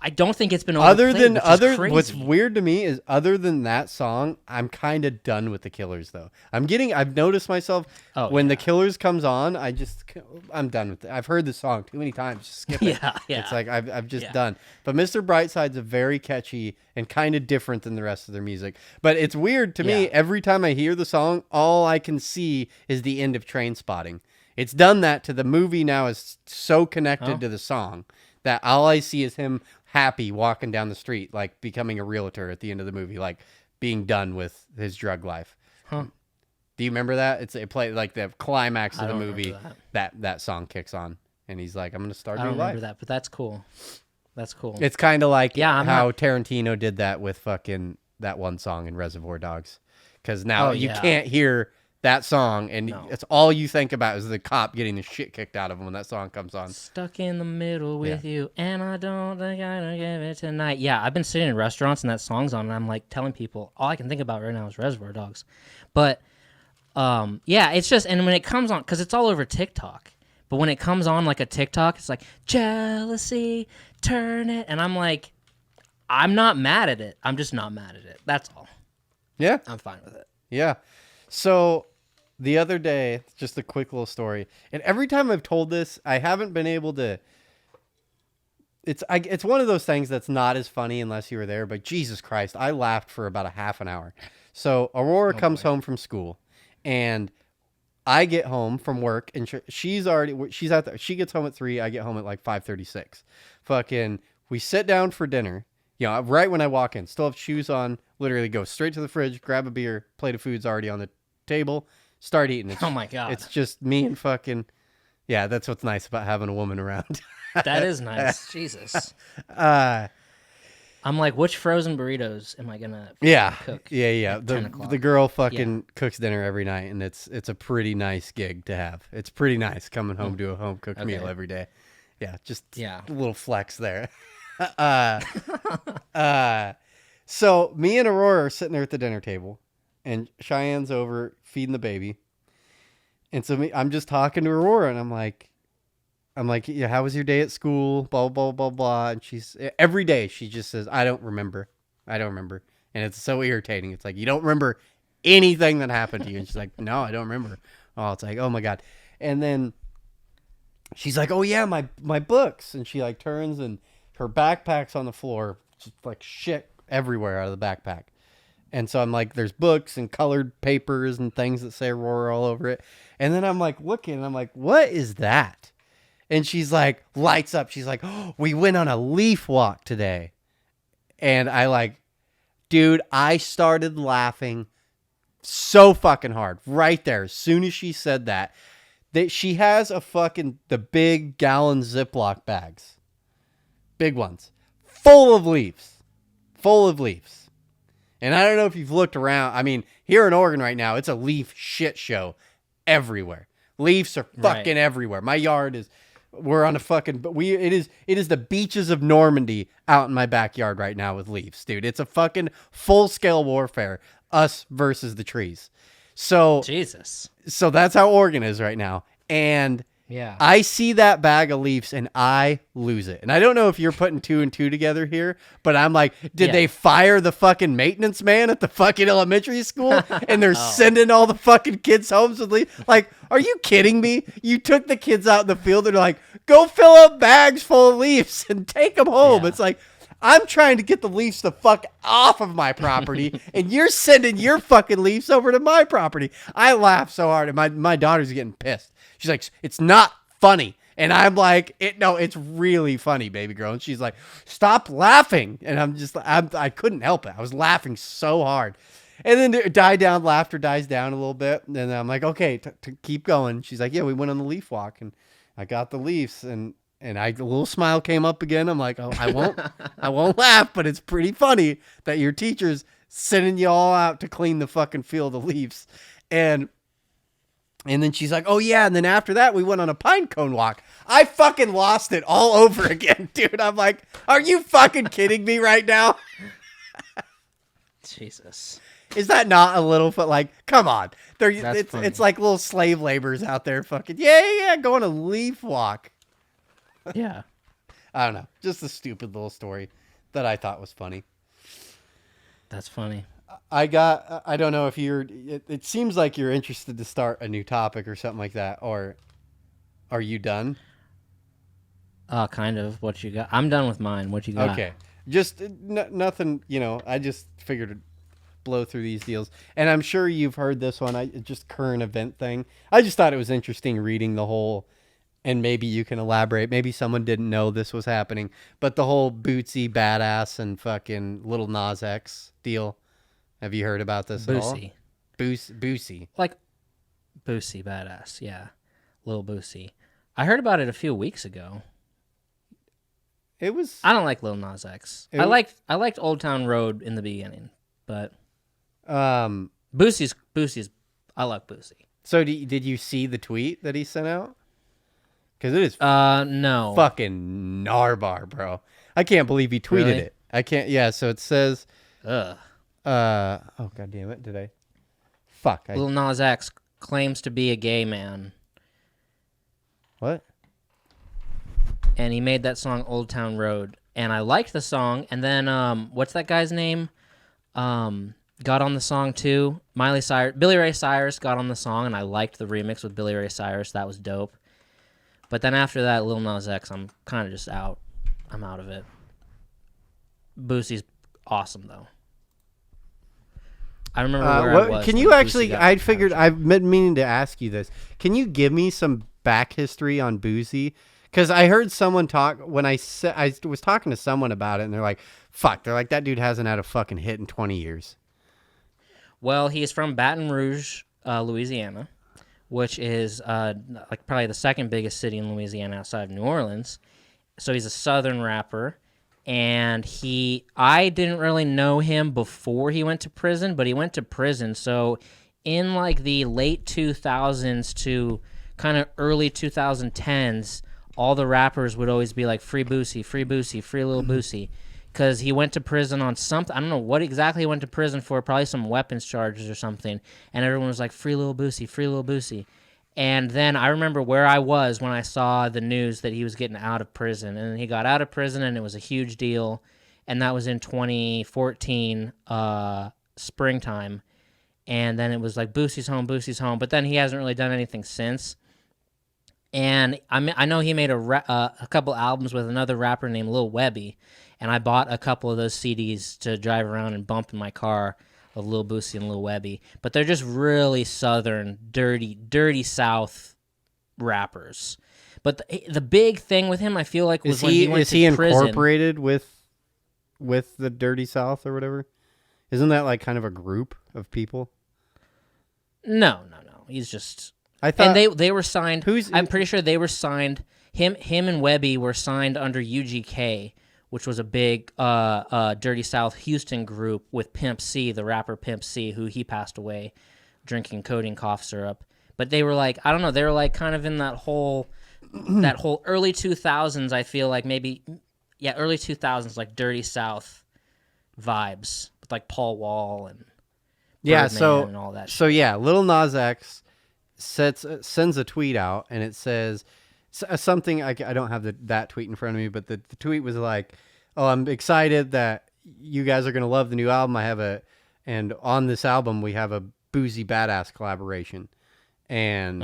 I don't think it's been overplayed, what's weird to me is other than that song, I'm kind of done with the Killers though. I've noticed myself when the Killers comes on, I'm done with it. I've heard the song too many times. Just skip it. Yeah. It's like I've just done. But Mr. Brightside's a very catchy and kind of different than the rest of their music. But it's weird to me. Every time I hear the song, all I can see is the end of Train Spotting. It's done that to the movie now. Is so connected to the song that all I see is him happy walking down the street, like becoming a realtor at the end of the movie, like being done with his drug life. Do you remember that? It played like the climax of the movie. That song kicks on, and he's like, "I'm going to start a new life." I don't remember that, but that's cool. That's cool. It's kind of like how Tarantino did that with fucking that one song in Reservoir Dogs, because now you can't hear that song, and it's all you think about is the cop getting the shit kicked out of him when that song comes on. Stuck in the middle with you, and I don't think I'm gonna give it tonight. Yeah, I've been sitting in restaurants and that song's on, and I'm like telling people all I can think about right now is Reservoir Dogs. But it's just, and when it comes on, because it's all over TikTok, but when it comes on like a TikTok, it's like jealousy, turn it, and I'm like, I'm not mad at it. I'm just not mad at it. That's all. Yeah, I'm fine with it. Yeah. So the other day, just a quick little story, and every time I've told this, I haven't been able to. It's one of those things that's not as funny unless you were there. But Jesus Christ, I laughed for about a half an hour. So Aurora comes home from school, and I get home from work, and she's out there. She gets home at 3:00. I get home at like 5:36. Fucking, we sit down for dinner. Right when I walk in, still have shoes on. Literally go straight to the fridge, grab a beer. Plate of food's already on the table, start eating. Oh my God. It's just me and fucking, that's what's nice about having a woman around. That is nice. Jesus. I'm like, which frozen burritos am I gonna cook? Yeah. The girl fucking cooks dinner every night, and it's a pretty nice gig to have. It's pretty nice coming home to a home cooked meal every day. Yeah, just a little flex there. So me and Aurora are sitting there at the dinner table, and Cheyenne's over feeding the baby. And so I'm just talking to Aurora, and I'm like, yeah, how was your day at school? Blah, blah, blah, blah. And every day she just says, I don't remember. And it's so irritating. It's like, you don't remember anything that happened to you. And she's like, no, I don't remember. Oh, it's like, oh my God. And then she's like, oh yeah, my books. And she like turns, and her backpack's on the floor, just like shit everywhere out of the backpack. And so I'm like, there's books and colored papers and things that say Aurora all over it. And then I'm like looking, and I'm like, what is that? And she's like, lights up. She's like, oh, we went on a leaf walk today. And I like, dude, I started laughing so fucking hard right there. As soon as she said that she has the big gallon Ziploc bags, big ones, full of leaves. And I don't know if you've looked around. I mean, here in Oregon right now, it's a leaf shit show everywhere. Leaves are fucking everywhere. My yard is, we're on a fucking, it is the beaches of Normandy out in my backyard right now with leaves, dude. It's a fucking full scale warfare, us versus the trees. So Jesus. So that's how Oregon is right now. And I see that bag of leaves and I lose it. And I don't know if you're putting 2 and 2 together here, but I'm like, did they fire the fucking maintenance man at the fucking elementary school and they're sending all the fucking kids home with leaves? Like, are you kidding me? You took the kids out in the field and they're like, go fill up bags full of leaves and take them home. It's like, I'm trying to get the leaves the fuck off of my property, and you're sending your fucking leaves over to my property. I laugh so hard, and my daughter's getting pissed. She's like, it's not funny. And I'm like, it's really funny, baby girl. And she's like, stop laughing. And I couldn't help it. I was laughing so hard. And then laughter dies down a little bit. And then I'm like, okay, to keep going. She's like, yeah, we went on the leaf walk, and I got the leaves, and a little smile came up again. I'm like, oh, I won't laugh, but it's pretty funny that your teacher's sending you all out to clean the fucking field of leaves. And then she's like, oh yeah. And then after that, we went on a pine cone walk. I fucking lost it all over again, dude. I'm like, are you fucking kidding me right now? Jesus. Is that not a little, but like, come on. It's like little slave laborers out there fucking, yeah, going a leaf walk. Yeah. I don't know. Just a stupid little story that I thought was funny. That's funny. I don't know if it seems like you're interested to start a new topic or something like that, or are you done? Kind of. What you got? I'm done with mine. What you got? Okay. Just nothing, I just figured to blow through these deals. And I'm sure you've heard this one. Just current event thing. I just thought it was interesting reading the whole, and maybe you can elaborate. Maybe someone didn't know this was happening, but the whole Bootsy Badass and fucking Lil Nas X deal. Have you heard about this at all? Boosie. Like Boosie Badass, yeah. Lil Boosie. I heard about it a few weeks ago. It was. I don't like Lil Nas X. I liked Old Town Road in the beginning, but Boosie's. I like Boosie. So did you see the tweet that he sent out? Because it is no fucking narbar, bro. I can't believe he tweeted it. I can't. Yeah. So it says. Ugh. Oh god damn it! Did I? Fuck. Lil Nas X claims to be a gay man. What? And he made that song Old Town Road, and I liked the song. And then what's that guy's name? Got on the song too. Billy Ray Cyrus got on the song, and I liked the remix with Billy Ray Cyrus. That was dope. But then after that, Lil Nas X, I'm kind of just out. I'm out of it. Boosie's awesome though. I remember where I was. Can you actually? I figured I've been meaning to ask you this. Can you give me some back history on Boosie? Because I heard someone talk when I was talking to someone about it, and they're like, "Fuck!" They're like, "That dude hasn't had a fucking hit in 20 years." Well, he's from Baton Rouge, Louisiana, which is like probably the second biggest city in Louisiana outside of New Orleans. So he's a Southern rapper. And I didn't really know him before he went to prison, but he went to prison. So in like the late 2000s to kind of early 2010s, all the rappers would always be like, free Boosie, free Boosie, free Lil Boosie. Because he went to prison on something. I don't know what exactly he went to prison for, probably some weapons charges or something. And everyone was like, free Lil Boosie, free Lil Boosie. And then I remember where I was when I saw the news that he was getting out of prison. And he got out of prison, and it was a huge deal. And that was in 2014, springtime. And then it was like, Boosie's home, Boosie's home. But then he hasn't really done anything since. And I know he made a couple albums with another rapper named Lil Webby. And I bought a couple of those CDs to drive around and bump in my car. Of Lil Boosie and Lil Webby, but they're just really Southern, dirty South rappers. But the big thing with him, I feel like, was when he went to prison. Is he incorporated with the Dirty South or whatever? Isn't that like kind of a group of people? No. He's just. I thought, and they were signed. I'm pretty sure they were signed. Him and Webby were signed under UGK, which was a big Dirty South Houston group with Pimp C, the rapper Pimp C, who he passed away drinking codeine cough syrup. But they were like, I don't know, they were like kind of in that whole early 2000s, I feel like maybe, early 2000s, like Dirty South vibes with like Paul Wall and Birdman and all that shit. So yeah, Lil Nas X sends a tweet out, and it says, something I don't have that tweet in front of me, but the tweet was like, "Oh, I'm excited that you guys are gonna love the new album. And on this album we have a Boosie Badass collaboration." And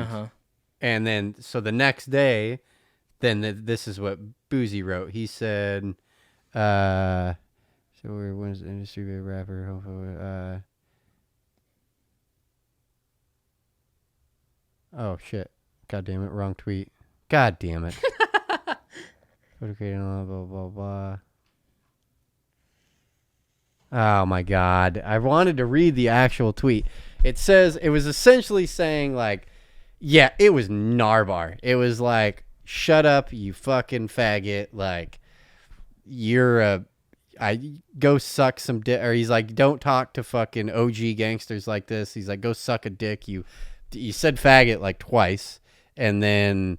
then so the next day, this is what Boosie wrote. He said, "So when's the industry rapper? Oh shit! God damn it! Wrong tweet." God damn it. Blah, blah, blah, blah. Oh my God. I wanted to read the actual tweet. It says, it was essentially saying like, yeah, it was Narbar. It was like, shut up, you fucking faggot. Like, go suck some dick. Or he's like, don't talk to fucking OG gangsters like this. He's like, go suck a dick. You said faggot like twice. And then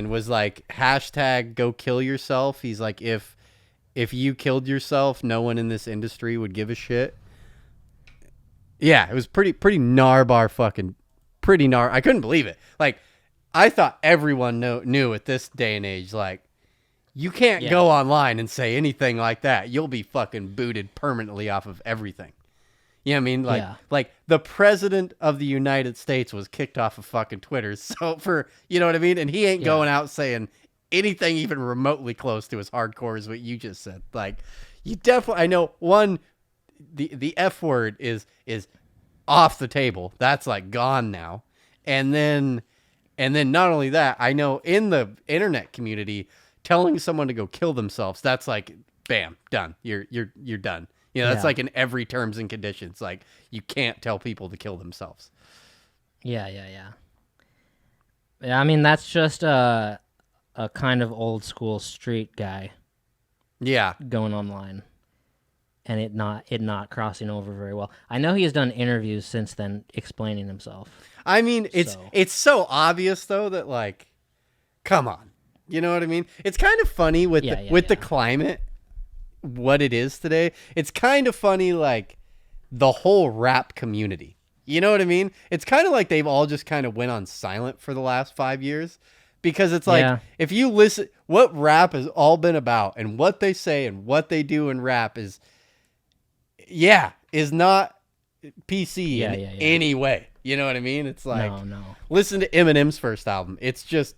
was like, hashtag go kill yourself. He's like, if you killed yourself, no one in this industry would give a shit. Yeah, it was pretty Narbar fucking pretty I couldn't believe it. Like, I thought everyone knew at this day and age, like, You can't go online and say anything like that. You'll be fucking booted permanently off of everything. You know what I mean? Like the president of the United States was kicked off of fucking Twitter. So you know what I mean? And he ain't going out saying anything even remotely close to as hardcore as what you just said. Like, you definitely, I know the F word is off the table. That's like gone now. And then not only that, I know in the internet community, telling someone to go kill themselves, that's like, bam, done. You're done. You know, that's like in every terms and conditions. Like, you can't tell people to kill themselves. Yeah. I mean, that's just a kind of old school street guy. Yeah. Going online. And it not crossing over very well. I know he has done interviews since then explaining himself. I mean, it's so obvious though that, like, come on. You know what I mean? It's kind of funny with the climate, what it is today. It's kind of funny, like, the whole rap community. You know what I mean? It's kind of like they've all just kind of went on silent for the last 5 years, because it's like, if you listen, what rap has all been about and what they say and what they do in rap is not PC in any way. You know what I mean? It's like, no. Listen to Eminem's first album. It's just,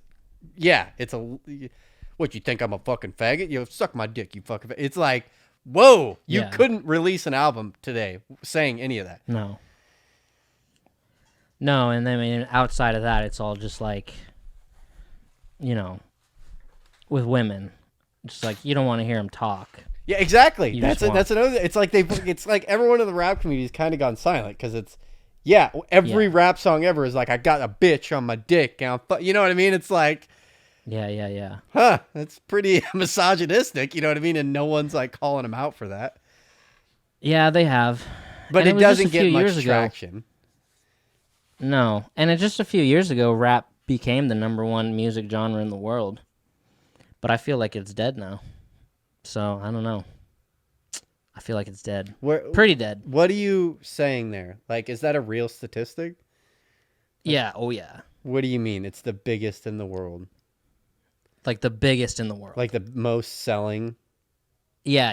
what, you think I'm a fucking faggot? You suck my dick, you fucking faggot. It's like, whoa, you couldn't release an album today saying any of that. No, and then, I mean, outside of that, it's all just like, you know, with women, just like, you don't want to hear them talk. Yeah, exactly. That's another. It's like it's like everyone in the rap community has kind of gone silent, because it's every rap song ever is like, I got a bitch on my dick, and you know what I mean? It's like, huh? That's pretty misogynistic. You know what I mean? And no one's like calling him out for that. Yeah, they have, but it doesn't get much traction. No, and just a few years ago, rap became the #1 music genre in the world. But I feel like it's dead now. So, I don't know. I feel like it's dead. Pretty dead. What are you saying there? Like, is that a real statistic? Yeah. Oh, yeah. What do you mean? It's the biggest in the world. Like the biggest in the world. Like the most selling? Yeah.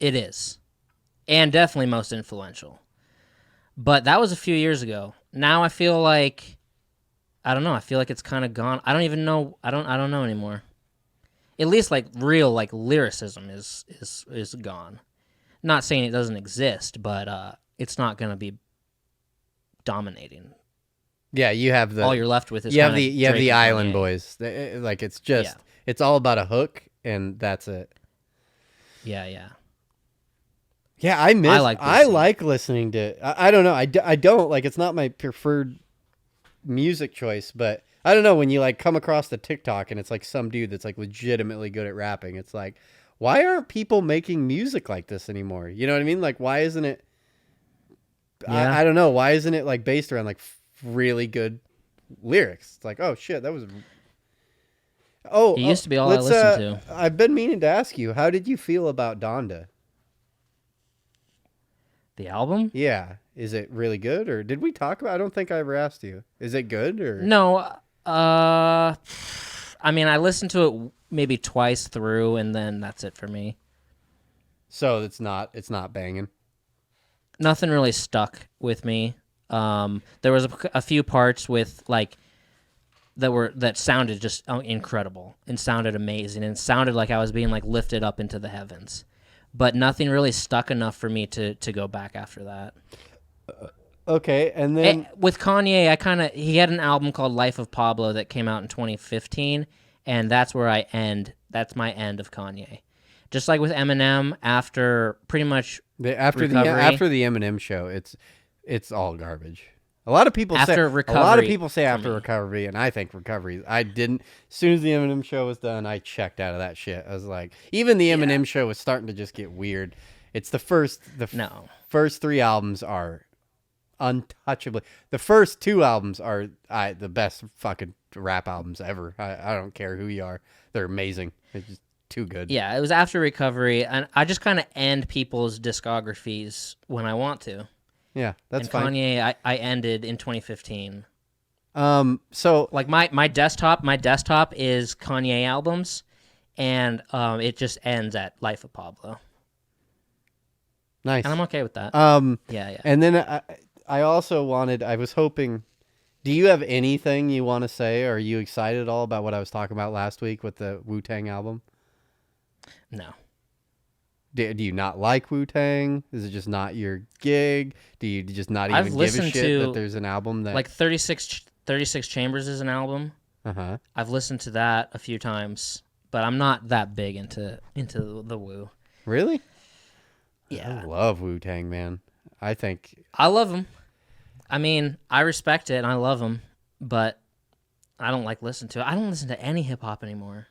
It is. And definitely most influential. But that was a few years ago. Now I feel like, I don't know. I feel like it's kind of gone. I don't even know. I don't know anymore. At least like real like lyricism is gone. Not saying it doesn't exist, but it's not going to be dominating. Yeah, you have all you're left with is you have the Island Boys. Like, it's just it's all about a hook, and that's it. Yeah. Yeah, I like listening to. I don't know. I don't like. It's not my preferred music choice, but I don't know, when you like come across the TikTok and it's like some dude that's like legitimately good at rapping. It's like, why aren't people making music like this anymore? You know what I mean? Like, why isn't it? I don't know. Why isn't it like based around like really good lyrics? It's like, oh shit, that was. It used to be all I listened to. I've been meaning to ask you, how did you feel about Donda? The album? Yeah. Is it really good, or did we talk about? I don't think I ever asked you. Is it good, or no? I mean, I listened to it maybe twice through, and then that's it for me. So it's not banging. Nothing really stuck with me. There was a few parts with like that sounded just incredible and sounded amazing and sounded like I was being like lifted up into the heavens, but nothing really stuck enough for me to go back after that. Okay, and then with Kanye, he had an album called Life of Pablo that came out in 2015, and that's where I end. That's my end of Kanye. Just like with Eminem, after pretty much after the Eminem show, it's all garbage. A lot of people say after Recovery, and I think Recovery. I didn't. As soon as the Eminem show was done, I checked out of that shit. I was like, even the Eminem show was starting to just get weird. It's the first 3 albums are untouchably. The first 2 albums are the best fucking rap albums ever. I don't care who you are. They're amazing. It's just too good. Yeah, it was after Recovery, and I just kind of end people's discographies when I want to. Yeah, that's and fine. Kanye, I ended in 2015. So Like my desktop is Kanye albums, and it just ends at Life of Pablo. nice. And I'm okay with that. Yeah. And then I was hoping, do you have anything you want to say? Or are you excited at all about what I was talking about last week with the Wu-Tang album? No. Do you not like Wu-Tang? Is it just not your gig? Do you just not even give a shit that there's an album that... Like 36 Chambers is an album. Uh-huh. I've listened to that a few times, but I'm not that big into the Wu. Really? Yeah. I love Wu-Tang, man. I love them. I mean, I respect it and I love them, but I don't listen to it. I don't listen to any hip-hop anymore.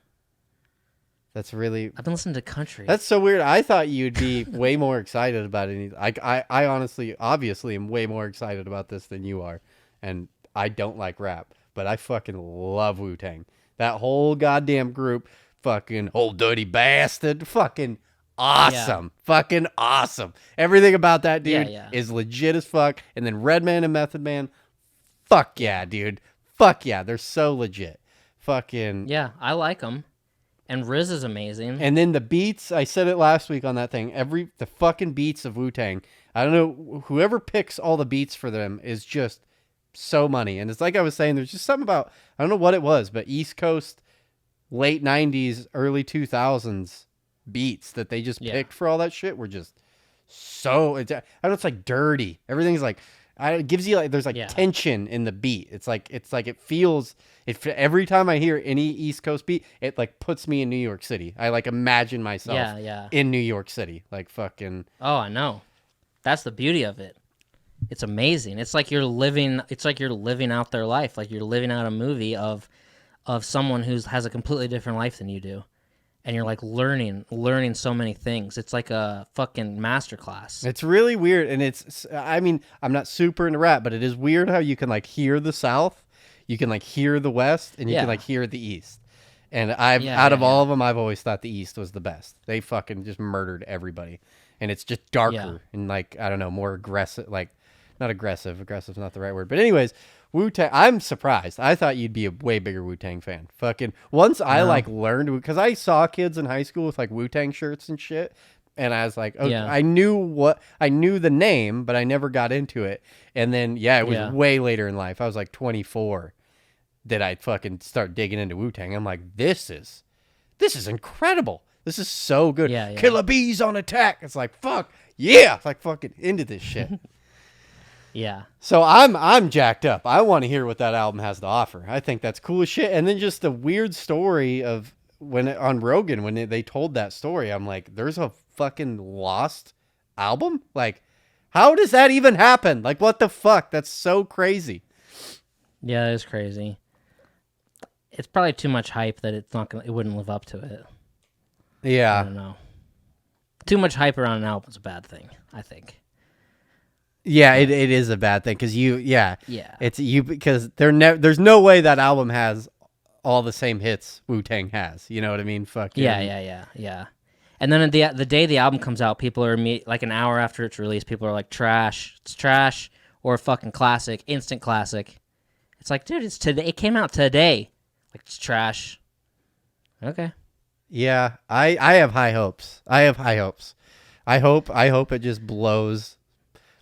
That's really... I've been listening to country. That's so weird. I thought you'd be way more excited about it. I honestly, obviously, am way more excited about this than you are. And I don't like rap, but I fucking love Wu-Tang. That whole goddamn group, fucking Old Dirty Bastard, fucking awesome. Yeah. Fucking awesome. Everything about that dude is legit as fuck. And then Redman and Method Man, fuck yeah, dude. Fuck yeah. They're so legit. Fucking... Yeah, I like them. And Riz is amazing. And then the beats, I said it last week on that thing, the fucking beats of Wu-Tang, I don't know, whoever picks all the beats for them is just so money. And it's like I was saying, there's just something about, I don't know what it was, but East Coast, late 90s, early 2000s beats that they just picked for all that shit were just so, I don't know, it's like dirty. Everything's like, it gives you there's tension in the beat. It's like it feels... every time I hear any East Coast beat, it puts me in New York City. I imagine myself in New York City, fucking. Oh, I know. That's the beauty of it. It's amazing. It's like you're living. It's like you're living out their life. Like you're living out a movie of someone who has a completely different life than you do, and you're learning so many things. It's like a fucking masterclass. It's really weird, and I mean, I'm not super into rap, but it is weird how you can hear the South. You can hear the West, and you can hear the East. And out of all of them, I've always thought the East was the best. They fucking just murdered everybody, and it's just darker and I don't know, more aggressive. Not aggressive. Aggressive's not the right word. But anyways, Wu-Tang. I'm surprised. I thought you'd be a way bigger Wu-Tang fan. Fucking once I learned, because I saw kids in high school with Wu-Tang shirts and shit. And I was like, okay, I knew the name, but I never got into it. And then, it was way later in life. I was 24 that I fucking start digging into Wu-Tang. I'm like, this is incredible. This is so good. Yeah. Killer Bees on Attack. It's like, fuck, yeah. It's fucking into this shit. Yeah. So I'm jacked up. I want to hear what that album has to offer. I think that's cool as shit. And then just the weird story of on Rogan, when they told that story, I'm like, there's a fucking lost album? How does that even happen? What the fuck? That's so crazy. Yeah, it's crazy. It's probably too much hype that it wouldn't live up to it. Yeah. I don't know. Too much hype around an album is a bad thing, I think. Yeah, it is a bad thing because it's because there's no way that album has all the same hits Wu-Tang has. You know what I mean? Fuck yeah. And then the day the album comes out, people are an hour after it's released, people are like, trash. It's trash, or fucking classic, instant classic. It's like, dude, it's today. It came out today. It's trash. Okay. Yeah, I have high hopes. I hope it just blows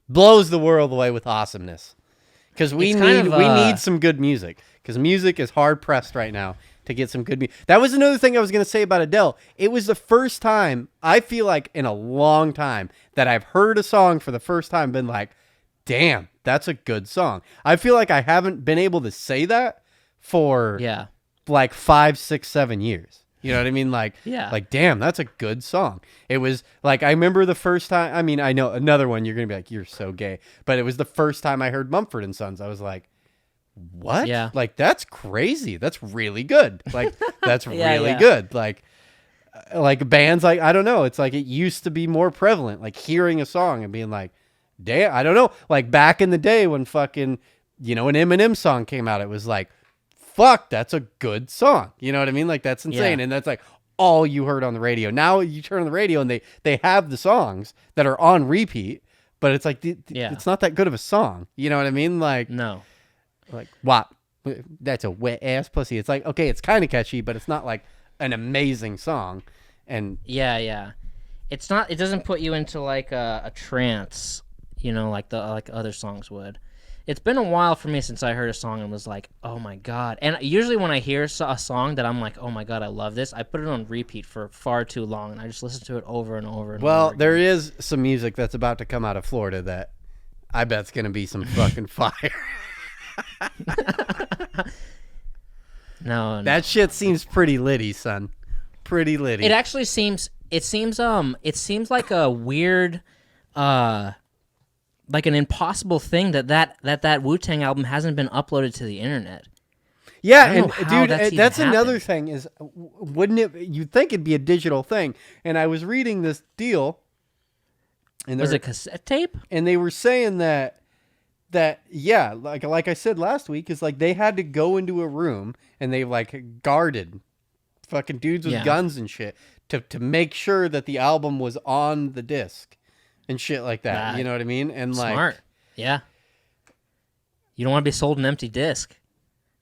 the world away with awesomeness. Because we need some good music. Because music is hard pressed right now to get some good music. That was another thing I was going to say about Adele. It was the first time, I feel like in a long time, that I've heard a song for the first time and been like, damn, that's a good song. I feel like I haven't been able to say that for 5, 6, 7 years. You know what I mean? Damn, that's a good song. It was I remember the first time, I mean, I know another one, you're going to be like, you're so gay. But it was the first time I heard Mumford & Sons. I was like, what? Yeah. That's crazy. That's really good. That's really good. Bands, I don't know. It's it used to be more prevalent, hearing a song and being like, damn, I don't know. Back in the day when fucking, an Eminem song came out, it was fuck, that's a good song. You know what I mean? That's insane. Yeah. And that's all you heard on the radio. Now you turn on the radio and they have the songs that are on repeat, but it's it's not that good of a song. You know what I mean? No. WAP, that's a wet ass pussy. It's like, okay, it's kind of catchy, but it's not like an amazing song. And yeah. It's not. It doesn't put you into like a trance, like other songs would. It's been a while for me since I heard a song and was like, oh my god. And usually when I hear a song that I'm like, oh my god, I love this, I put it on repeat for far too long, and I just listen to it over and over and over. Well, there is some music that's about to come out of Florida that I bet's gonna be some fucking fire. No, that shit seems pretty litty, son. Pretty litty. It actually seems. It seems like a weird, like an impossible thing that Wu-Tang album hasn't been uploaded to the internet. Yeah, and dude, that's another thing is, wouldn't it? You'd think it'd be a digital thing. And I was reading this deal, and was it a cassette tape? And they were saying that yeah, like I said last week, is like they had to go into a room and they like guarded fucking dudes with guns and shit to make sure that the album was on the disc and shit like that. You know what I mean? And like, smart. Yeah. You don't want to be sold an empty disc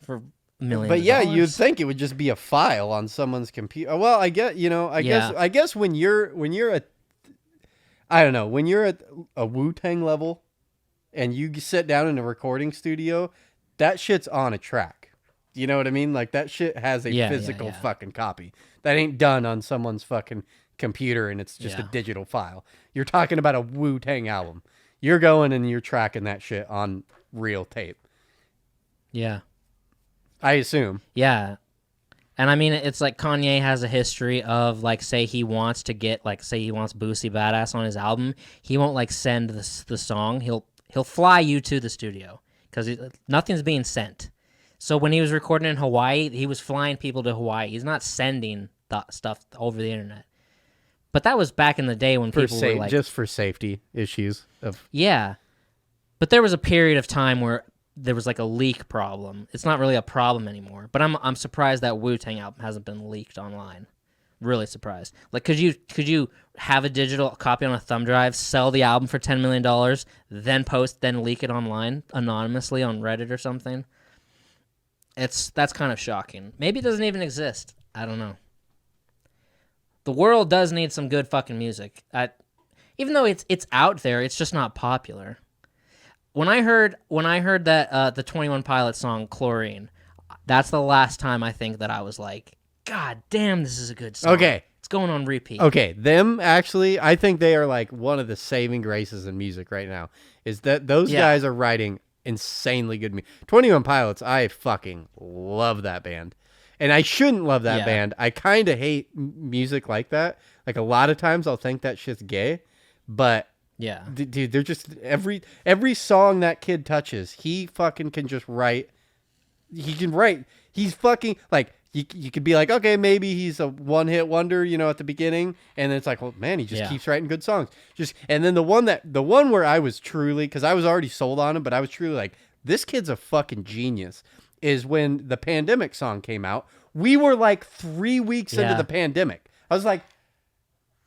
for millions. But yeah, you'd think it would just be a file on someone's computer. Well, I get, I guess when you're at, I don't know, when you're at a Wu-Tang level and you sit down in a recording studio, that shit's on a track. You know what I mean? Like that shit has a physical fucking copy. That ain't done on someone's fucking computer and it's just a digital file. You're talking about a Wu-Tang album. You're going and you're tracking that shit on real tape. Yeah. I assume. Yeah. And I mean, it's like Kanye has a history of like, say he wants Boosie Badass on his album. He won't like send the song. He'll fly you to the studio because nothing's being sent. So when he was recording in Hawaii, he was flying people to Hawaii. He's not sending the stuff over the internet. But that was back in the day when people were like... Just for safety issues. Yeah. But there was a period of time where there was like a leak problem. It's not really a problem anymore. But I'm surprised that Wu-Tang album hasn't been leaked online. Really surprised. Like, could you have a digital copy on a thumb drive, sell the album for $10 million, then leak it online anonymously on Reddit or something? That's kind of shocking. Maybe it doesn't even exist. I don't know. The world does need some good fucking music. Even though it's out there, it's just not popular. When I heard that the 21 Pilots song Chlorine, that's the last time I think that I was like, God damn, this is a good song. Okay. It's going on repeat. Okay, them actually, I think they are like one of the saving graces in music right now. Is that those guys are writing insanely good music. 21 Pilots, I fucking love that band. And I shouldn't love that band. I kind of hate music like that. Like a lot of times I'll think that shit's gay, but yeah, dude, they're just every song that kid touches, he fucking can just write. He can write. He's fucking like you could be like, okay, maybe he's a one-hit wonder, at the beginning, and then it's like, well, man, he just keeps writing good songs. And then the one where I was truly, because I was already sold on him, but I was truly like, this kid's a fucking genius, is when the Pandemic song came out. We were like 3 weeks into the pandemic. I was like,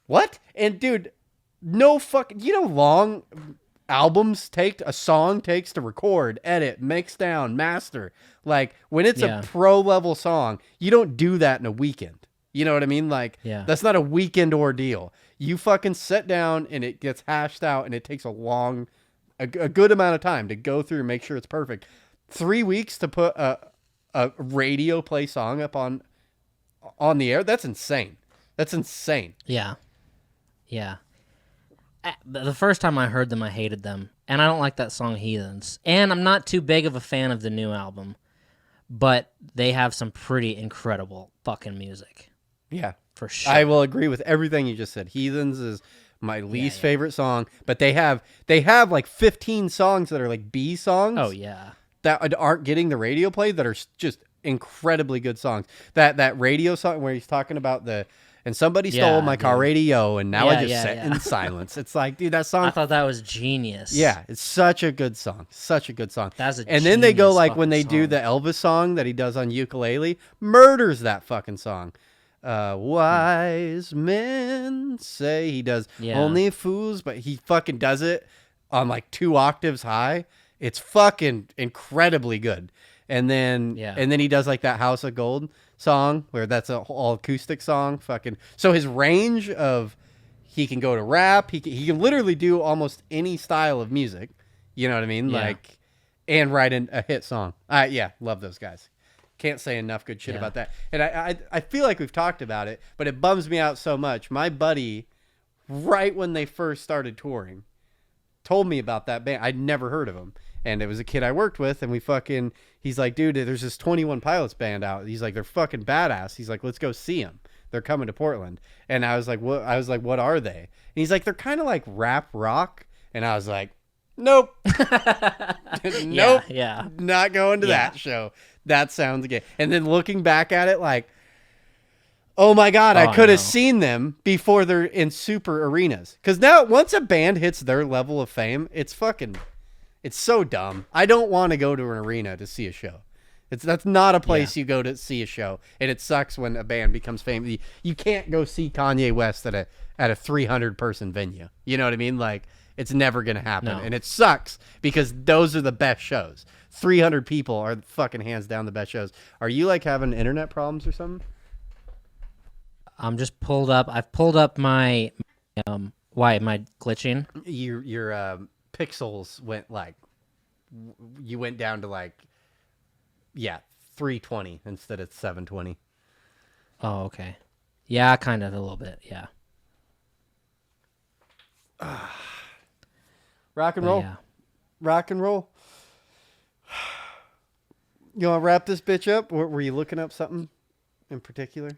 what? And dude, no fucking, long albums a song takes to record, edit, mix down, master. Like when it's a pro level song, you don't do that in a weekend. You know what I mean? Like that's not a weekend ordeal. You fucking sit down and it gets hashed out and it takes a good amount of time to go through and make sure it's perfect. 3 weeks to put a radio play song up on the air. That's insane. That's insane. Yeah. Yeah. The first time I heard them, I hated them. And I don't like that song Heathens. And I'm not too big of a fan of the new album. But they have some pretty incredible fucking music. Yeah. For sure. I will agree with everything you just said. Heathens is my least favorite song. But they have like 15 songs that are like B songs. Oh, yeah. That aren't getting the radio play that are just incredibly good songs. That radio song where he's talking about and somebody stole my car radio, and now I just sat in silence. It's like, dude, that song. I thought that was genius. Yeah, it's such a good song. Such a good song. And then they go like when they do the Elvis song that he does on ukulele, murders that fucking song. Wise men say he does only fools, but he fucking does it on like 2 octaves high. It's fucking incredibly good. And then he does like that House of Gold song where that's a all acoustic song. So his range of he can go to rap. He can literally do almost any style of music. You know what I mean? Yeah. Like, and write a hit song. Love those guys. Can't say enough good shit about that. And I feel like we've talked about it, but it bums me out so much. My buddy, right when they first started touring, told me about that band. I'd never heard of them. And it was a kid I worked with, and he's like, dude, there's this 21 Pilots band out. He's like, they're fucking badass. He's like, let's go see them. They're coming to Portland. And I was like, what? What are they? And he's like, they're kind of like rap rock. And I was like, nope. Nope. Yeah. Not going to that show. That sounds gay. And then looking back at it, like, oh my God, I could have seen them before they're in super arenas. Because now, once a band hits their level of fame, it's so dumb. I don't want to go to an arena to see a show. That's not a place you go to see a show. And it sucks when a band becomes famous. You can't go see Kanye West at a 300 person venue. You know what I mean? Like, it's never going to happen. No. And it sucks because those are the best shows. 300 people are fucking hands down the best shows. Are you like having internet problems or something? I'm just pulled up. I've pulled up my why am I glitching? Your pixels went you went down to 320 instead of 720. Oh, okay. Yeah, kind of a little bit. Yeah. Rock and roll. Yeah. Rock and roll. You want to wrap this bitch up? Or were you looking up something in particular?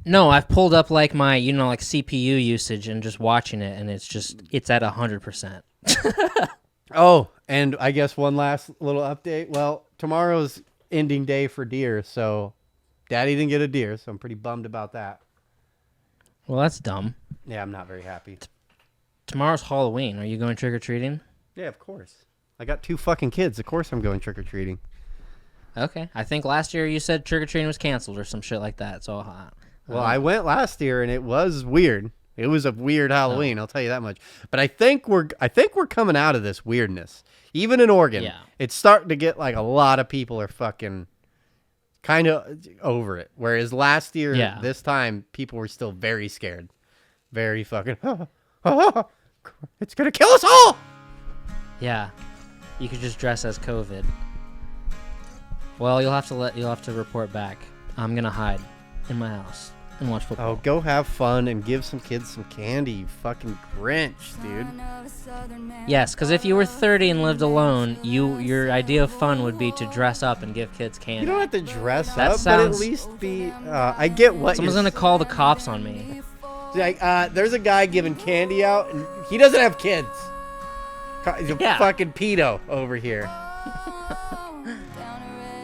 No, I've pulled up my CPU usage and just watching it, and it's at 100%. Oh, and I guess one last little update. Well, tomorrow's ending day for deer, so Daddy didn't get a deer, so I'm pretty bummed about that. Well, that's dumb. Yeah, I'm not very happy. Tomorrow's Halloween. Are you going trick-or-treating? Yeah, of course. I got 2 fucking kids. Of course I'm going trick-or-treating. Okay. I think last year you said trick-or-treating was canceled or some shit like that. So, well, I went last year and it was weird. It was a weird Halloween, I'll tell you that much. But I think we're coming out of this weirdness. Even in Oregon, it's starting to get a lot of people are fucking kind of over it. Whereas last year, this time, people were still very scared. Very fucking, it's going to kill us all! Yeah. You could just dress as COVID. Well, you'll have to report back. I'm going to hide in my house and watch football. Oh, go have fun and give some kids some candy, you fucking Grinch, dude. Yes, because if you were 30 and lived alone, your idea of fun would be to dress up and give kids candy. You don't have to dress up, but at least be... I get what someone's going to call the cops on me. There's a guy giving candy out, and he doesn't have kids. He's a fucking pedo over here.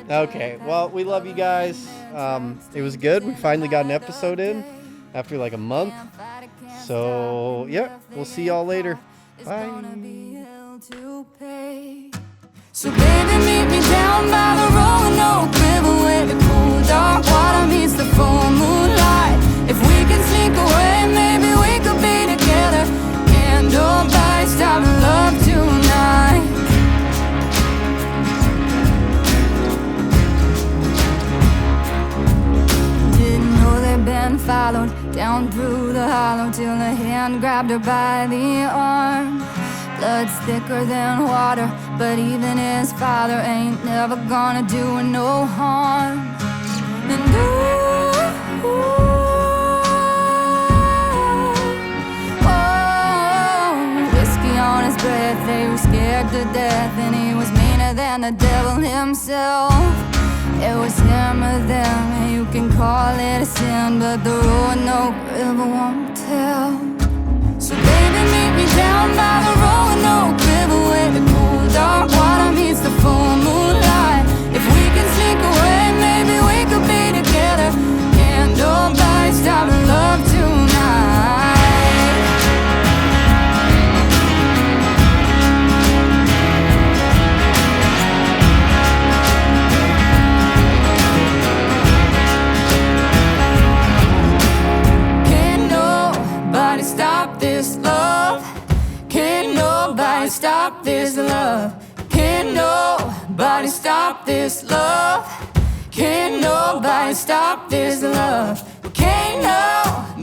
Okay, well, we love you guys. It was good. We finally got an episode in after a month. So, yeah, we'll see y'all later. Bye. So baby, meet me down by the Roanoke River where the cool dark water meets the full moonlight. If we can sneak away, maybe we could be together. Candle by stop love tonight. Been followed down through the hollow till a hand grabbed her by the arm. Blood's thicker than water, but even his father ain't never gonna do her no harm. And whiskey on his breath, they were scared to death, and he was meaner than the devil himself. It was him or them, and you can call it a sin, but the Roanoke River won't tell. So baby, meet me down by the Roanoke River where the cool dark water meets the full moonlight. If we can sneak away, maybe we could be together. Candle by stop love tonight. Stop this love. Can't nobody stop this love. Can't nobody stop stop this love. Can't nobody stop this love. Can't no.